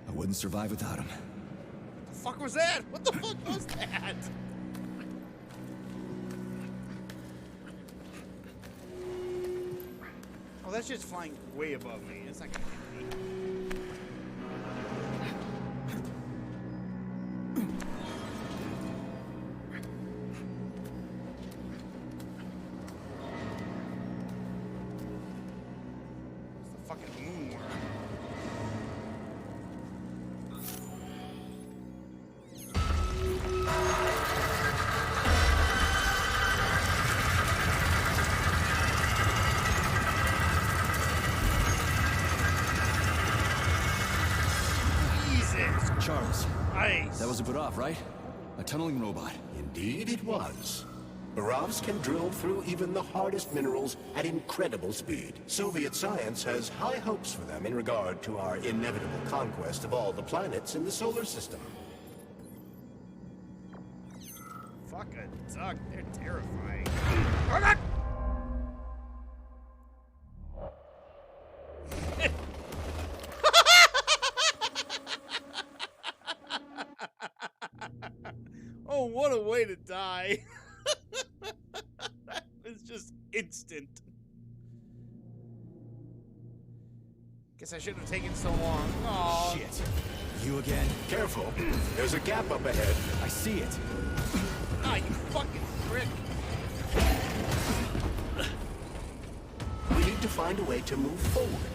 I wouldn't survive without him. What the fuck was that? What the fuck was that? Oh, that's just flying way above me. It's not gonna hit me. Charles. Nice. That was a Barov, right? A tunneling robot. Indeed it was. Barovs can drill through even the hardest minerals at incredible speed. Soviet science has high hopes for them in regard to our inevitable conquest of all the planets in the solar system. Fuck a duck. They're terrifying. Oh, God! Oh, what a way to die. That was just instant. Guess I shouldn't have taken so long. Oh shit. You again? Careful. There's a gap up ahead. I see it. Ah, you fucking prick. We need to find a way to move forward.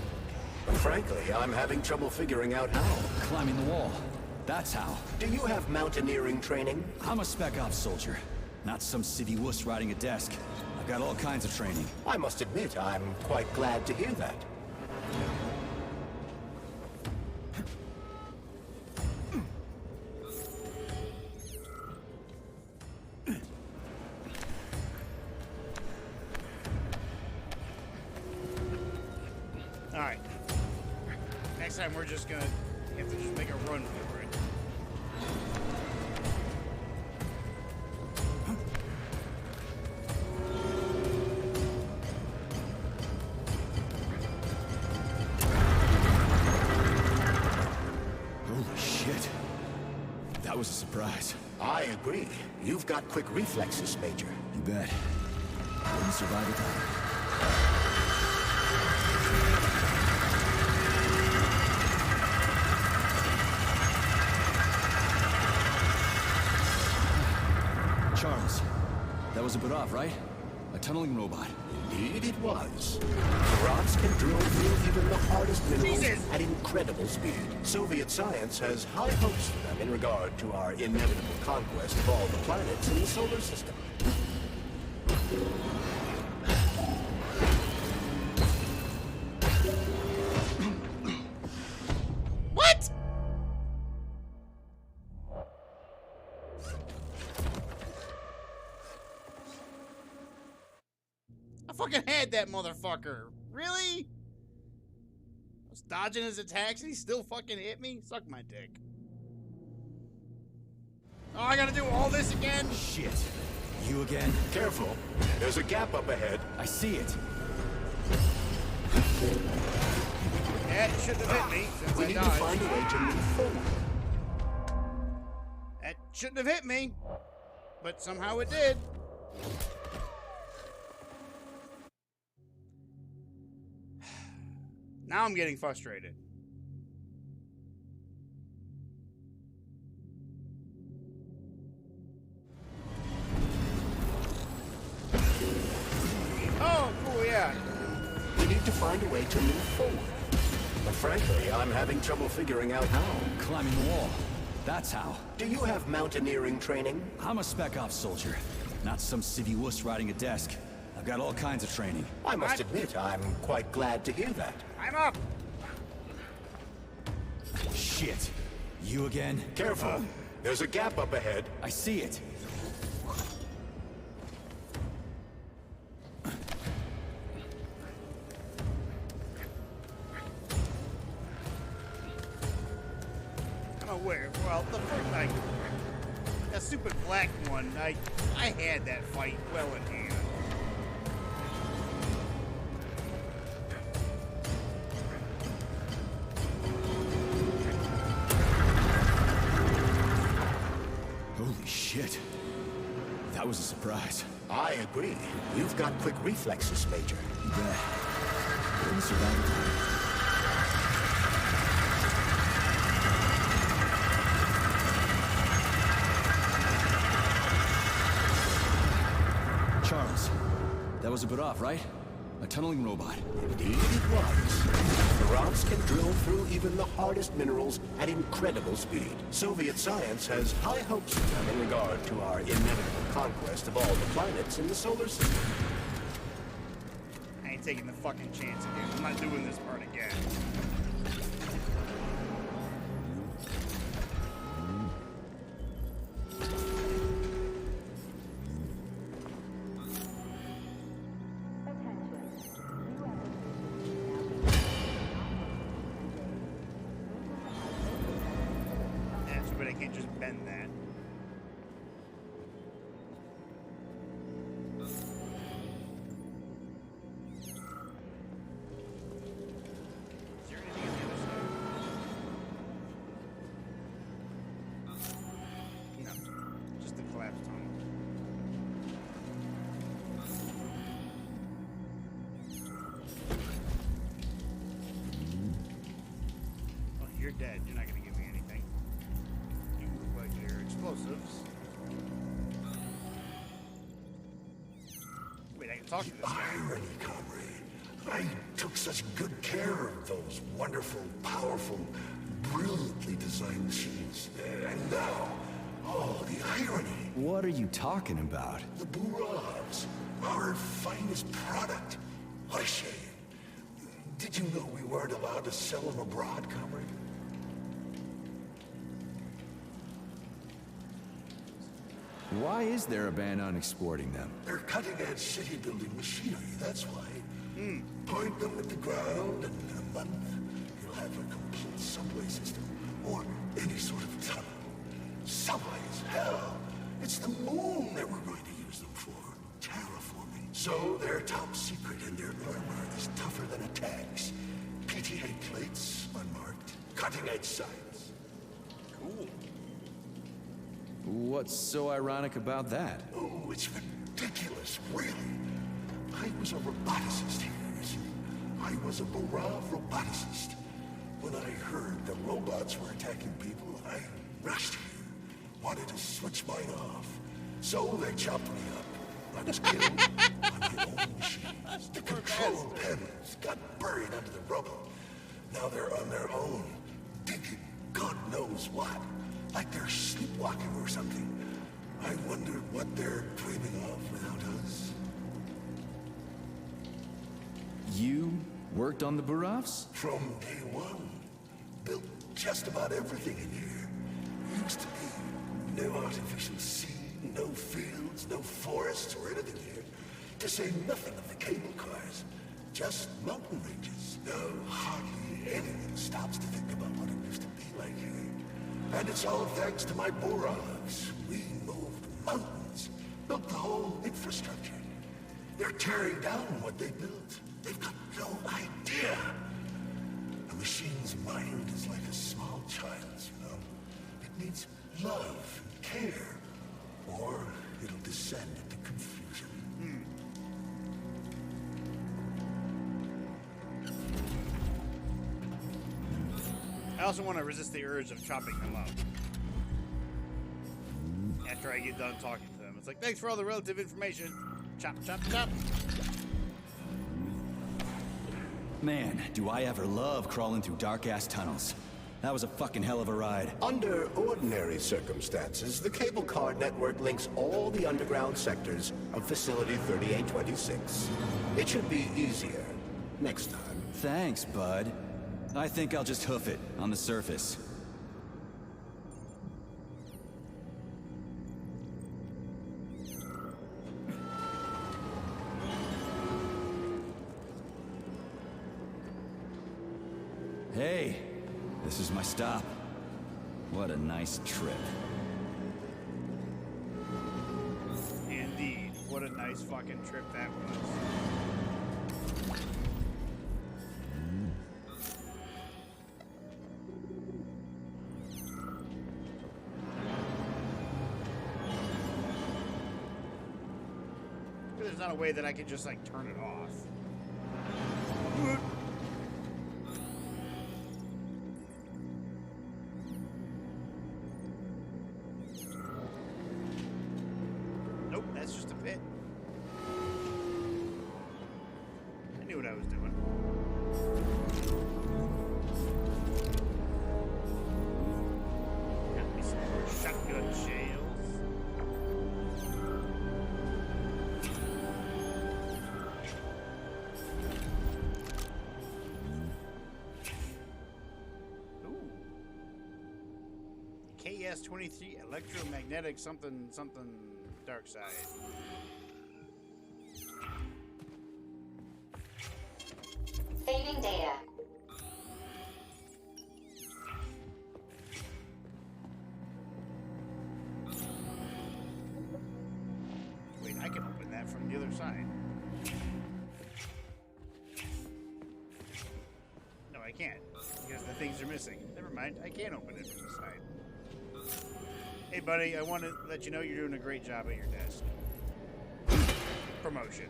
But frankly, I'm having trouble figuring out how. Climbing the wall. That's how. Do you have mountaineering training? I'm a spec ops soldier. Not some civvy wuss riding a desk. I've got all kinds of training. I must admit, I'm quite glad to hear that. Alright. Next time we're just gonna have to just make a run for it. Holy shit. That was a surprise. I agree. You've got quick reflexes, Major. You bet. Wouldn't survive without it. Charles, that was a bit off, right? A tunneling robot. Indeed it was. The rods can drill through even the hardest minerals at incredible speed. Soviet science has high hopes for them in regard to our inevitable conquest of all the planets in the solar system. What? I fucking had that motherfucker. Really? I was dodging his attacks and he still fucking hit me? Suck my dick. Oh, I gotta do all this again? Shit. You again? Careful. There's a gap up ahead. I see it. Yeah, it shouldn't have hit me since We I need to dodged. find a way to move forward. That shouldn't have hit me. But somehow it did. Now I'm getting frustrated. Oh, cool, yeah. We need to find a way to move forward. But frankly, I'm having trouble figuring out how. Climbing the wall. That's how. Do you have mountaineering training? I'm a spec ops soldier. Not some civvy wuss riding a desk. I've got all kinds of training. I must admit, I'm quite glad to hear that. I'm up. Shit. You again? Careful. There's a gap up ahead. I see it. I'm aware. Well, the first, like, that stupid black one, I had that fight well in hand. Holy shit. That was a surprise. I agree. You've got quick reflexes, Major. You bet. Wouldn't survive without it. Charles, that was a bit off, right? A tunneling robot. Indeed it was. The rods can drill through even the hardest minerals at incredible speed. Soviet science has high hopes for them in regard to our inevitable conquest of all the planets in the solar system. I ain't taking the fucking chance again. I'm not doing this part again. But I can't just bend that. Is there anything on the other side? No. Just the collapsed tunnel. Well, you're dead. You're not gonna give me anything. You look like you're explosives. Wait, I can talk to this guy. Irony, comrade. I took such good care of those wonderful, powerful, brilliantly designed machines. And now, Oh, the irony. What are you talking about? The Burovs, our finest product. I say, did you know we weren't allowed to sell them abroad, comrade? Why is there a ban on exporting them? They're cutting-edge city-building machinery, that's why. Point them at the ground, and in a month, you'll have a complete subway system, or any sort of tunnel. Subways, hell! It's the moon that we're going to use them for. Terraforming. So they're top secret, and their armor is tougher than a tank's. PTA plates, unmarked. Cutting-edge science. Cool. What's so ironic about that? Oh, it's ridiculous, really. I was a roboticist here, you see. I was a Burov roboticist. When I heard the robots were attacking people, I rushed here. Wanted to switch mine off. So they chopped me up. I was killed on my own machines. The control panels got buried under the rubble. Now they're on their own, digging God knows what. Like they're sleepwalking or something. I wonder what they're dreaming of without us. You worked on the Burovs? From day one. Built just about everything in here. Used to be no artificial sea, no fields, no forests or anything here. To say nothing of the cable cars. Just mountain ranges. No, hardly anyone stops to think about what it used to be like here. And it's all thanks to my Burovs. We moved mountains, built the whole infrastructure. They're tearing down what they built. They've got no idea. A machine's mind is like a small child's, you know. It needs love and care, or it'll descend into confusion. I also want to resist the urge of chopping them up. After I get done talking to them. It's like, thanks for all the relative information. Chop, chop, chop. Man, do I ever love crawling through dark-ass tunnels. That was a fucking hell of a ride. Under ordinary circumstances, the cable car network links all the underground sectors of Facility 3826. It should be easier next time. Thanks, bud. I think I'll just hoof it on the surface. Hey, this is my stop. What a nice trip. Indeed. What a nice fucking trip that was. There's not a way that I can just like turn it off. Nope, that's just a pit. I knew what I was doing. Got me some more shotgun shells. KS-23 electromagnetic something dark side. Saving data. Wait, I can open that from the other side. No, I can't. Because the things are missing. Never mind, I can't open it from the side. Hey, buddy, I want to let you know you're doing a great job at your desk. Promotion.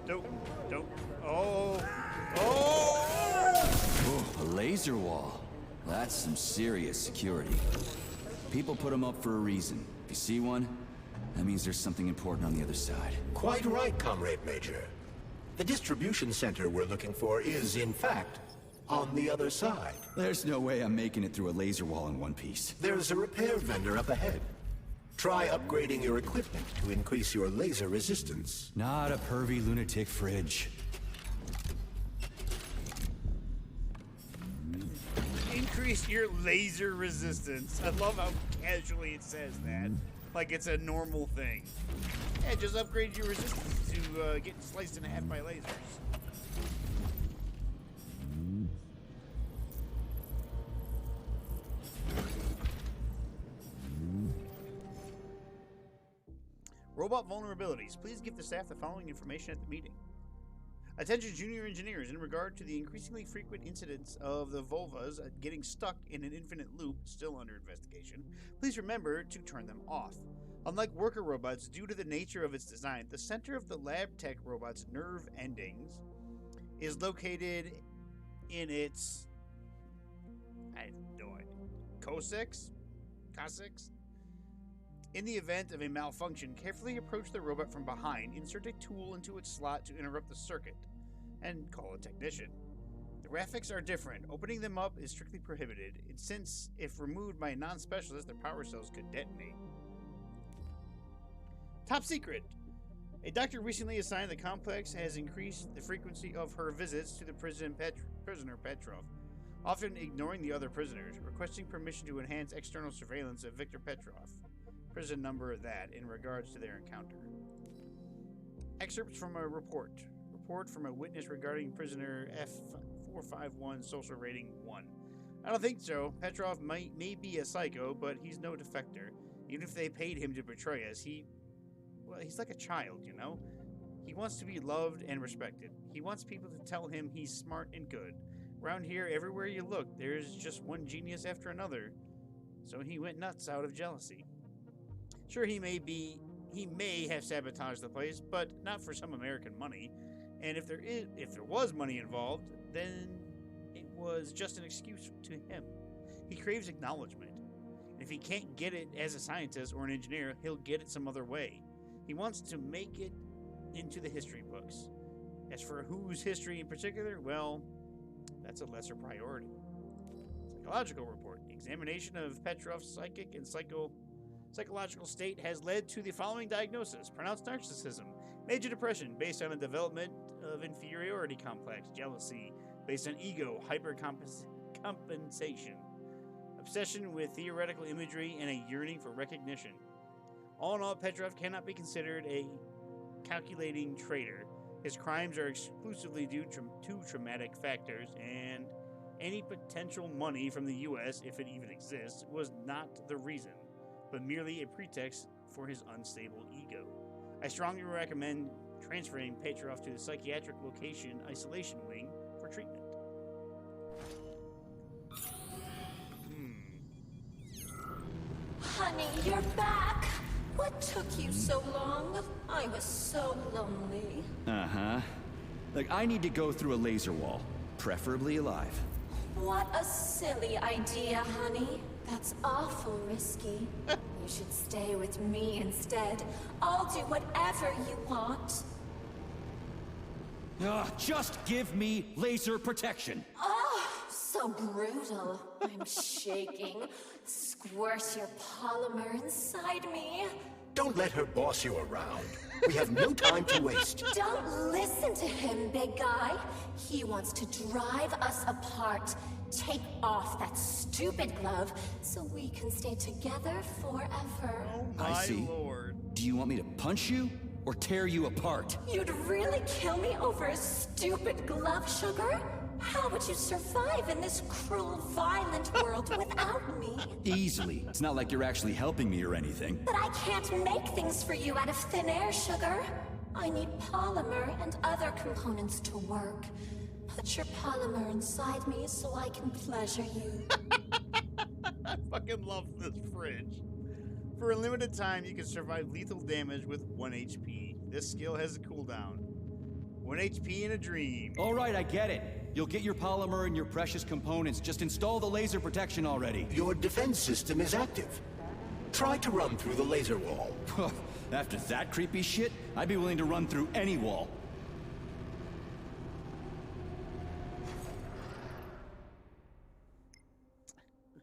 Don't. Oh! A laser wall. That's some serious security. People put them up for a reason. If you see one, That means there's something important on the other side. Quite right, Comrade Major. The distribution center we're looking for is, in fact, on the other side. There's no way I'm making it through a laser wall in one piece. There's a repair vendor up ahead. Try upgrading your equipment to increase your laser resistance. Not a pervy lunatic fridge. Increase your laser resistance. I love how casually it says that. Like it's a normal thing. Yeah, just upgrade your resistance to get sliced in half by lasers. Robot vulnerabilities. Please give the staff the following information at the meeting. Attention junior engineers, in regard to the increasingly frequent incidents of the Volvas getting stuck in an infinite loop still under investigation, please remember to turn them off. Unlike worker robots, due to the nature of its design, the center of the lab tech robot's nerve endings is located in its... I have no idea. Coccyx? In the event of a malfunction, carefully approach the robot from behind, insert a tool into its slot to interrupt the circuit, and call a technician. The graphics are different. Opening them up is strictly prohibited, since if removed by a non-specialist, their power cells could detonate. Top secret! A doctor recently assigned the complex has increased the frequency of her visits to the prisoner Petrov, often ignoring the other prisoners, requesting permission to enhance external surveillance of Victor Petrov. Prison number that in regards to their encounter. Excerpts from a report. Report from a witness regarding prisoner F451 social rating 1. I don't think so. Petrov may be a psycho, but he's no defector. Even if they paid him to betray us, he's like a child, you know? He wants to be loved and respected. He wants people to tell him he's smart and good. Around here, everywhere you look, there's just one genius after another. So he went nuts out of jealousy. Sure, he may have sabotaged the place, but not for some American money. And if there was money involved, then it was just an excuse to him. He craves acknowledgement. And if he can't get it as a scientist or an engineer, he'll get it some other way. He wants to make it into the history books. As for whose history in particular, well, that's a lesser priority. Psychological report. The examination of Petrov's psychic and psychological state has led to the following diagnosis: pronounced narcissism, major depression based on a development of inferiority complex, jealousy based on ego, hypercompensation, obsession with theoretical imagery, and a yearning for recognition. All in all, Petrov cannot be considered a calculating traitor. His crimes are exclusively due to traumatic factors, and any potential money from the U.S., if it even exists, was not the reason, but merely a pretext for his unstable ego. I strongly recommend transferring Petrov to the psychiatric location isolation wing for treatment. Honey, you're back. What took you so long? I was so lonely. Uh-huh. Like, I need to go through a laser wall, preferably alive. What a silly idea, honey. That's awful risky. You should stay with me instead. I'll do whatever you want. Just give me laser protection. Oh, so brutal. I'm shaking. Squirt your polymer inside me. Don't let her boss you around. We have no time to waste. Don't listen to him, big guy. He wants to drive us apart. Take off that stupid glove so we can stay together forever. Oh I see. Lord. Do you want me to punch you or tear you apart? You'd really kill me over a stupid glove, sugar? How would you survive in this cruel, violent world without me? Easily. It's not like you're actually helping me or anything. But I can't make things for you out of thin air, sugar. I need polymer and other components to work. Put your polymer inside me so I can pleasure you. I fucking love this fridge. For a limited time, you can survive lethal damage with 1 HP. This skill has a cooldown. 1 HP in a dream. All right, I get it. You'll get your polymer and your precious components. Just install the laser protection already. Your defense system is active. Try to run through the laser wall. After that creepy shit, I'd be willing to run through any wall.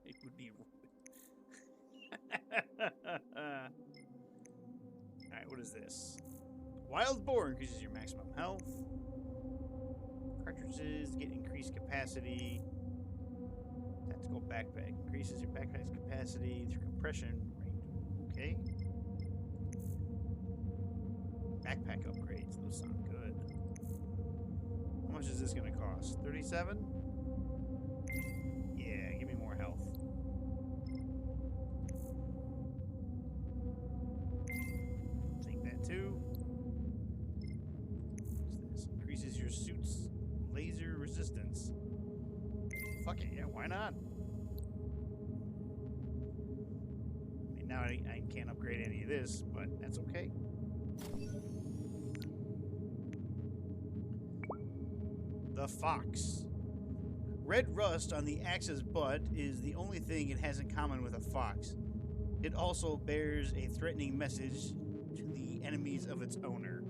It would be... Alright, what is this? Wild Boar increases your maximum health. Cartridges get increased capacity. Tactical backpack increases your backpack's capacity through compression range. Okay. Backpack upgrades. Those sound good. How much is this going to cost? 37? Yeah, give me more health. Take that too. What's this? Increases your suit's laser resistance. Fuck it, yeah, why not? I mean, now I can't upgrade any of this, but that's okay. The Fox. Red rust on the axe's butt is the only thing it has in common with a fox. It also bears a threatening message to the enemies of its owner.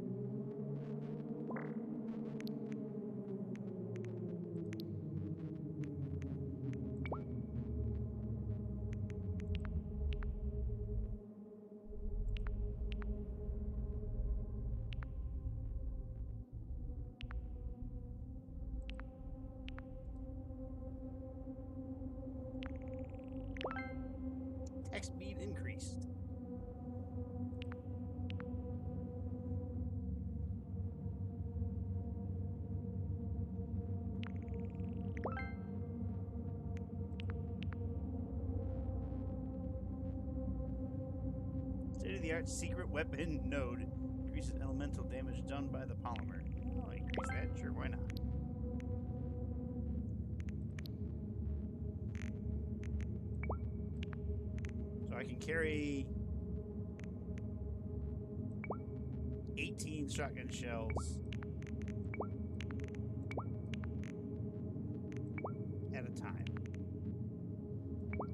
Attack speed increased. State-of-the-art secret weapon node increases elemental damage done by the polymer. Oh, increase that? Sure, why not? I can carry 18 shotgun shells at a time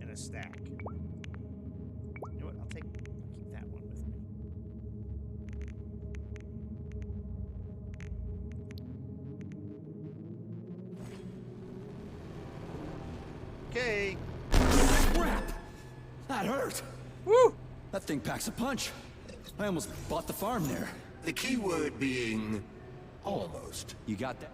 in a stack. You know what? I'll keep that one with me. Okay. Crap! That hurt! Woo! That thing packs a punch. I almost bought the farm there. The key word being almost. You got that?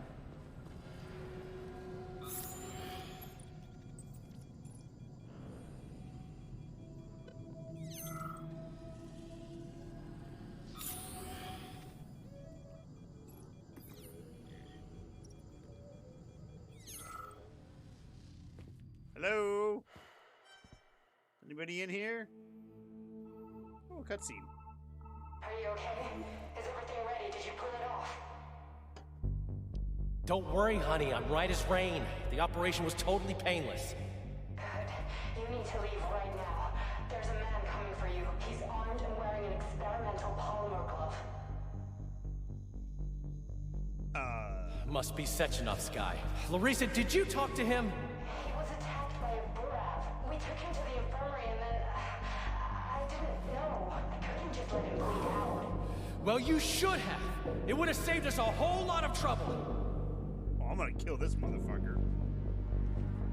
Hello? Anybody in here? Oh, cutscene. Are you okay? Is everything ready? Did you pull it off? Don't worry, honey. I'm right as rain. The operation was totally painless. Good. You need to leave right now. There's a man coming for you. He's armed and wearing an experimental polymer glove. Must be Sechenov's guy. Larissa, did you talk to him? He was attacked by a Burav. We took him to the infirmary and then... I didn't know. I couldn't just let him bleed out. Well, you should have. It would have saved us a whole lot of trouble. Oh, I'm gonna kill this motherfucker.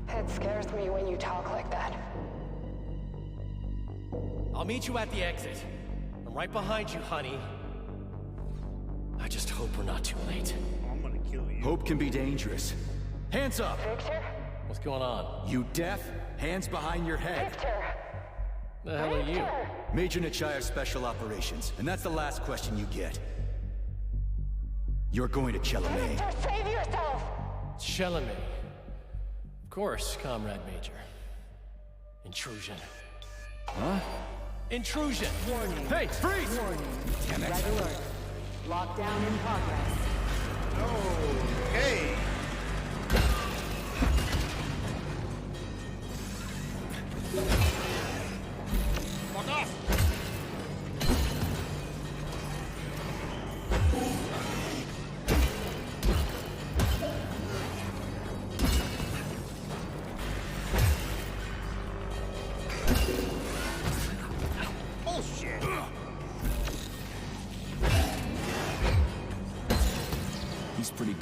It scares me when you talk like that. I'll meet you at the exit. I'm right behind you, honey. I just hope we're not too late. I'm gonna kill you. Hope can be dangerous. Hands up! Victor? What's going on? You deaf? Hands behind your head. Victor! The hell are you? Major Nechaya Special Operations, and that's the last question you get. You're going to Chalamet. Victor, save yourself! Chalamet. Of course, Comrade Major. Intrusion. Huh? Intrusion! Warning. Hey, freeze! Warning. Damn it. Red alert. Lockdown in progress. Okay. Fuck off!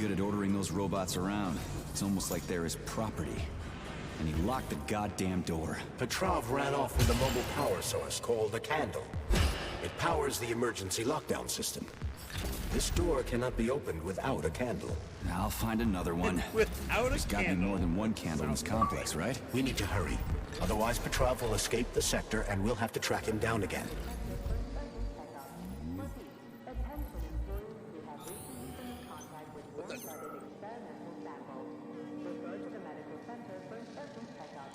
good at ordering those robots around. It's almost like they're his property. And he locked the goddamn door. Petrov ran off with a mobile power source called a candle. It powers the emergency lockdown system. This door cannot be opened without a candle. I'll find another one. Without a There's gotta be more than one candle in this complex, right? We need to hurry. Otherwise, Petrov will escape the sector and we'll have to track him down again.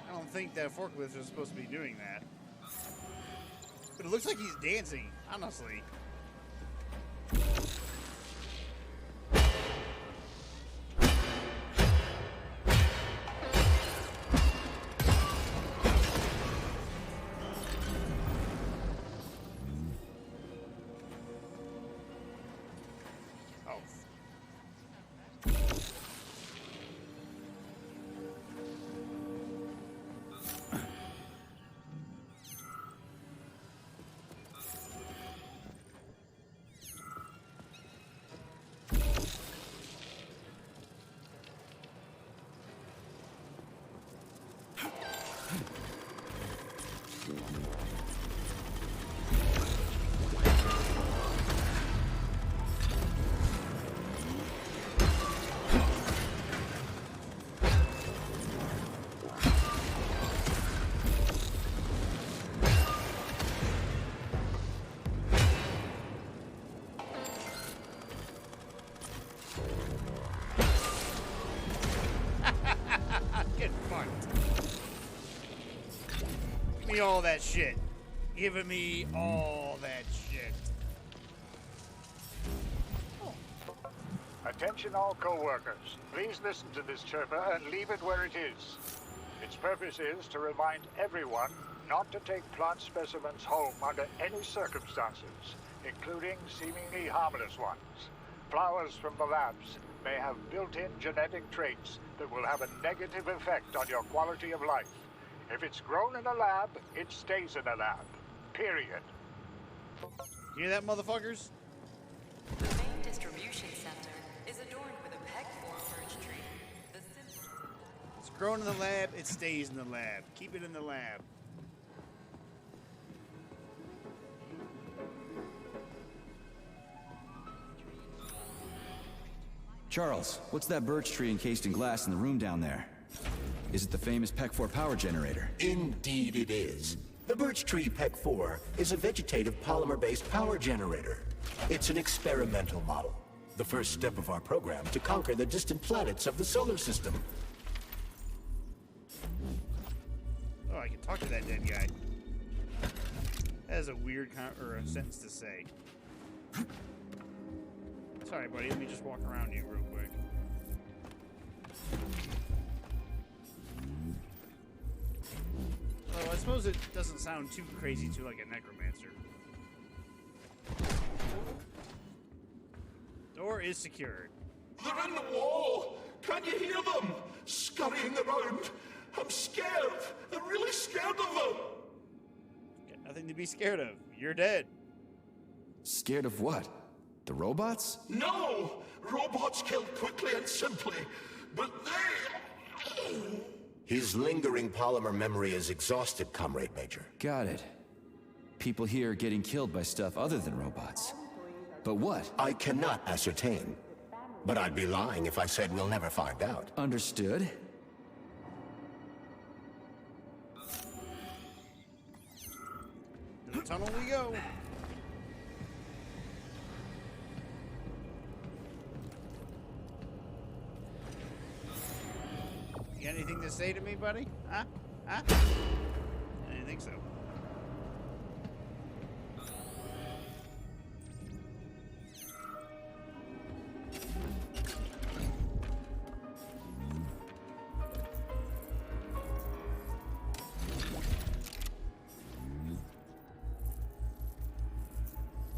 I don't think that forklift is supposed to be doing that. But it looks like he's dancing, honestly. Give me all that shit. Giving me all that shit. Attention all co-workers. Please listen to this chirper and leave it where it is. Its purpose is to remind everyone not to take plant specimens home under any circumstances, including seemingly harmless ones. Flowers from the labs may have built-in genetic traits that will have a negative effect on your quality of life. If it's grown in a lab, it stays in a lab. Period. You hear that, motherfuckers? The main distribution center is adorned with a peg-4 birch tree. It's grown in the lab, it stays in the lab. Keep it in the lab. Charles, what's that birch tree encased in glass in the room down there? Is it the famous PEC-4 power generator? Indeed it is. The birch tree PEC-4 is a vegetative polymer-based power generator. It's an experimental model. The first step of our program to conquer the distant planets of the solar system. Oh, I can talk to that dead guy. That is a weird sentence to say. Sorry, buddy. Let me just walk around you real quick. Well, I suppose it doesn't sound too crazy to like a necromancer. Door is secured. They're in the wall! Can you hear them? Scurrying around. I'm scared. I'm really scared of them. Got nothing to be scared of. You're dead. Scared of what? The robots? No! Robots kill quickly and simply, but they... His lingering polymer memory is exhausted, Comrade Major. Got it. People here are getting killed by stuff other than robots. But what? I cannot ascertain. But I'd be lying if I said we'll never find out. Understood. To the tunnel we go. You got anything to say to me, buddy? Huh? Huh? I didn't think so.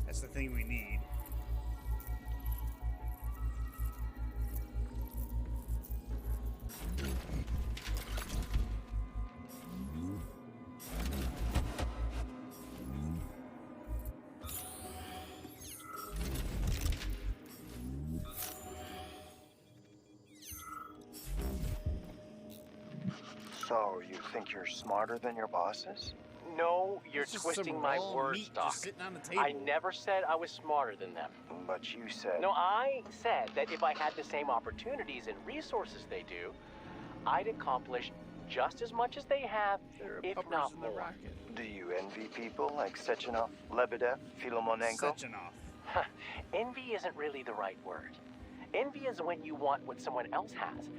That's the thing we need. So, you think you're smarter than your bosses? No, you're It's just twisting some my raw words, meat Doc. just sitting on the table. I never said I was smarter than them. But you said... No, I said that if I had the same opportunities and resources they do, I'd accomplish just as much as they have, if not more. Do you envy people like Sechenov, Lebedev, Filomonenko? Sechenov. Envy isn't really the right word. Envy is when you want what someone else has.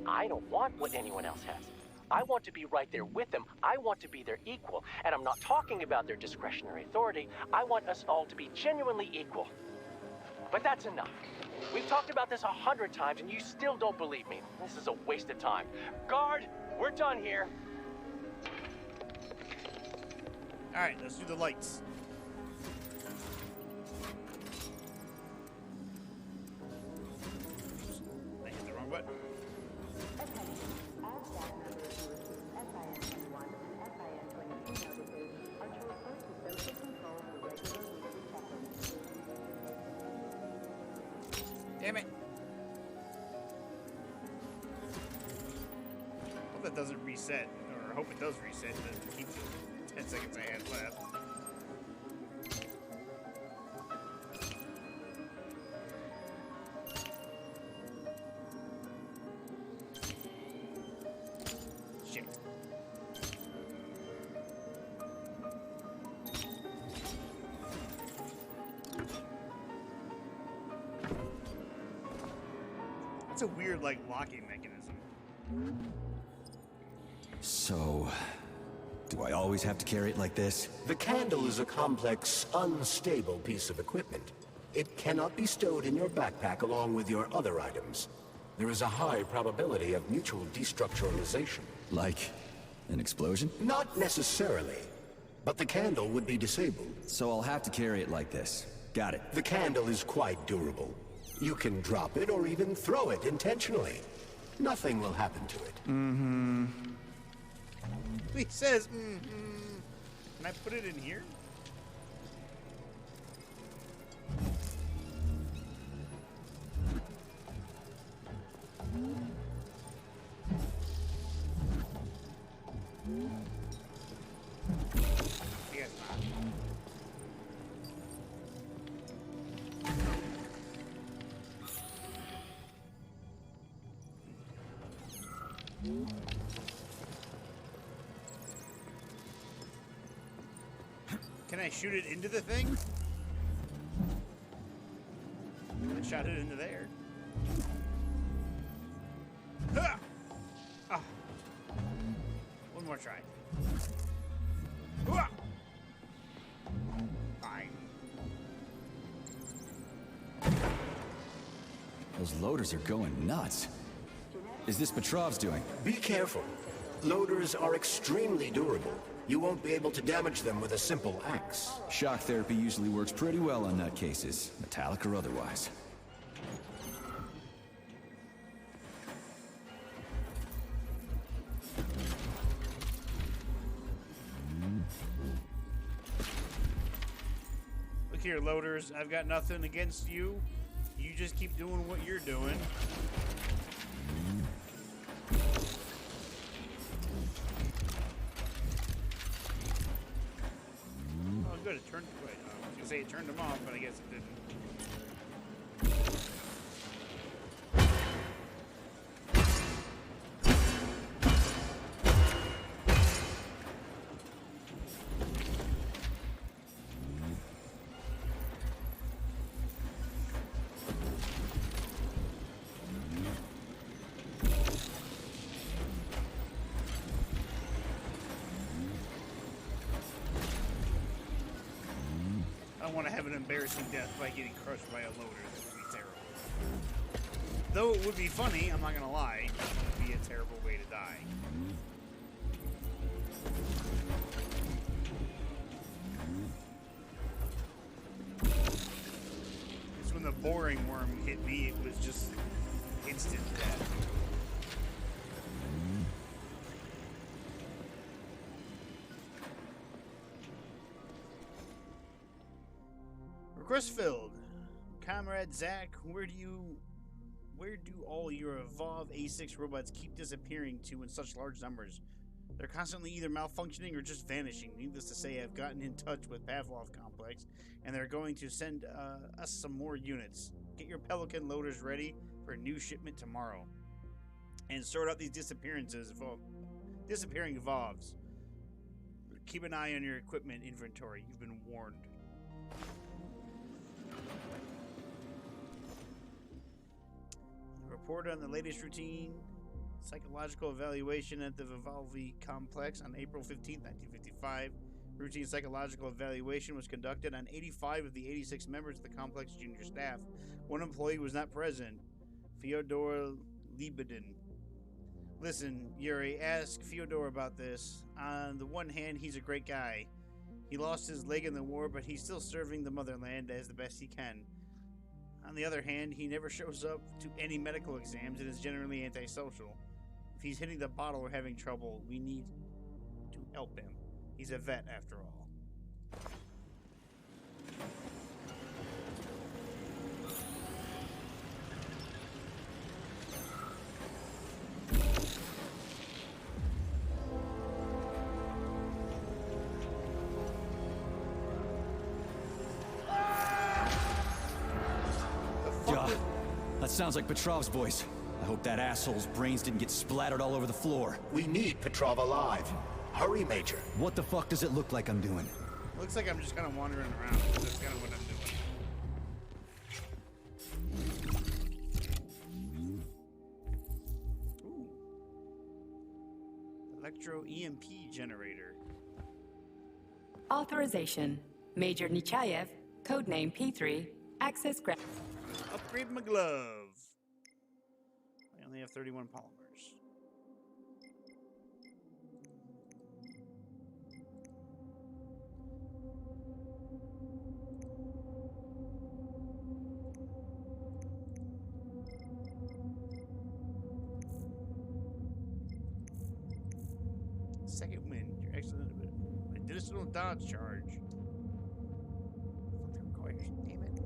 I don't want what anyone else has. I want to be right there with them. I want to be their equal. And I'm not talking about their discretionary authority. I want us all to be genuinely equal. But that's enough. We've talked about this 100 times and you still don't believe me. This is a waste of time. Guard, we're done here. All right, let's do the lights. I hit the wrong button. Damn it. Hope that doesn't reset, or I hope it does reset, but keep the 10 seconds I had left. Shit. That's a weird, like, locking mechanism. So, do I always have to carry it like this? The candle is a complex, unstable piece of equipment. It cannot be stowed in your backpack along with your other items. There is a high probability of mutual destructuralization. Like an explosion? Not necessarily, but the candle would be disabled. So I'll have to carry it like this. Got it. The candle is quite durable. You can drop it or even throw it intentionally. Nothing will happen to it. Mm-hmm. He says, mm-hmm. Can I put it in here? Yes, Can I shoot it into the thing? I shot it into there. Ah! Ah. One more try. Ah! Fine. Those loaders are going nuts. Is this Petrov's doing? Be careful. Loaders are extremely durable. You won't be able to damage them with a simple axe. Shock therapy usually works pretty well on nutcases, metallic or otherwise. Look here, loaders. I've got nothing against you. You just keep doing what you're doing. Oh, good. It turned. Wait, I was gonna say it turned them off, but I guess it didn't. I don't want to have an embarrassing death by getting crushed by a loader. That would be terrible. Though it would be funny, I'm not gonna lie. It would be a terrible way to die. Because when the boring worm hit me, it was just instant death. Request filled. Comrade Zach, where do all your Evolve A6 robots keep disappearing to in such large numbers? They're constantly either malfunctioning or just vanishing. Needless to say, I've gotten in touch with Pavlov Complex, and they're going to send us some more units. Get your Pelican loaders ready for a new shipment tomorrow. And sort out these disappearing Vovs. Keep an eye on your equipment inventory. You've been warned. Report on the latest routine psychological evaluation at the Vivaldi Complex on April 15, 1955. Routine psychological evaluation was conducted on 85 of the 86 members of the complex junior staff. One employee was not present, Fyodor Lebedin. Listen, Yuri, ask Fyodor about this. On the one hand, he's a great guy. He lost his leg in the war, but he's still serving the motherland as the best he can. On the other hand, he never shows up to any medical exams and is generally antisocial. If he's hitting the bottle or having trouble, we need to help him. He's a vet, after all. That sounds like Petrov's voice. I hope that asshole's brains didn't get splattered all over the floor. We need Petrov alive. Hurry, Major. What the fuck does it look like I'm doing? Looks like I'm just kind of wandering around. That's kind of what I'm doing. Ooh. Electro EMP generator. Authorization. Major Nechayev, codename P3, access granted. Upgrade my glove. I only have 31 polymers. Second wind. Your excellent additional dodge charge. Damn it.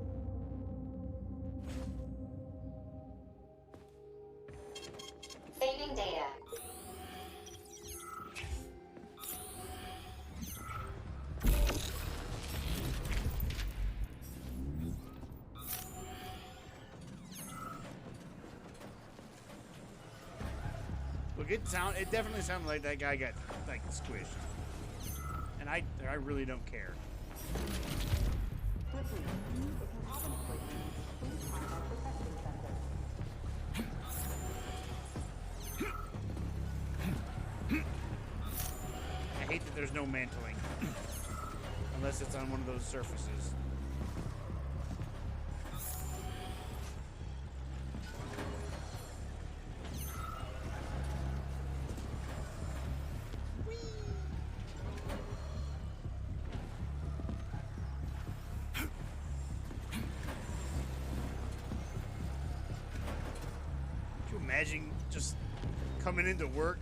Saving data. Look, it definitely sounded like that guy got like squished. And I really don't care. I hate that there's no mantling. Unless it's on one of those surfaces. Imagine just coming into work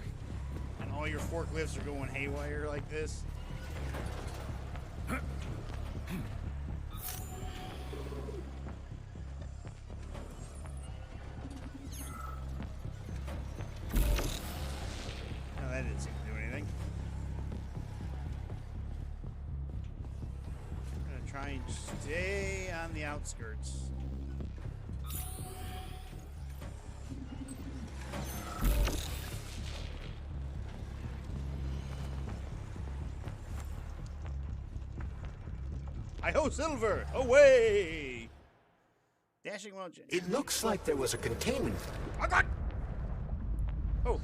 and all your forklifts are going haywire like this. No, that didn't seem to do anything. I'm gonna try and stay on the outskirts. Hi-ho, Silver! Away! Dashing launch. It looks like there was a containment. Oh, God! Oh,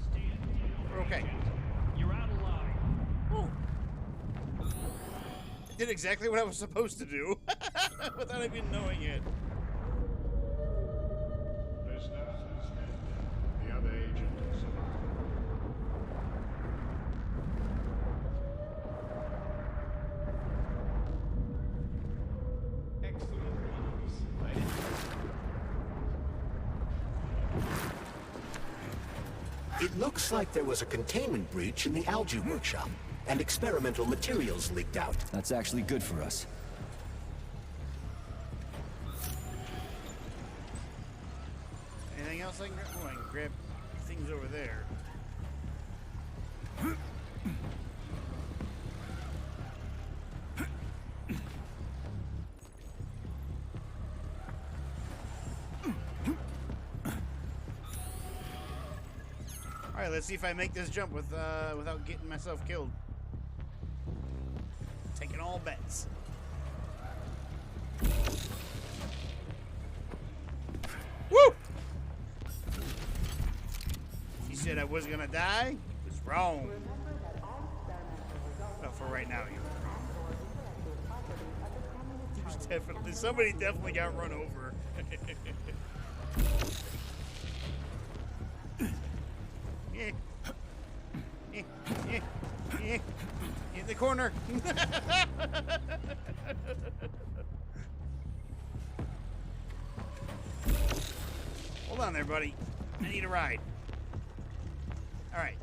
we're okay. You're out of line. Oh. I did exactly what I was supposed to do without even knowing it. The other agent is It looks like there was a containment breach in the algae workshop, and experimental materials leaked out. That's actually good for us. Anything else I can grab? Oh, I can grab things over there. let's see if I make this jump without getting myself killed. Taking all bets. Woo! She said I was gonna die. It was wrong. Well, for right now, you were wrong. There's definitely somebody definitely got run over. In the corner. Hold on there, buddy. I need a ride. All right.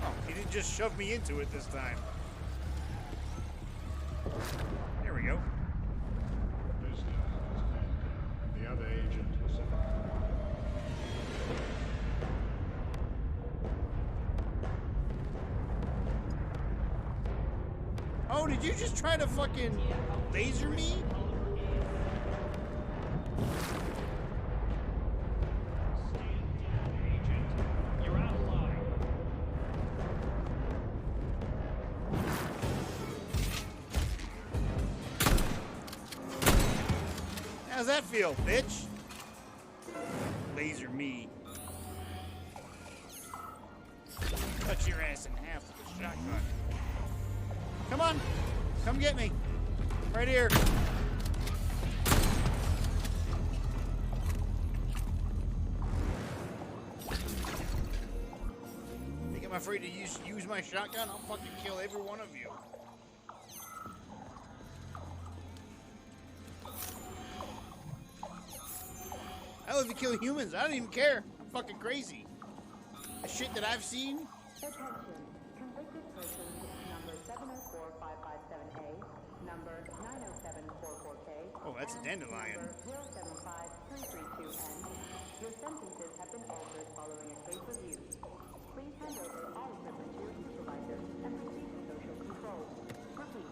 Oh, he didn't just shove me into it this time. There we go. The other agent was Oh, did you just try to fucking laser me? You're out of line. How's that feel, bitch? Laser me. Cut your ass in half with a shotgun. Come on. Come get me. Right here. Think I'm afraid to use my shotgun? I'll fucking kill every one of you. I love to kill humans. I don't even care. I'm fucking crazy. The shit that I've seen. Attention. Convicted persons number 704557A, number 90744K. Oh, that's a dandelion. Number 075332N. Your sentences have been altered following a case review. Please hand over all equipment to your supervisor and proceed to social control. Repeat.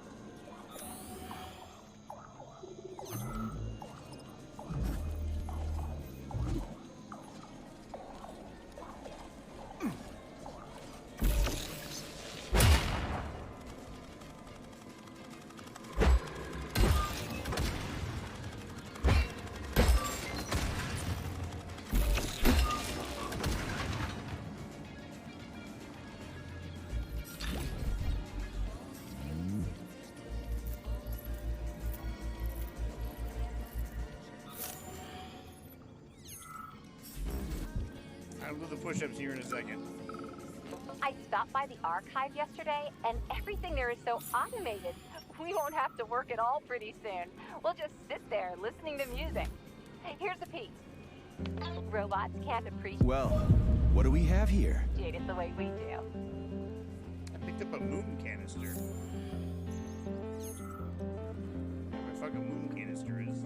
I'll do the push-ups here in a second. I stopped by the archive yesterday, and everything there is so automated. We won't have to work at all pretty soon. We'll just sit there listening to music. Here's a piece. Robots can't appreciate Well, what do we have here? it the way we do. I picked up a moon canister. Where my fucking moon canister is.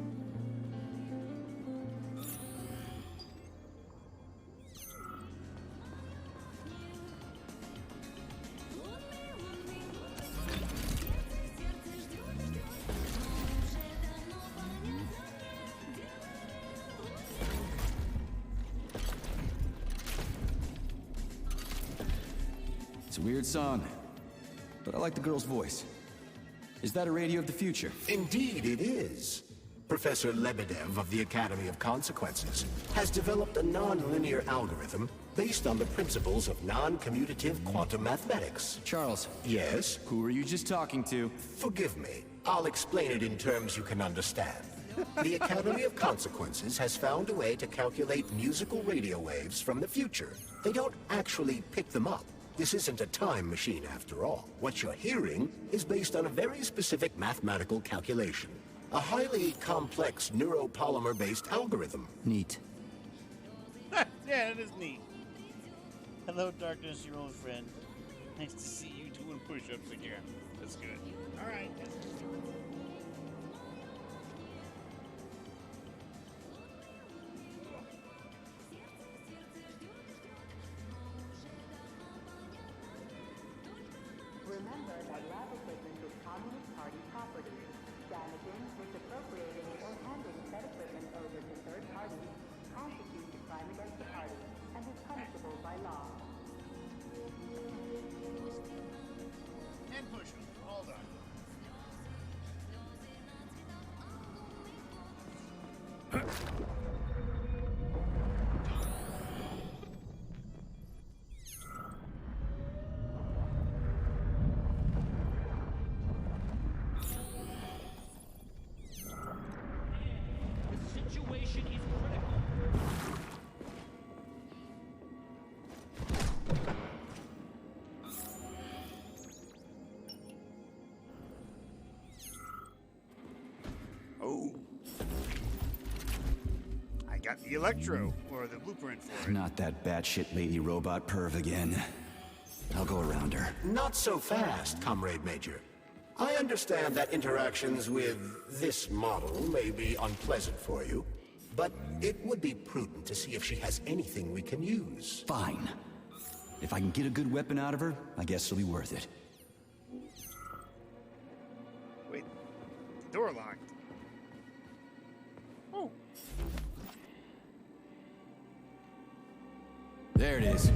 It's a weird song, but I like the girl's voice. Is that a radio of the future? Indeed it is. Professor Lebedev of the Academy of Consequences has developed a non-linear algorithm based on the principles of non-commutative quantum mathematics. Charles. Yes? Who were you just talking to? Forgive me. I'll explain it in terms you can understand. The Academy of Consequences has found a way to calculate musical radio waves from the future. They don't actually pick them up. This isn't a time machine after all. What you're hearing is based on a very specific mathematical calculation. A highly complex neuropolymer-based algorithm. Neat. Yeah, it is neat. Hello, Darkness, your old friend. Nice to see you doing push-ups again. That's good. All right. Remember that lab equipment is commonly got the Electro, or the blueprint for it. Not that batshit lady robot perv again. I'll go around her. Not so fast, Comrade Major. I understand that interactions with this model may be unpleasant for you, but it would be prudent to see if she has anything we can use. Fine. If I can get a good weapon out of her, I guess it'll be worth it. Wait, door locked. Oh. There it is.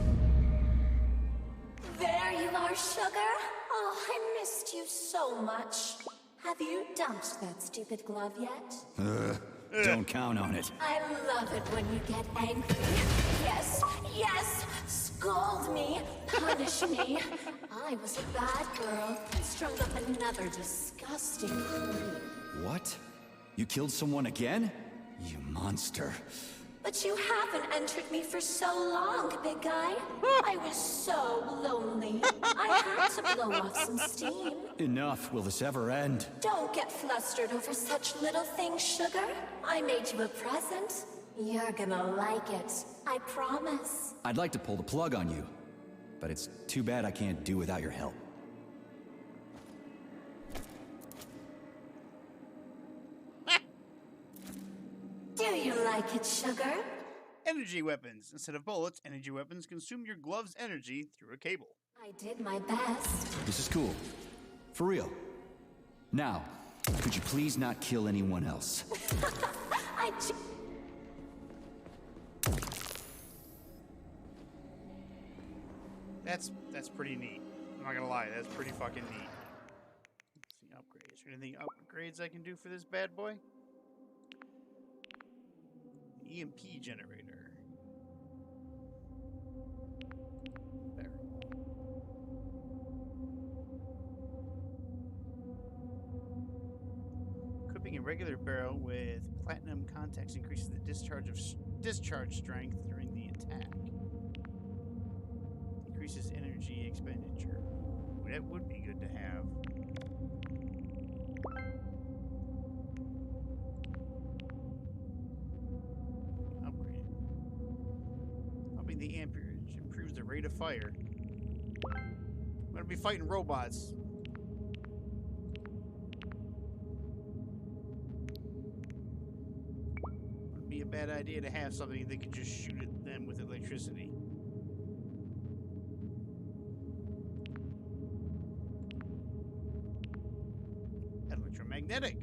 There you are, sugar. Oh, I missed you so much. Have you dumped that stupid glove yet? Don't count on it. I love it when you get angry. Yes, yes! Scold me, punish me. I was a bad girl and strung up another disgusting creep. What? You killed someone again? You monster. But you haven't entered me for so long, big guy. I was so lonely. I had to blow off some steam. Enough. Will this ever end? Don't get flustered over such little things, sugar. I made you a present. You're gonna like it. I promise. I'd like to pull the plug on you, but it's too bad I can't do without your help. Do you like it, sugar? Energy weapons. Instead of bullets, energy weapons consume your glove's energy through a cable. I did my best. This is cool. For real. Now, could you please not kill anyone else? That's pretty neat. I'm not gonna lie, that's pretty fucking neat. Let's see, upgrades. Is there anything upgrades I can do for this bad boy? EMP generator. Barrel. Equipping a regular barrel with platinum contacts increases the discharge strength during the attack. Increases energy expenditure. Ooh, that would be good to have. Upgrade. Upping the amperage improves the rate of fire. I'm gonna be fighting robots. Would be a bad idea to have something that could just shoot at them with electricity. Electromagnetic.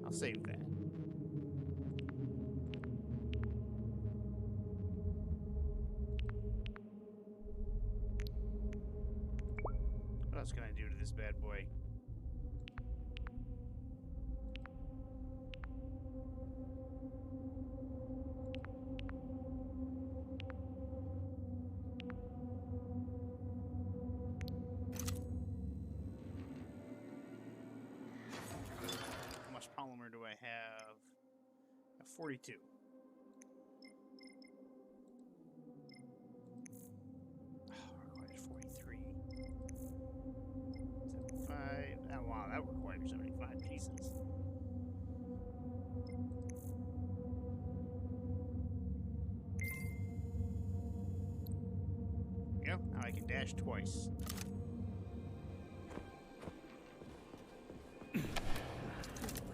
I'll save that. What else can I do to this bad boy? How much polymer do I have? 42. Requires 43. 75. Oh, wow, that requires 75 pieces. There we go. Now I can dash twice.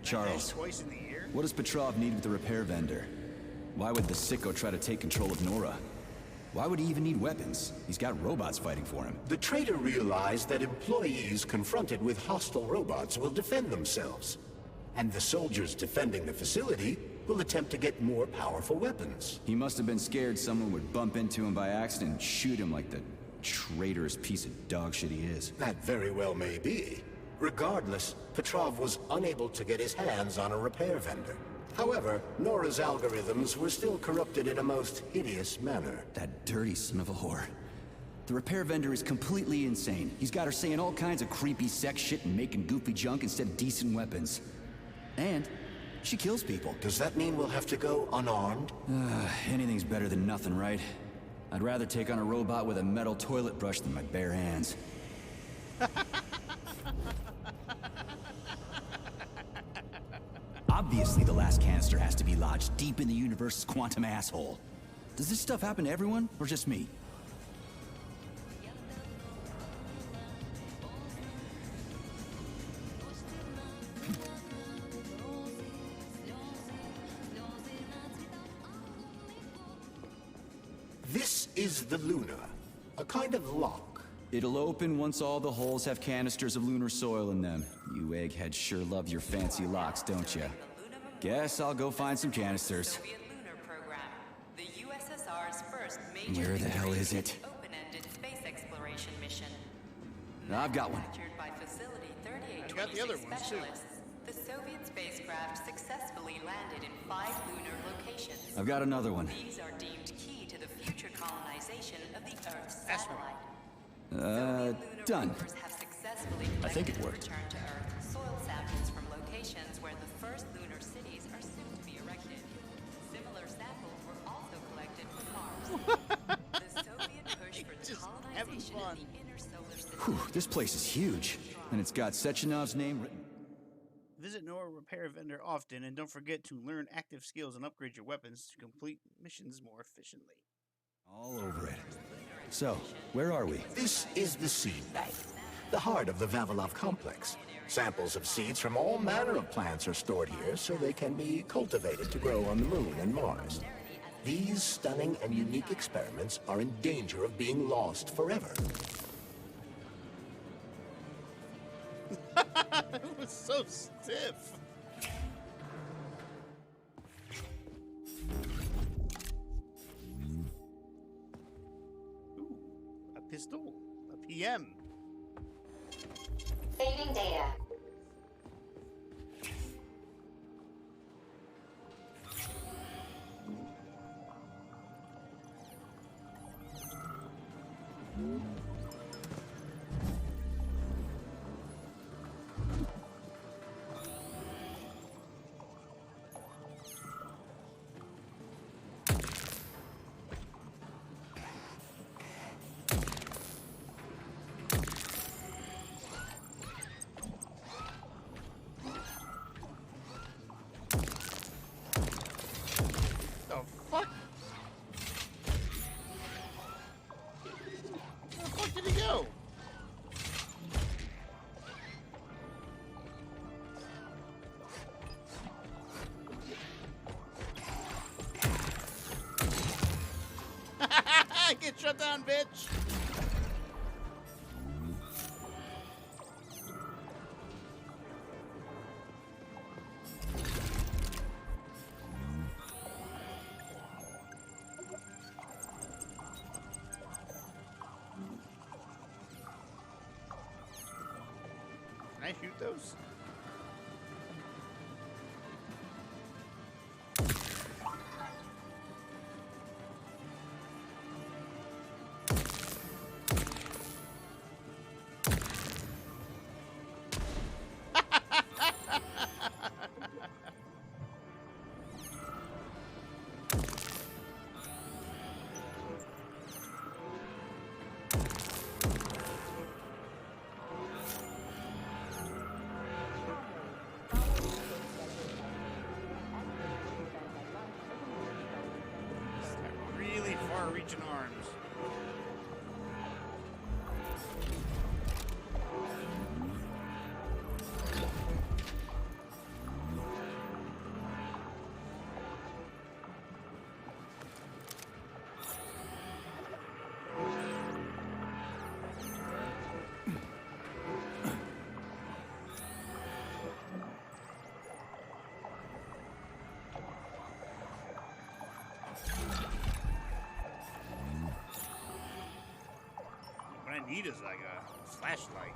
Charles, Twice in the year? what does Petrov need with the repair vendor? Why would the sicko try to take control of Nora? Why would he even need weapons? He's got robots fighting for him. The traitor realized that employees confronted with hostile robots will defend themselves. And the soldiers defending the facility will attempt to get more powerful weapons. He must have been scared someone would bump into him by accident and shoot him like the traitorous piece of dog shit he is. That very well may be. Regardless, Petrov was unable to get his hands on a repair vendor. However, Nora's algorithms were still corrupted in a most hideous manner. That dirty son of a whore. The repair vendor is completely insane. He's got her saying all kinds of creepy sex shit and making goofy junk instead of decent weapons. And she kills people. Does that mean we'll have to go unarmed? Anything's better than nothing, right? I'd rather take on a robot with a metal toilet brush than my bare hands. Obviously, the last canister has to be lodged deep in the universe's quantum asshole. Does this stuff happen to everyone, or just me? This is the Luna, a kind of lock. It'll open once all the holes have canisters of lunar soil in them. You eggheads sure love your fancy locks, don't you? Guess I'll go find some canisters. The USSR's first major Where the hell is it? open-ended space exploration mission. I've got one. Captured by Facility I got the other 3826 ones, too. specialists, the Soviet spacecraft successfully landed in 5 lunar locations. I've got another one. These are deemed key to the future colonization of the Earth's That's one. satellite. Done. Have successfully I think it collected and worked. returned to Earth soil samples from locations where the first lunar cities are soon to be erected. Similar samples were also collected from Mars. The Soviet push for the colonization of the inner solar system. Whew, this place is huge. And it's got Sechenov's name written. Visit Nora Repair Vendor often, and don't forget to learn active skills and upgrade your weapons to complete missions more efficiently. All over it. So, where are we? This is the seed bank, the heart of the Vavilov complex. Samples of seeds from all manner of plants are stored here so they can be cultivated to grow on the Moon and Mars. These stunning and unique experiments are in danger of being lost forever. It was so stiff. Ooh, a pistol, a PM. Saving data. The fuck? Where the fuck did he go? Get shut down, bitch! Can I shoot those? Really far-reaching arms. What I need is like a flashlight.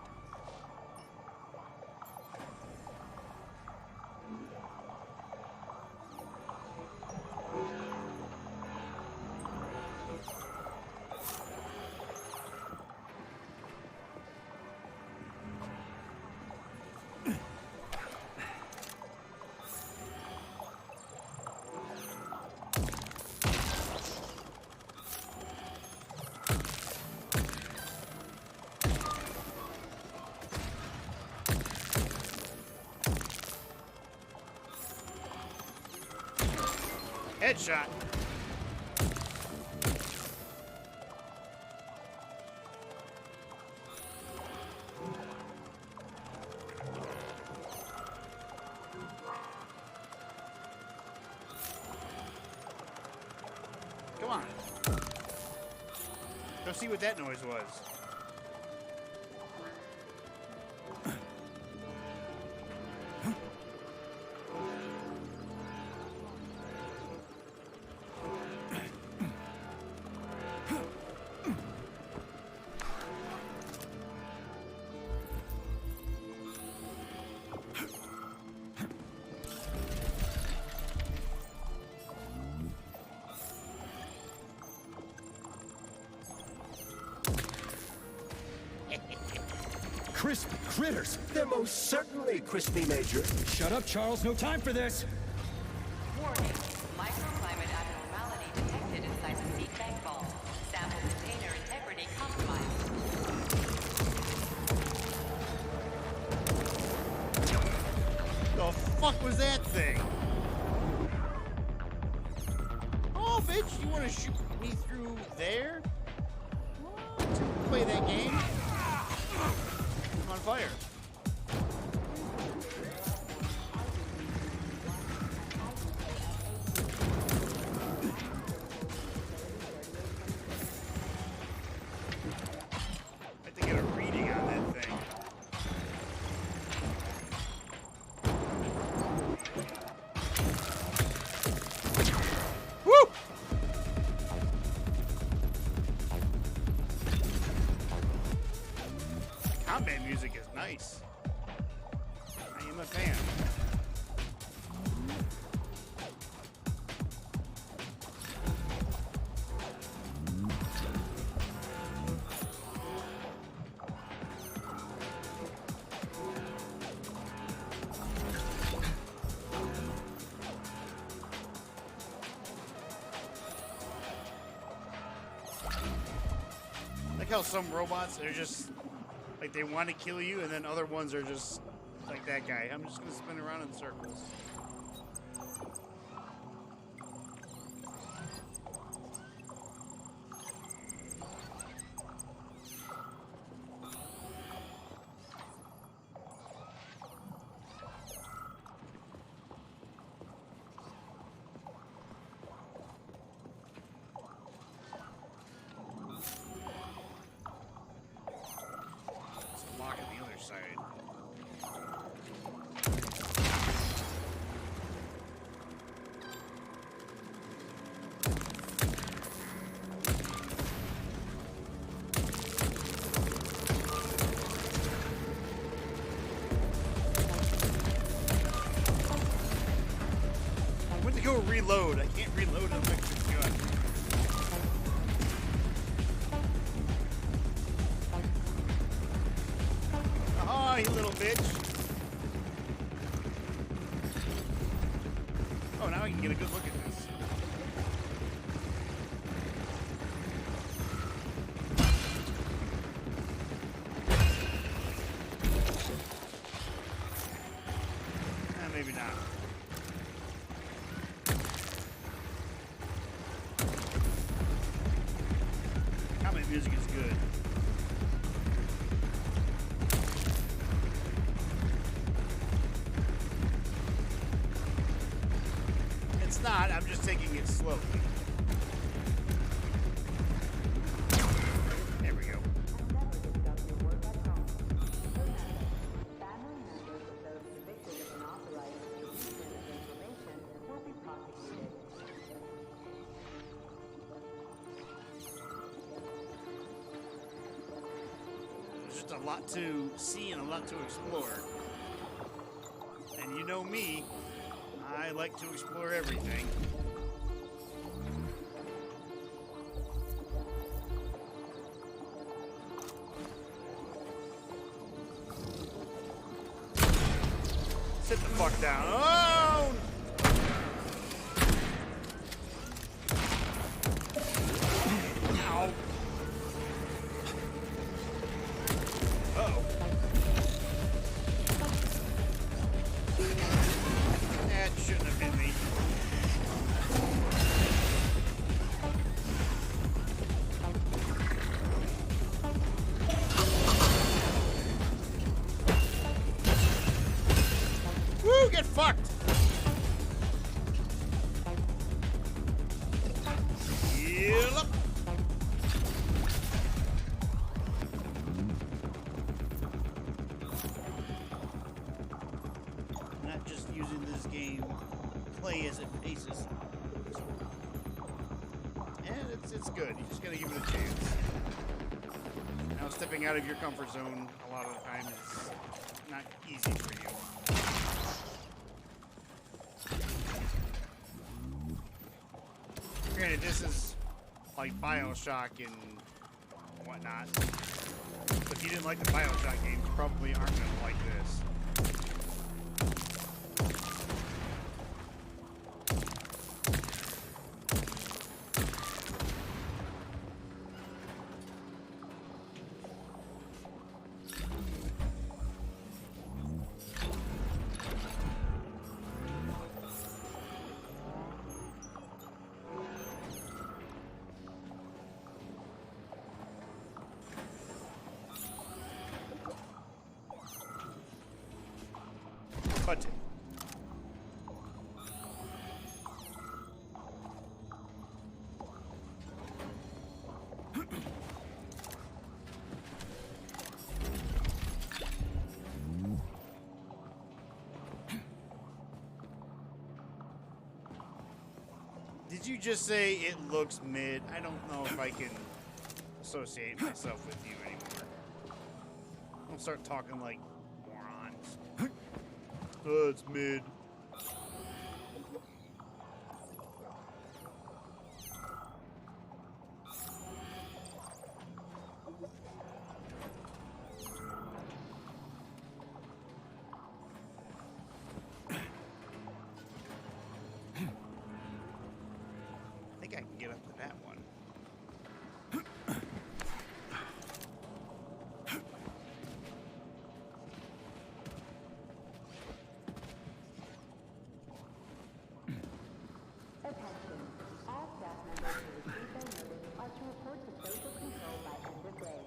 Headshot. Come on. Go see what that noise was. Crispy critters! They're most certainly crispy, Major. Shut up, Charles. No time for this. Warning. Microclimate abnormality detected inside the seed bank vault. Sample container integrity compromised. The fuck was that thing? Oh, bitch, you want to shoot me through there? What? Play that game? I'm on fire. I have to get a reading on that thing. Woo! Combat music is nice. I am a fan. Like how some robots are just like they want to kill you, and then other ones are just like that guy. I'm just gonna spin around in circles. Lock on the other side. I went to go reload. I can't reload an electric gun. Oh, you little bitch. Oh, now I can get a good look at this. Maybe not. Combat music is good. It's not, I'm just taking it slowly. There we go. There's just a lot to see and a lot to explore. And you know me, I like to explore everything. Sit the fuck down. Oh! Ow. Uh-oh. That shouldn't have been me. fucked. Heal up. Not just using this game, play as it paces. And it's good. You just gotta give it a chance. Now, stepping out of your comfort zone a lot of the time is not easy for you. Granted, this is like BioShock and whatnot. But if you didn't like the BioShock games, you probably aren't going to like this. Button. Did you just say it looks mid? I don't know if I can associate myself with you anymore. Don't start talking like morons. Oh, it's mid. I think I can get up to that one. Attention. All staff members who receive their notice are to report to social control by end of day.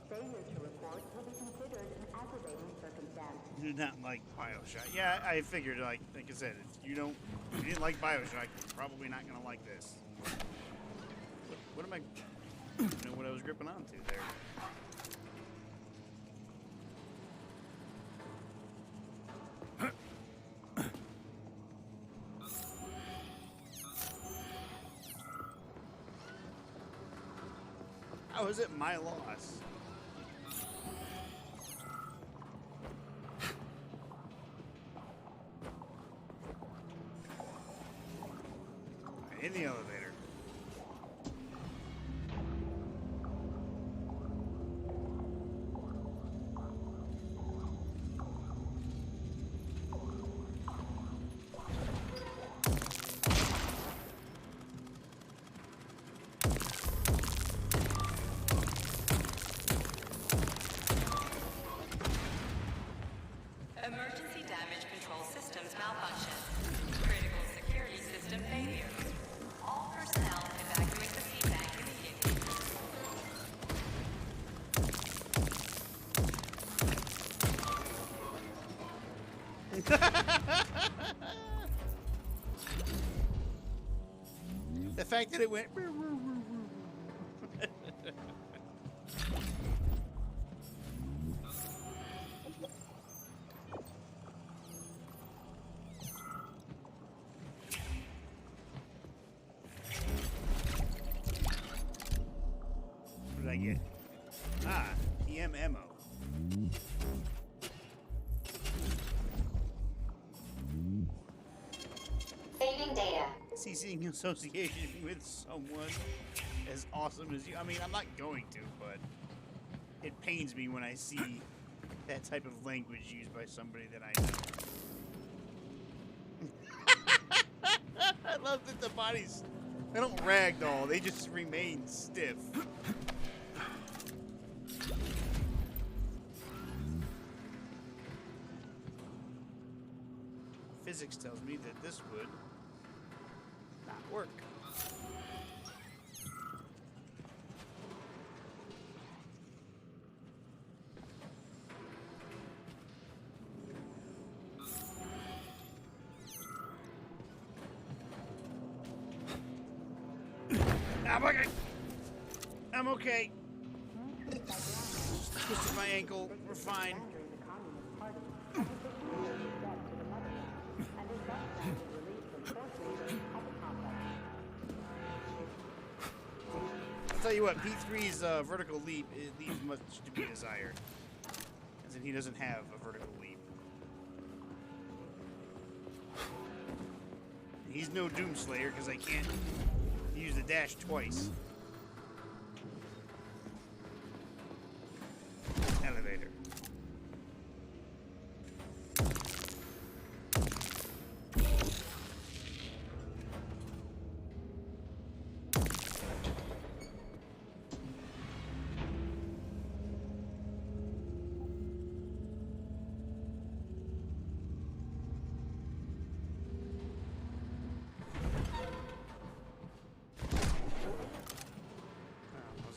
Failure to report will be considered an aggravating circumstance. You did not like BioShock. Yeah, I figured, like I said, if you didn't like BioShock, you're probably not gonna like this. What am I? I don't know what I was gripping onto there. How is it my loss? In the elevator. Emergency damage control systems malfunction. Critical security system failure. All personnel evacuate the feed bank immediately. The fact that it went. What did I get? Ah, PM ammo. Saving data. Ceasing association with someone as awesome as you. I mean, I'm not going to, but it pains me when I see that type of language used by somebody that I know. I love that the bodies, they don't ragdoll, they just remain stiff. Physics tells me that this would not work. Stop looking! I'm okay. Twisted my ankle. We're fine. I'll tell you what, P3's vertical leap leaves much to be desired. As in, he doesn't have a vertical leap. He's no Doomslayer because I can't use the dash twice. Elevator.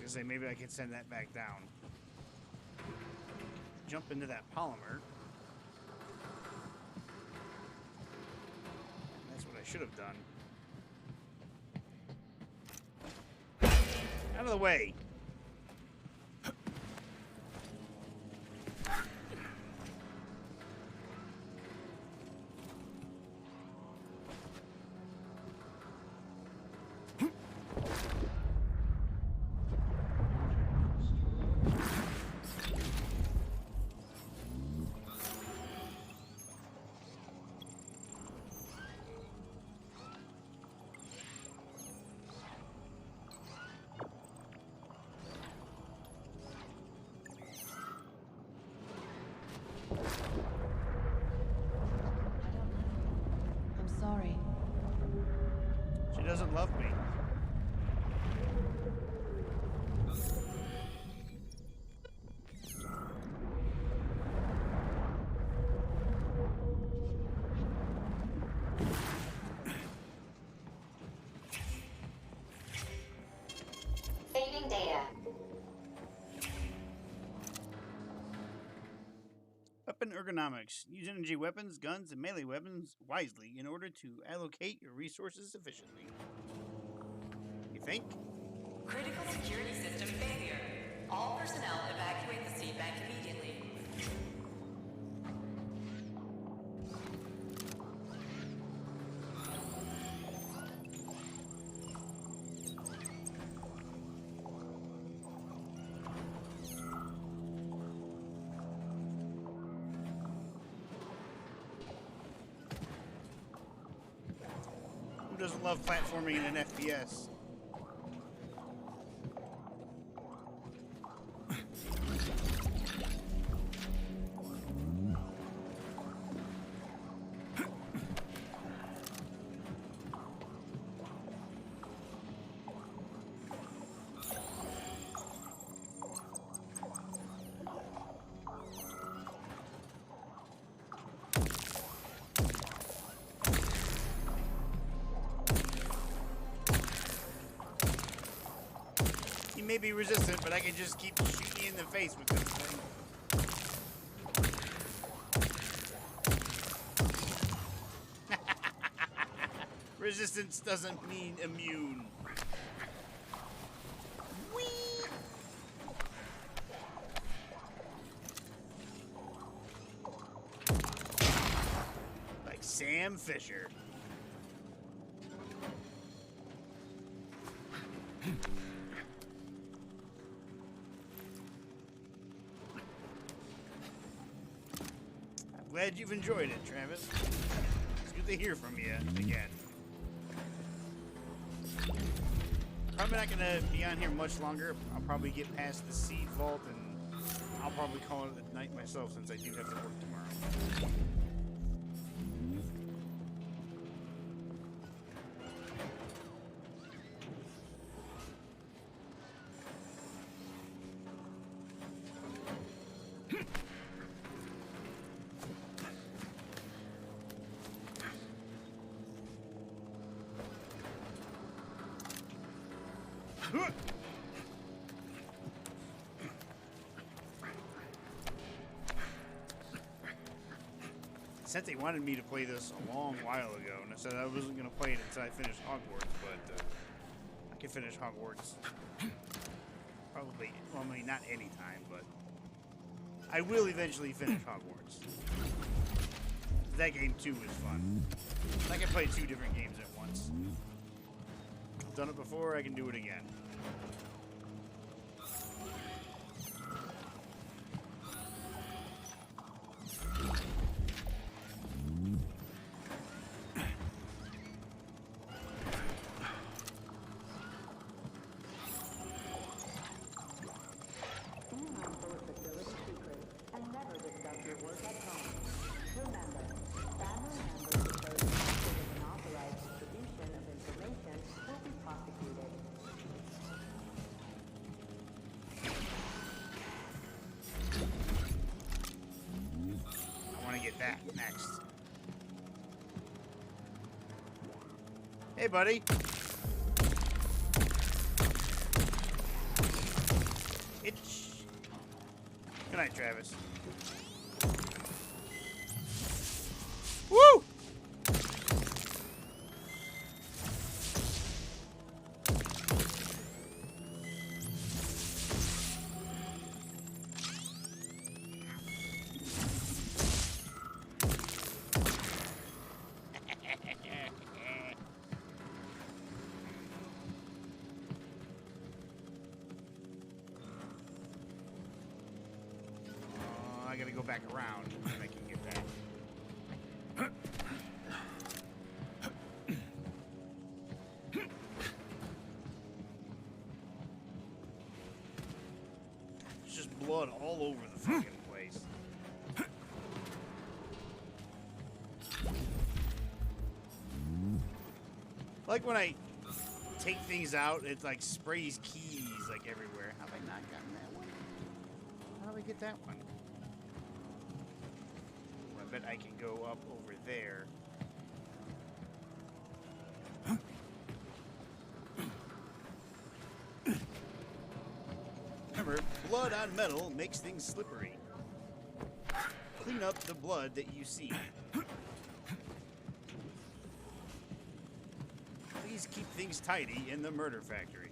Say maybe I can send that back down. Jump into that polymer. That's what I should have done. Out of the way. I'm sorry. She doesn't love me. Saving data. Weapon ergonomics. Use energy weapons, guns, and melee weapons wisely in order to allocate your resources efficiently. You think? Critical security system failure. All personnel evacuate the seed bank immediately. Who doesn't love platforming in an FPS? He may be resistant, but I can just keep shooting you in the face with this thing. Resistance doesn't mean immune. Whee! Like Sam Fisher. Glad you've enjoyed it, Travis. It's good to hear from you again. Probably not gonna be on here much longer. I'll probably get past the seed vault and I'll probably call it a night myself since I do have to work tomorrow. Sensei wanted me to play this a long while ago, and I said I wasn't going to play it until I finished Hogwarts, but I can finish Hogwarts. Probably, well, I mean, not anytime, but I will eventually finish Hogwarts. That game too is fun. I can play 2 different games at once. I've done it before, I can do it again. That next. Hey, buddy. Itch. Good night, Travis. Woo! I gotta go back around and I can get that. It's just blood all over the fucking place. Like when I take things out, it like sprays keys like everywhere. How have I not gotten that one? How do I get that one? I bet I can go up over there. Remember, blood on metal makes things slippery. Clean up the blood that you see. Please keep things tidy in the murder factory.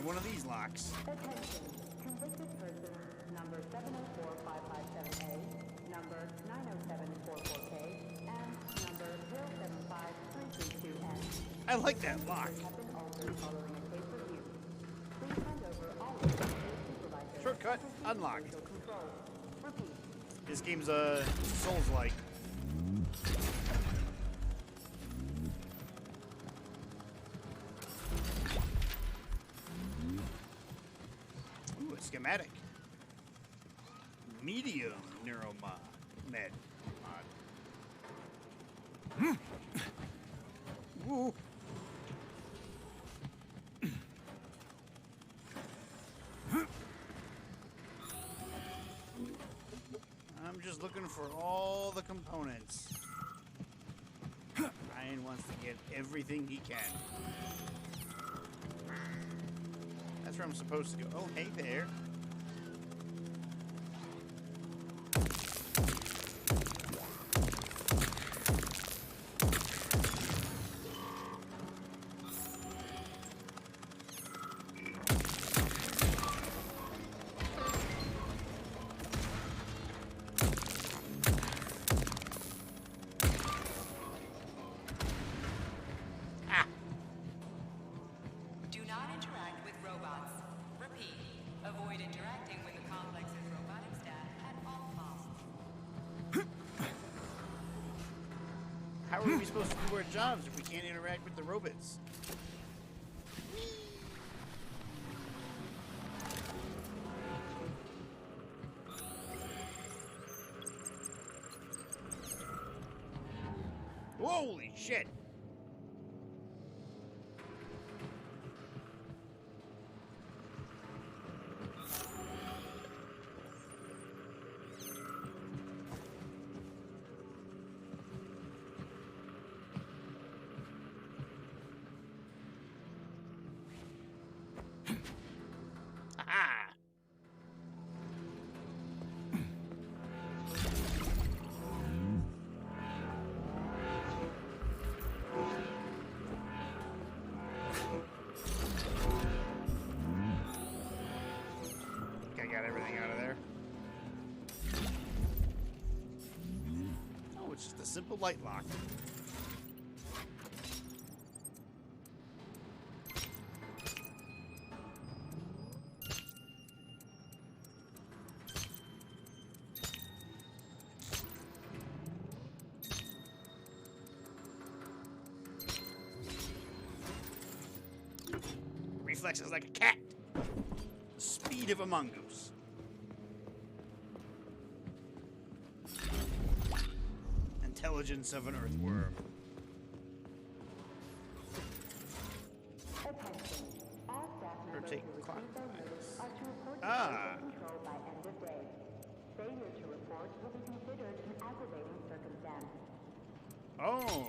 One of these locks. Attention. Convicted persons number 704557A, number 90744K, and number 075332N. I like that lock. Have been altered following a case review. Please hand over all of them to your supervisor. Shortcut unlocked. Control. Repeat. This game's Souls-like. Schematic. Medium neuromed med mod. Woo. I'm just looking for all the components. Ryan wants to get everything he can. That's where I'm supposed to go. Oh, hey there. How are we supposed to do our jobs if we can't interact with the robots? Holy shit! It's just a simple light lock. Reflexes like a cat. The speed of a mongoose. Intelligence of an earthworm. Attention. All staff Or members take who receive clock their bags. visits are to report to Ah. social control by end of day. Failure to report will be considered an aggravating circumstance. Oh.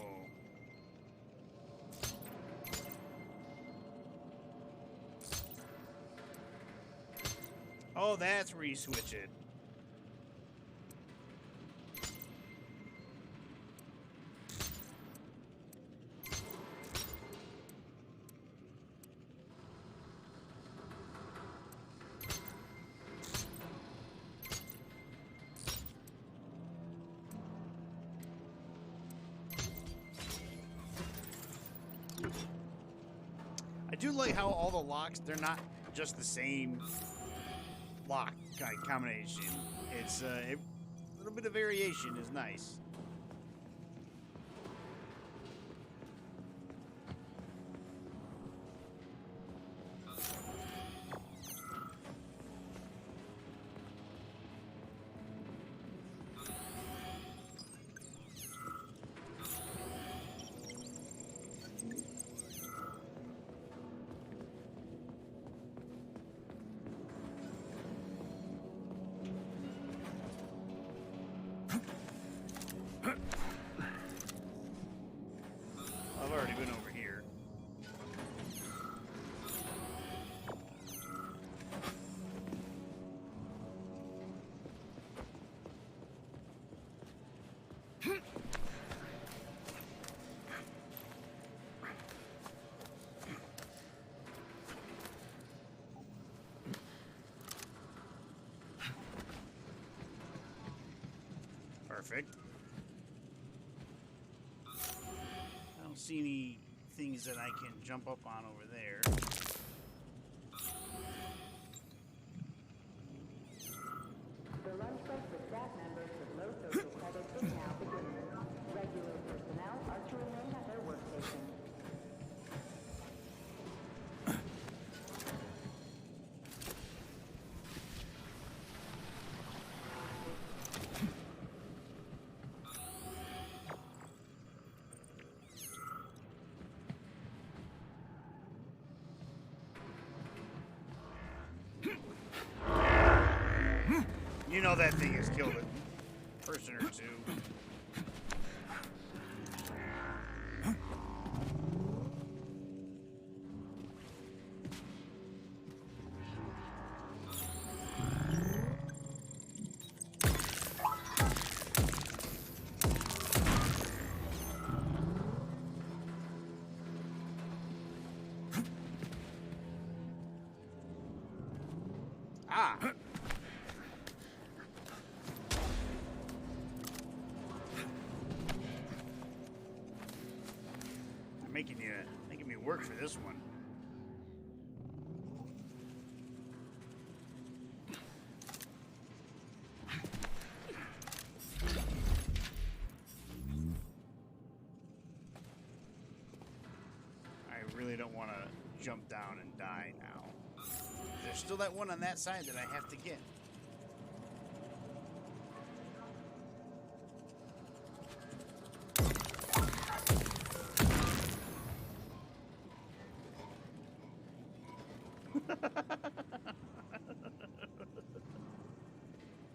Oh, that's where you switch it. I do like how all the locks, they're not just the same lock kind of combination. It's a little bit of variation is nice. I've already been over here. Perfect. I don't see any things that I can jump up on over there. The lunch break for staff members with low social credit is now beginning. Regular personnel are to remain at their workstations. You know that thing has killed a person or two. Ah! Making me work for this one. I really don't want to jump down and die now. There's still that one on that side that I have to get.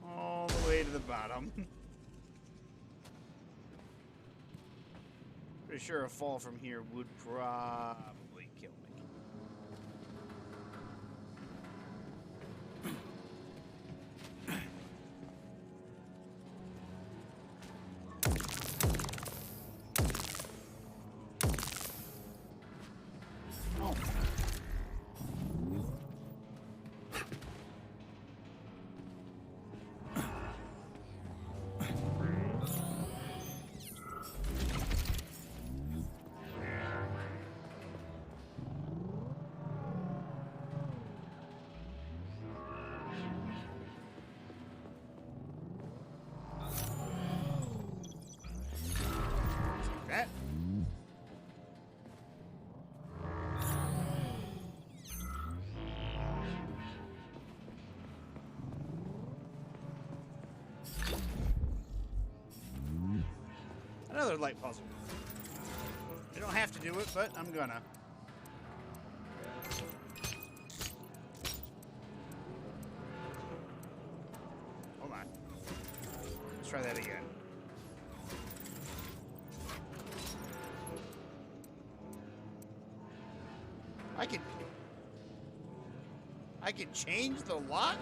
All the way to the bottom. Pretty sure a fall from here would probably kill me. Oh. Another light puzzle. You don't have to do it, but I'm gonna. Hold on. Let's try that again. I can change the lock?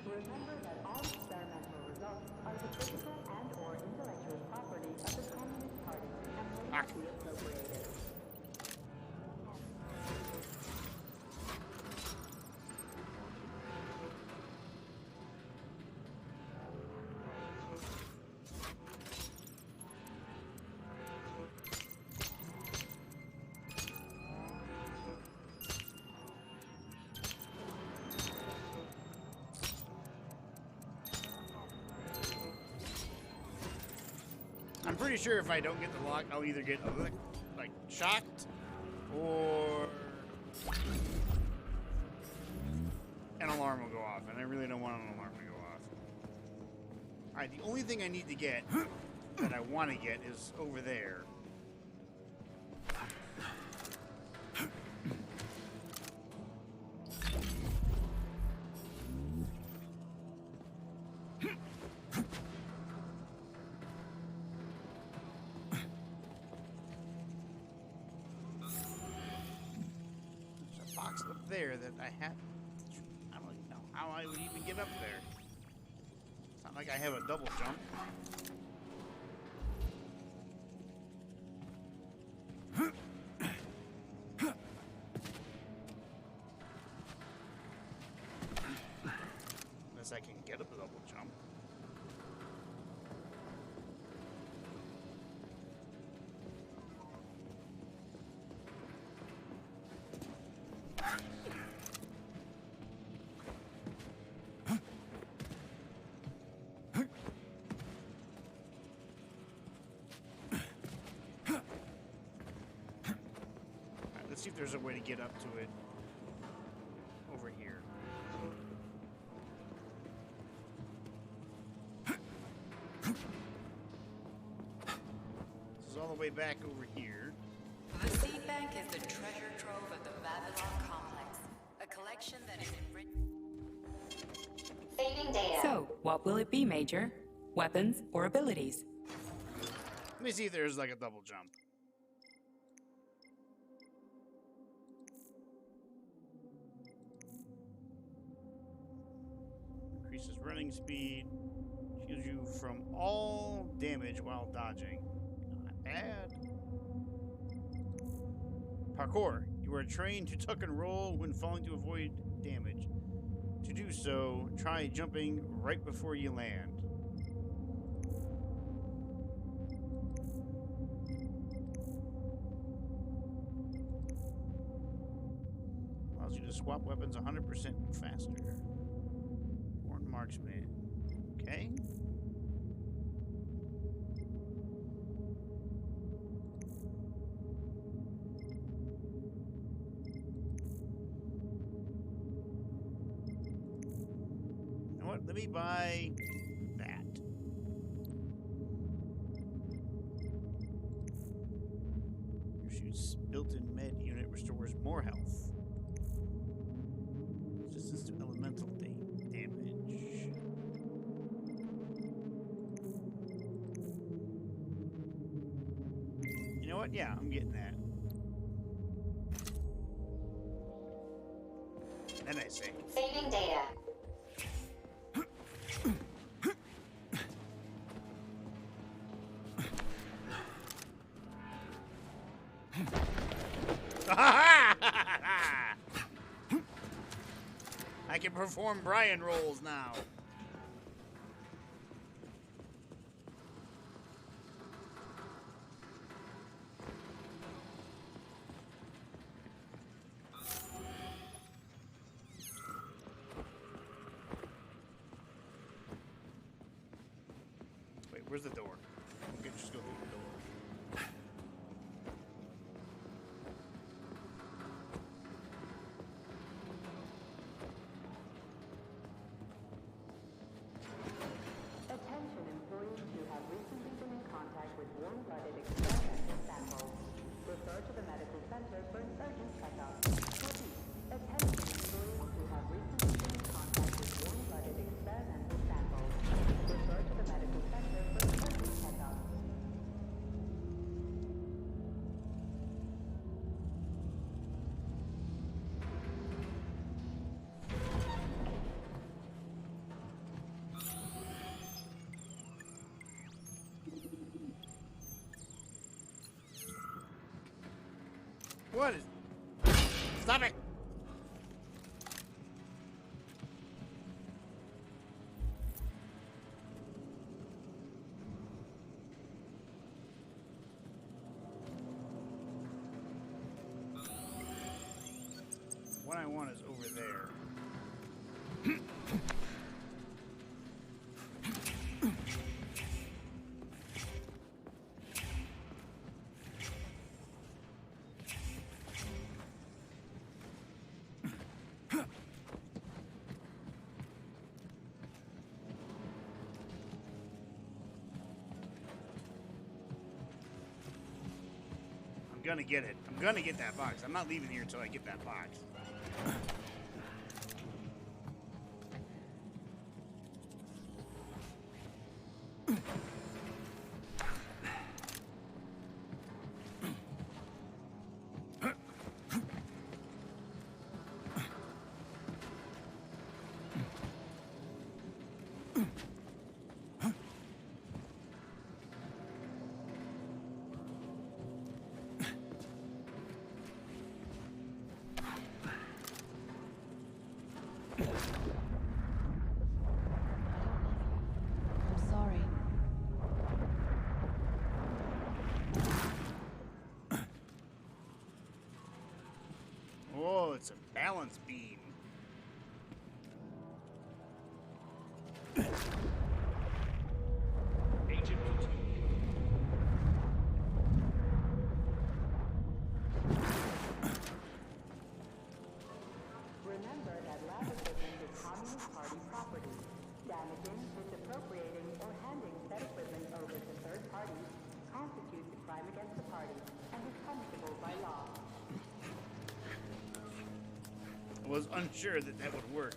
Remember that all experimental results are the physical and/or intellectual property of the Communist Party and may not be appropriated. I'm pretty sure if I don't get the lock, I'll either get like shocked or an alarm will go off, and I really don't want an alarm to go off. All right, the only thing I need to get that I want to get is over there. There that I have. I don't even know how I would even get up there. It's not like I have a double jump. Unless I can get up a double jump. Let's see if there's a way to get up to it over here. This is all the way back over here. The seed bank is the treasure trove of the Vavilon complex, a collection that is enriched. Saving data. So, what will it be, Major? Weapons or abilities? Let me see if there's like a double jump. Increases running speed. Shields you from all damage while dodging. Not bad. Parkour. You are trained to tuck and roll when falling to avoid damage. To do so, try jumping right before you land. Allows you to swap weapons 100% faster. Born marksman. Okay. You know what? Let me buy that. Your shoot's built-in med unit restores more health. Resistance to elemental damage. You know what? Yeah, I'm getting that. Then I say. Saving data. I can perform Brian rolls now. Wait, where's the door? Okay, just go through the door. What is... Stop it! What I want is over there. I'm gonna get it. I'm gonna get that box. I'm not leaving here until I get that box. I'm sorry. Oh, it's a balance beam. Agent Remember that lab equipment is Communist Party property. Damaging, misappropriating, or handing said equipment over to third parties constitutes a crime against the party and is punishable by law. I was unsure that that would work.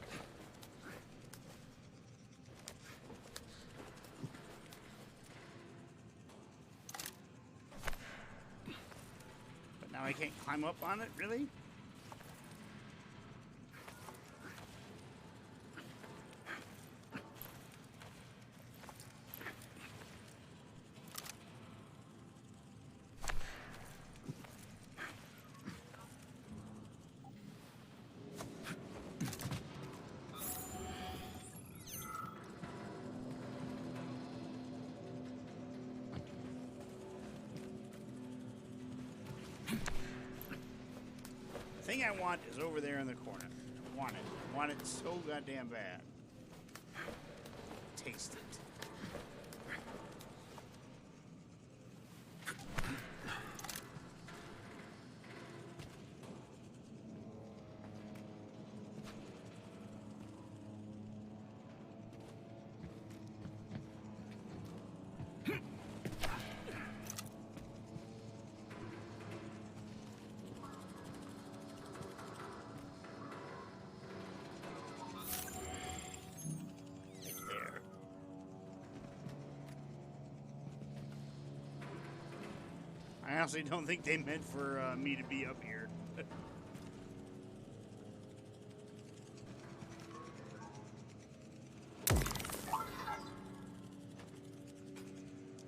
But now I can't climb up on it, really? The thing I want is over there in the corner. I want it. I want it so goddamn bad. Taste it. I honestly don't think they meant for me to be up here.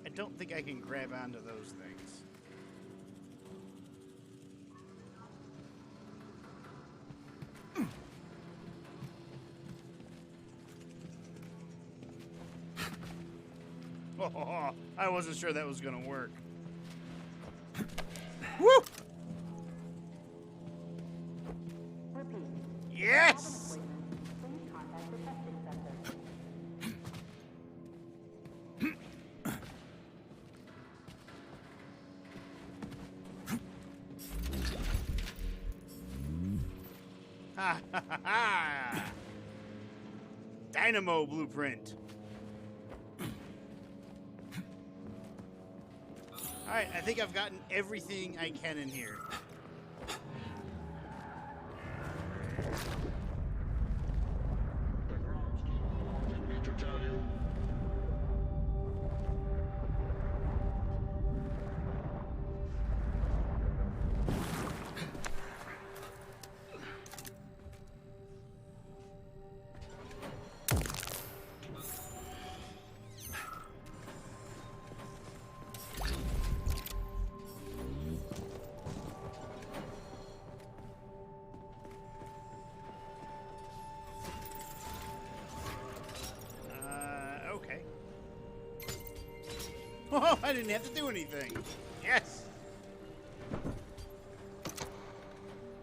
I don't think I can grab onto those things. Oh, I wasn't sure that was going to work. Woo! Yes! Ha ha ha ha! Dynamo blueprint. Alright, I think I've gotten everything I can in here. Oh, I didn't have to do anything. Yes.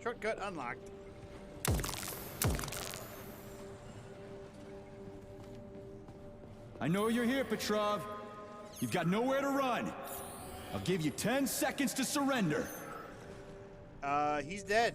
Shortcut unlocked. I know you're here, Petrov. You've got nowhere to run. I'll give you 10 seconds to surrender. He's dead.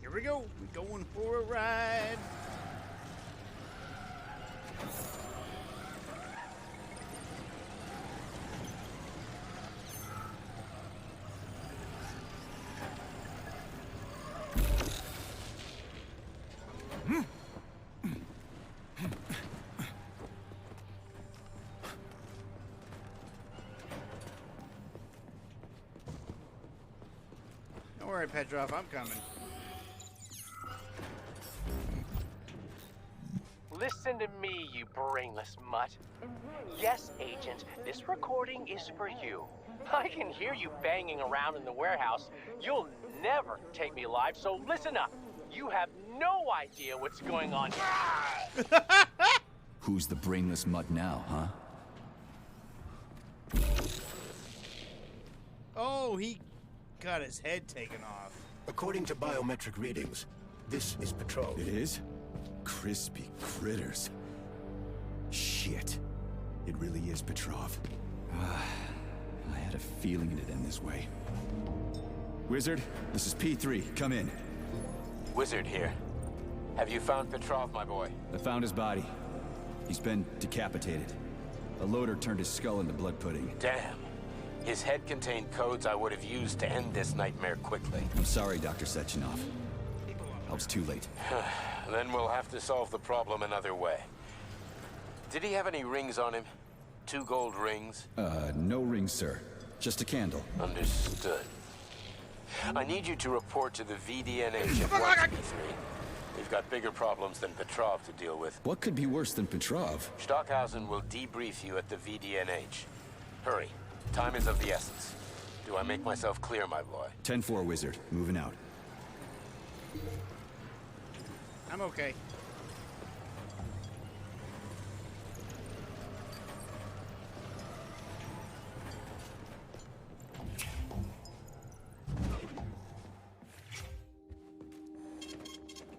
Here we go. We're going for a ride. Don't worry, Petrov. I'm coming. Listen to me, you brainless mutt. Yes, Agent, this recording is for you. I can hear you banging around in the warehouse. You'll never take me alive, so listen up. You have no idea what's going on here. Who's the brainless mutt now, huh? Oh, he got his head taken off. According to biometric readings, this is Petrov. It is? Crispy critters. Shit. It really is Petrov. I had a feeling it'd end this way. Wizard, this is P3. Come in. Wizard here. Have you found Petrov, my boy? I found his body. He's been decapitated. A loader turned his skull into blood pudding. Damn. His head contained codes I would have used to end this nightmare quickly. I'm sorry, Dr. Sechenov. I was too late. Then we'll have to solve the problem another way. Did he have any rings on him? 2 gold rings? No rings, sir. Just a candle. Understood. I need you to report to the VDNH at once, P3. We've got bigger problems than Petrov to deal with. What could be worse than Petrov? Stockhausen will debrief you at the VDNH. Hurry. Time is of the essence. Do I make myself clear, my boy? 10-4, Wizard. Moving out. I'm okay.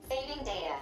Saving data.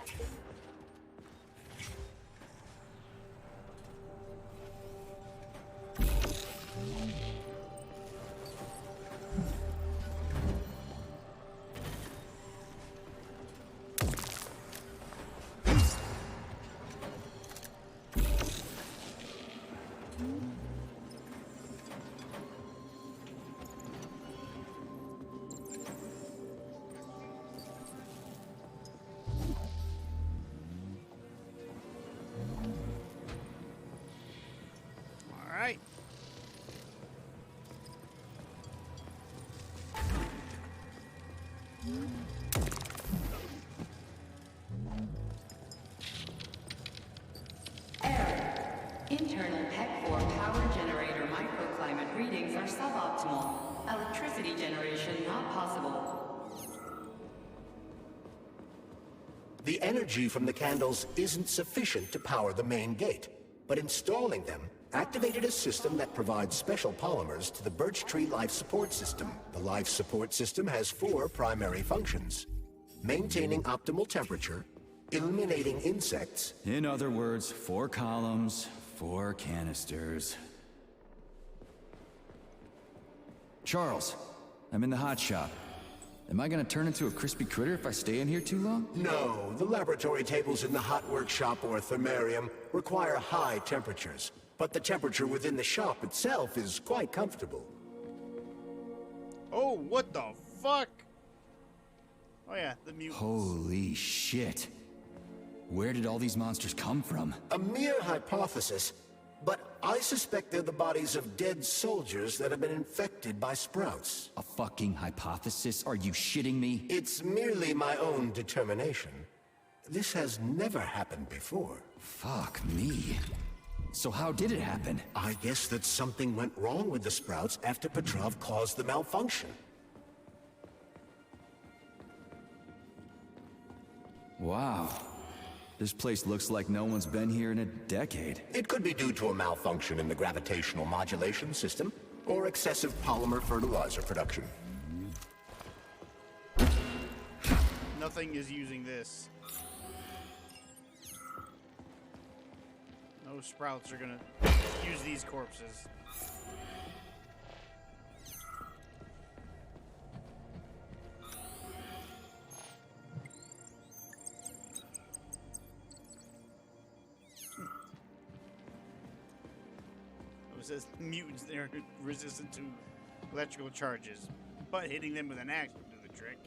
All right. Internal PEC-4 power generator microclimate readings are suboptimal. Electricity generation not possible. The energy from the candles isn't sufficient to power the main gate, but installing them activated a system that provides special polymers to the Birch Tree Life Support System. The Life Support System has 4 primary functions: maintaining optimal temperature, eliminating insects. In other words, 4 columns, 4 canisters. Charles, I'm in the hot shop. Am I gonna turn into a crispy critter if I stay in here too long? No, the laboratory tables in the hot workshop or thermarium require high temperatures, but the temperature within the shop itself is quite comfortable. Oh, what the fuck? Oh yeah, the mutants. Holy shit. Where did all these monsters come from? A mere hypothesis, but I suspect they're the bodies of dead soldiers that have been infected by sprouts. A fucking hypothesis? Are you shitting me? It's merely my own determination. This has never happened before. Fuck me. So how did it happen? I guess that something went wrong with the sprouts after Petrov caused the malfunction. Wow. This place looks like no one's been here in a decade. It could be due to a malfunction in the gravitational modulation system, or excessive polymer fertilizer production. Nothing is using this. No sprouts are gonna use these corpses. It says mutants, they're resistant to electrical charges, but hitting them with an axe will do the trick.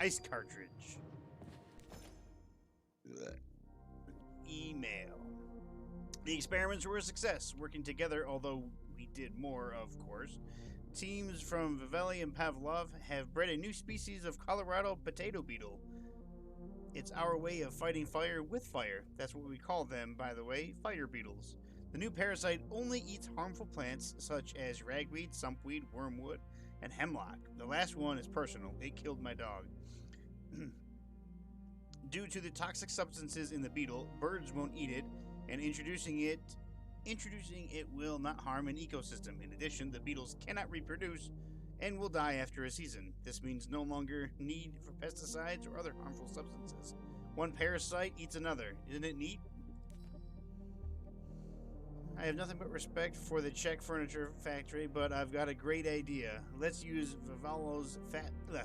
Ice cartridge. Email. The experiments were a success, working together, although we did more, of course. Teams from Vivelli and Pavlov have bred a new species of Colorado potato beetle. It's our way of fighting fire with fire. That's what we call them, by the way, fire beetles. The new parasite only eats harmful plants such as ragweed, sumpweed, wormwood, and hemlock. The last one is personal. It killed my dog. Due to the toxic substances in the beetle, birds won't eat it, and introducing it will not harm an ecosystem. In addition, the beetles cannot reproduce and will die after a season. This means no longer need for pesticides or other harmful substances. One parasite eats another. Isn't it neat? I have nothing but respect for the Czech furniture factory, but I've got a great idea. Let's use Vivallo's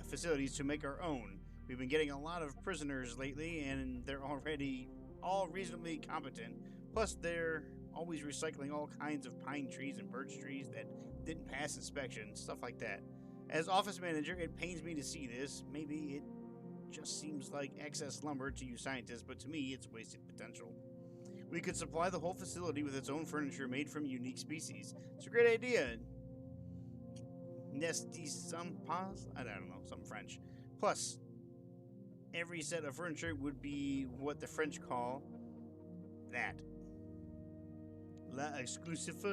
facilities to make our own. We've been getting a lot of prisoners lately, and they're already all reasonably competent. Plus, they're always recycling all kinds of pine trees and birch trees that didn't pass inspection, stuff like that. As office manager, it pains me to see this. Maybe it just seems like excess lumber to you scientists, but to me, it's wasted potential. We could supply the whole facility with its own furniture made from unique species. It's a great idea. Nesty Sampas? I don't know, some French. Plus, every set of furniture would be what the French call that. La exclusive.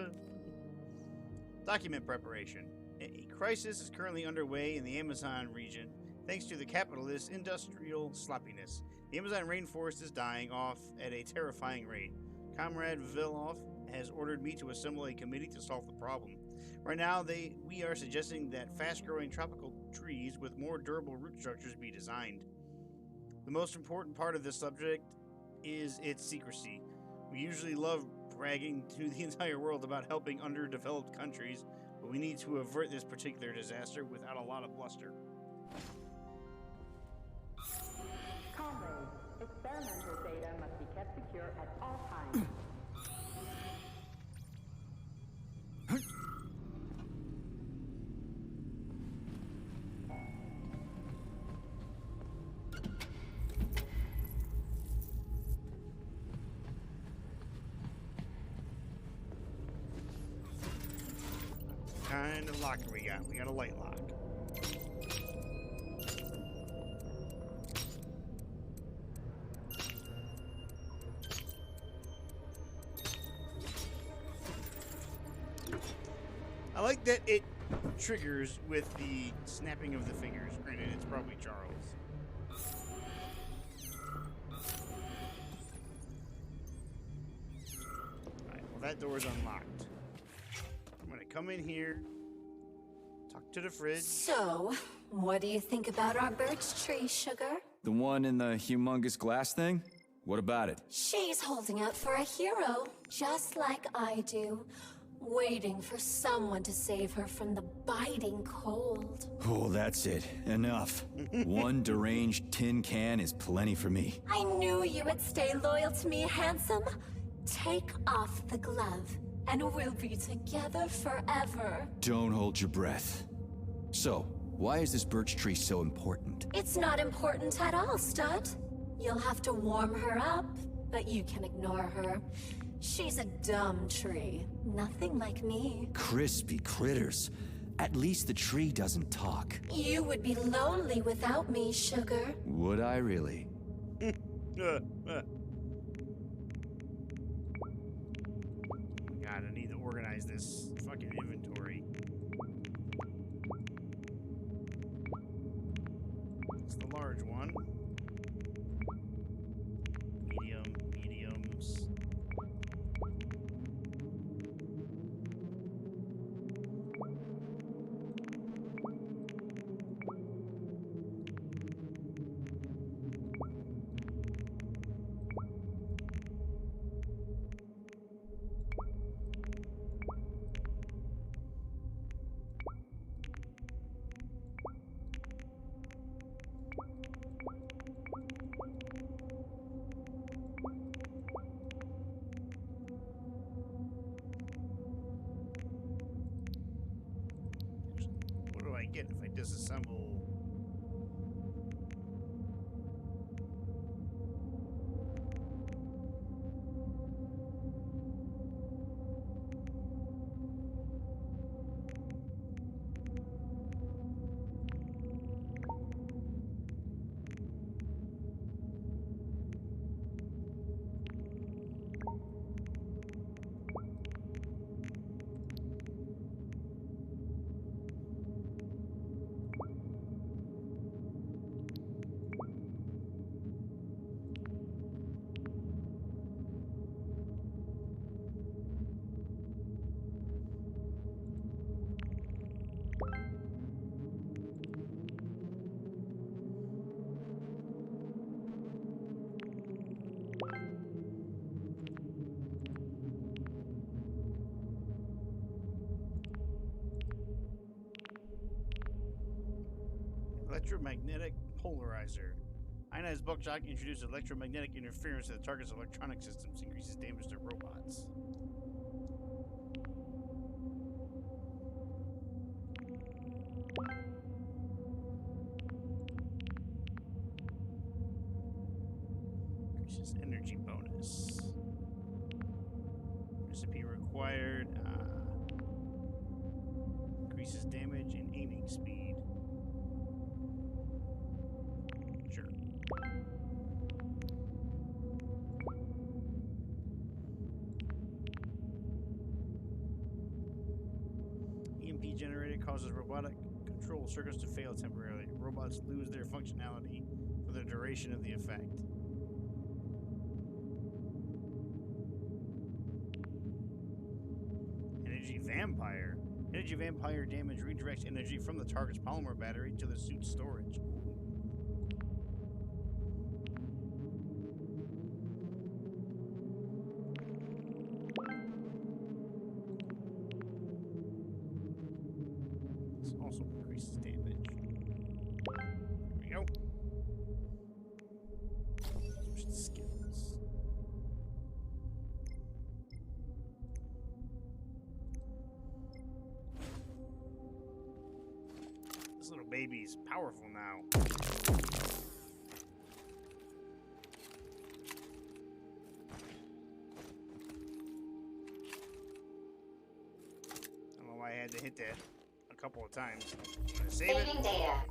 Document preparation. A crisis is currently underway in the Amazon region thanks to the capitalist industrial sloppiness. The Amazon rainforest is dying off at a terrifying rate. Comrade Villoff has ordered me to assemble a committee to solve the problem. Right now, we are suggesting that fast-growing tropical trees with more durable root structures be designed. The most important part of this subject is its secrecy. We usually love bragging to the entire world about helping underdeveloped countries, but we need to avert this particular disaster without a lot of bluster. Comrades, experimental data must be kept secure at all times. Kind of lock we got. We got a light lock. I like that it triggers with the snapping of the fingers. Granted, it's probably Charles. Alright, well that door's unlocked. I'm gonna come in here, talk to the fridge. So, what do you think about our birch tree, Sugar? The one in the humongous glass thing? What about it? She's holding out for a hero, just like I do. Waiting for someone to save her from the biting cold. Oh, that's it. Enough. One deranged tin can is plenty for me. I knew you would stay loyal to me, handsome. Take off the glove, and we'll be together forever. Don't hold your breath. So, why is this birch tree so important? It's not important at all, Stud. You'll have to warm her up, but you can ignore her. She's a dumb tree. Nothing like me. Crispy critters. At least the tree doesn't talk. You would be lonely without me, sugar. Would I really? God, I need to organize this fucking inventory. It's the large one. Mediums. What do I get if I disassemble? Electromagnetic polarizer. Ionized bulk shock introduces electromagnetic interference to the target's electronic systems, increases damage to robots. Increases energy bonus. Recipe required. Increases damage and aiming speed. Sure. EMP generated causes robotic control circuits to fail temporarily. Robots lose their functionality for the duration of the effect. Energy Vampire. Energy Vampire damage redirects energy from the target's polymer battery to the suit's storage. This also increases damage. There we go. Switch to skills. This little baby's powerful now. I don't know why I had to hit that a couple of times. I'm gonna save it. Saving data.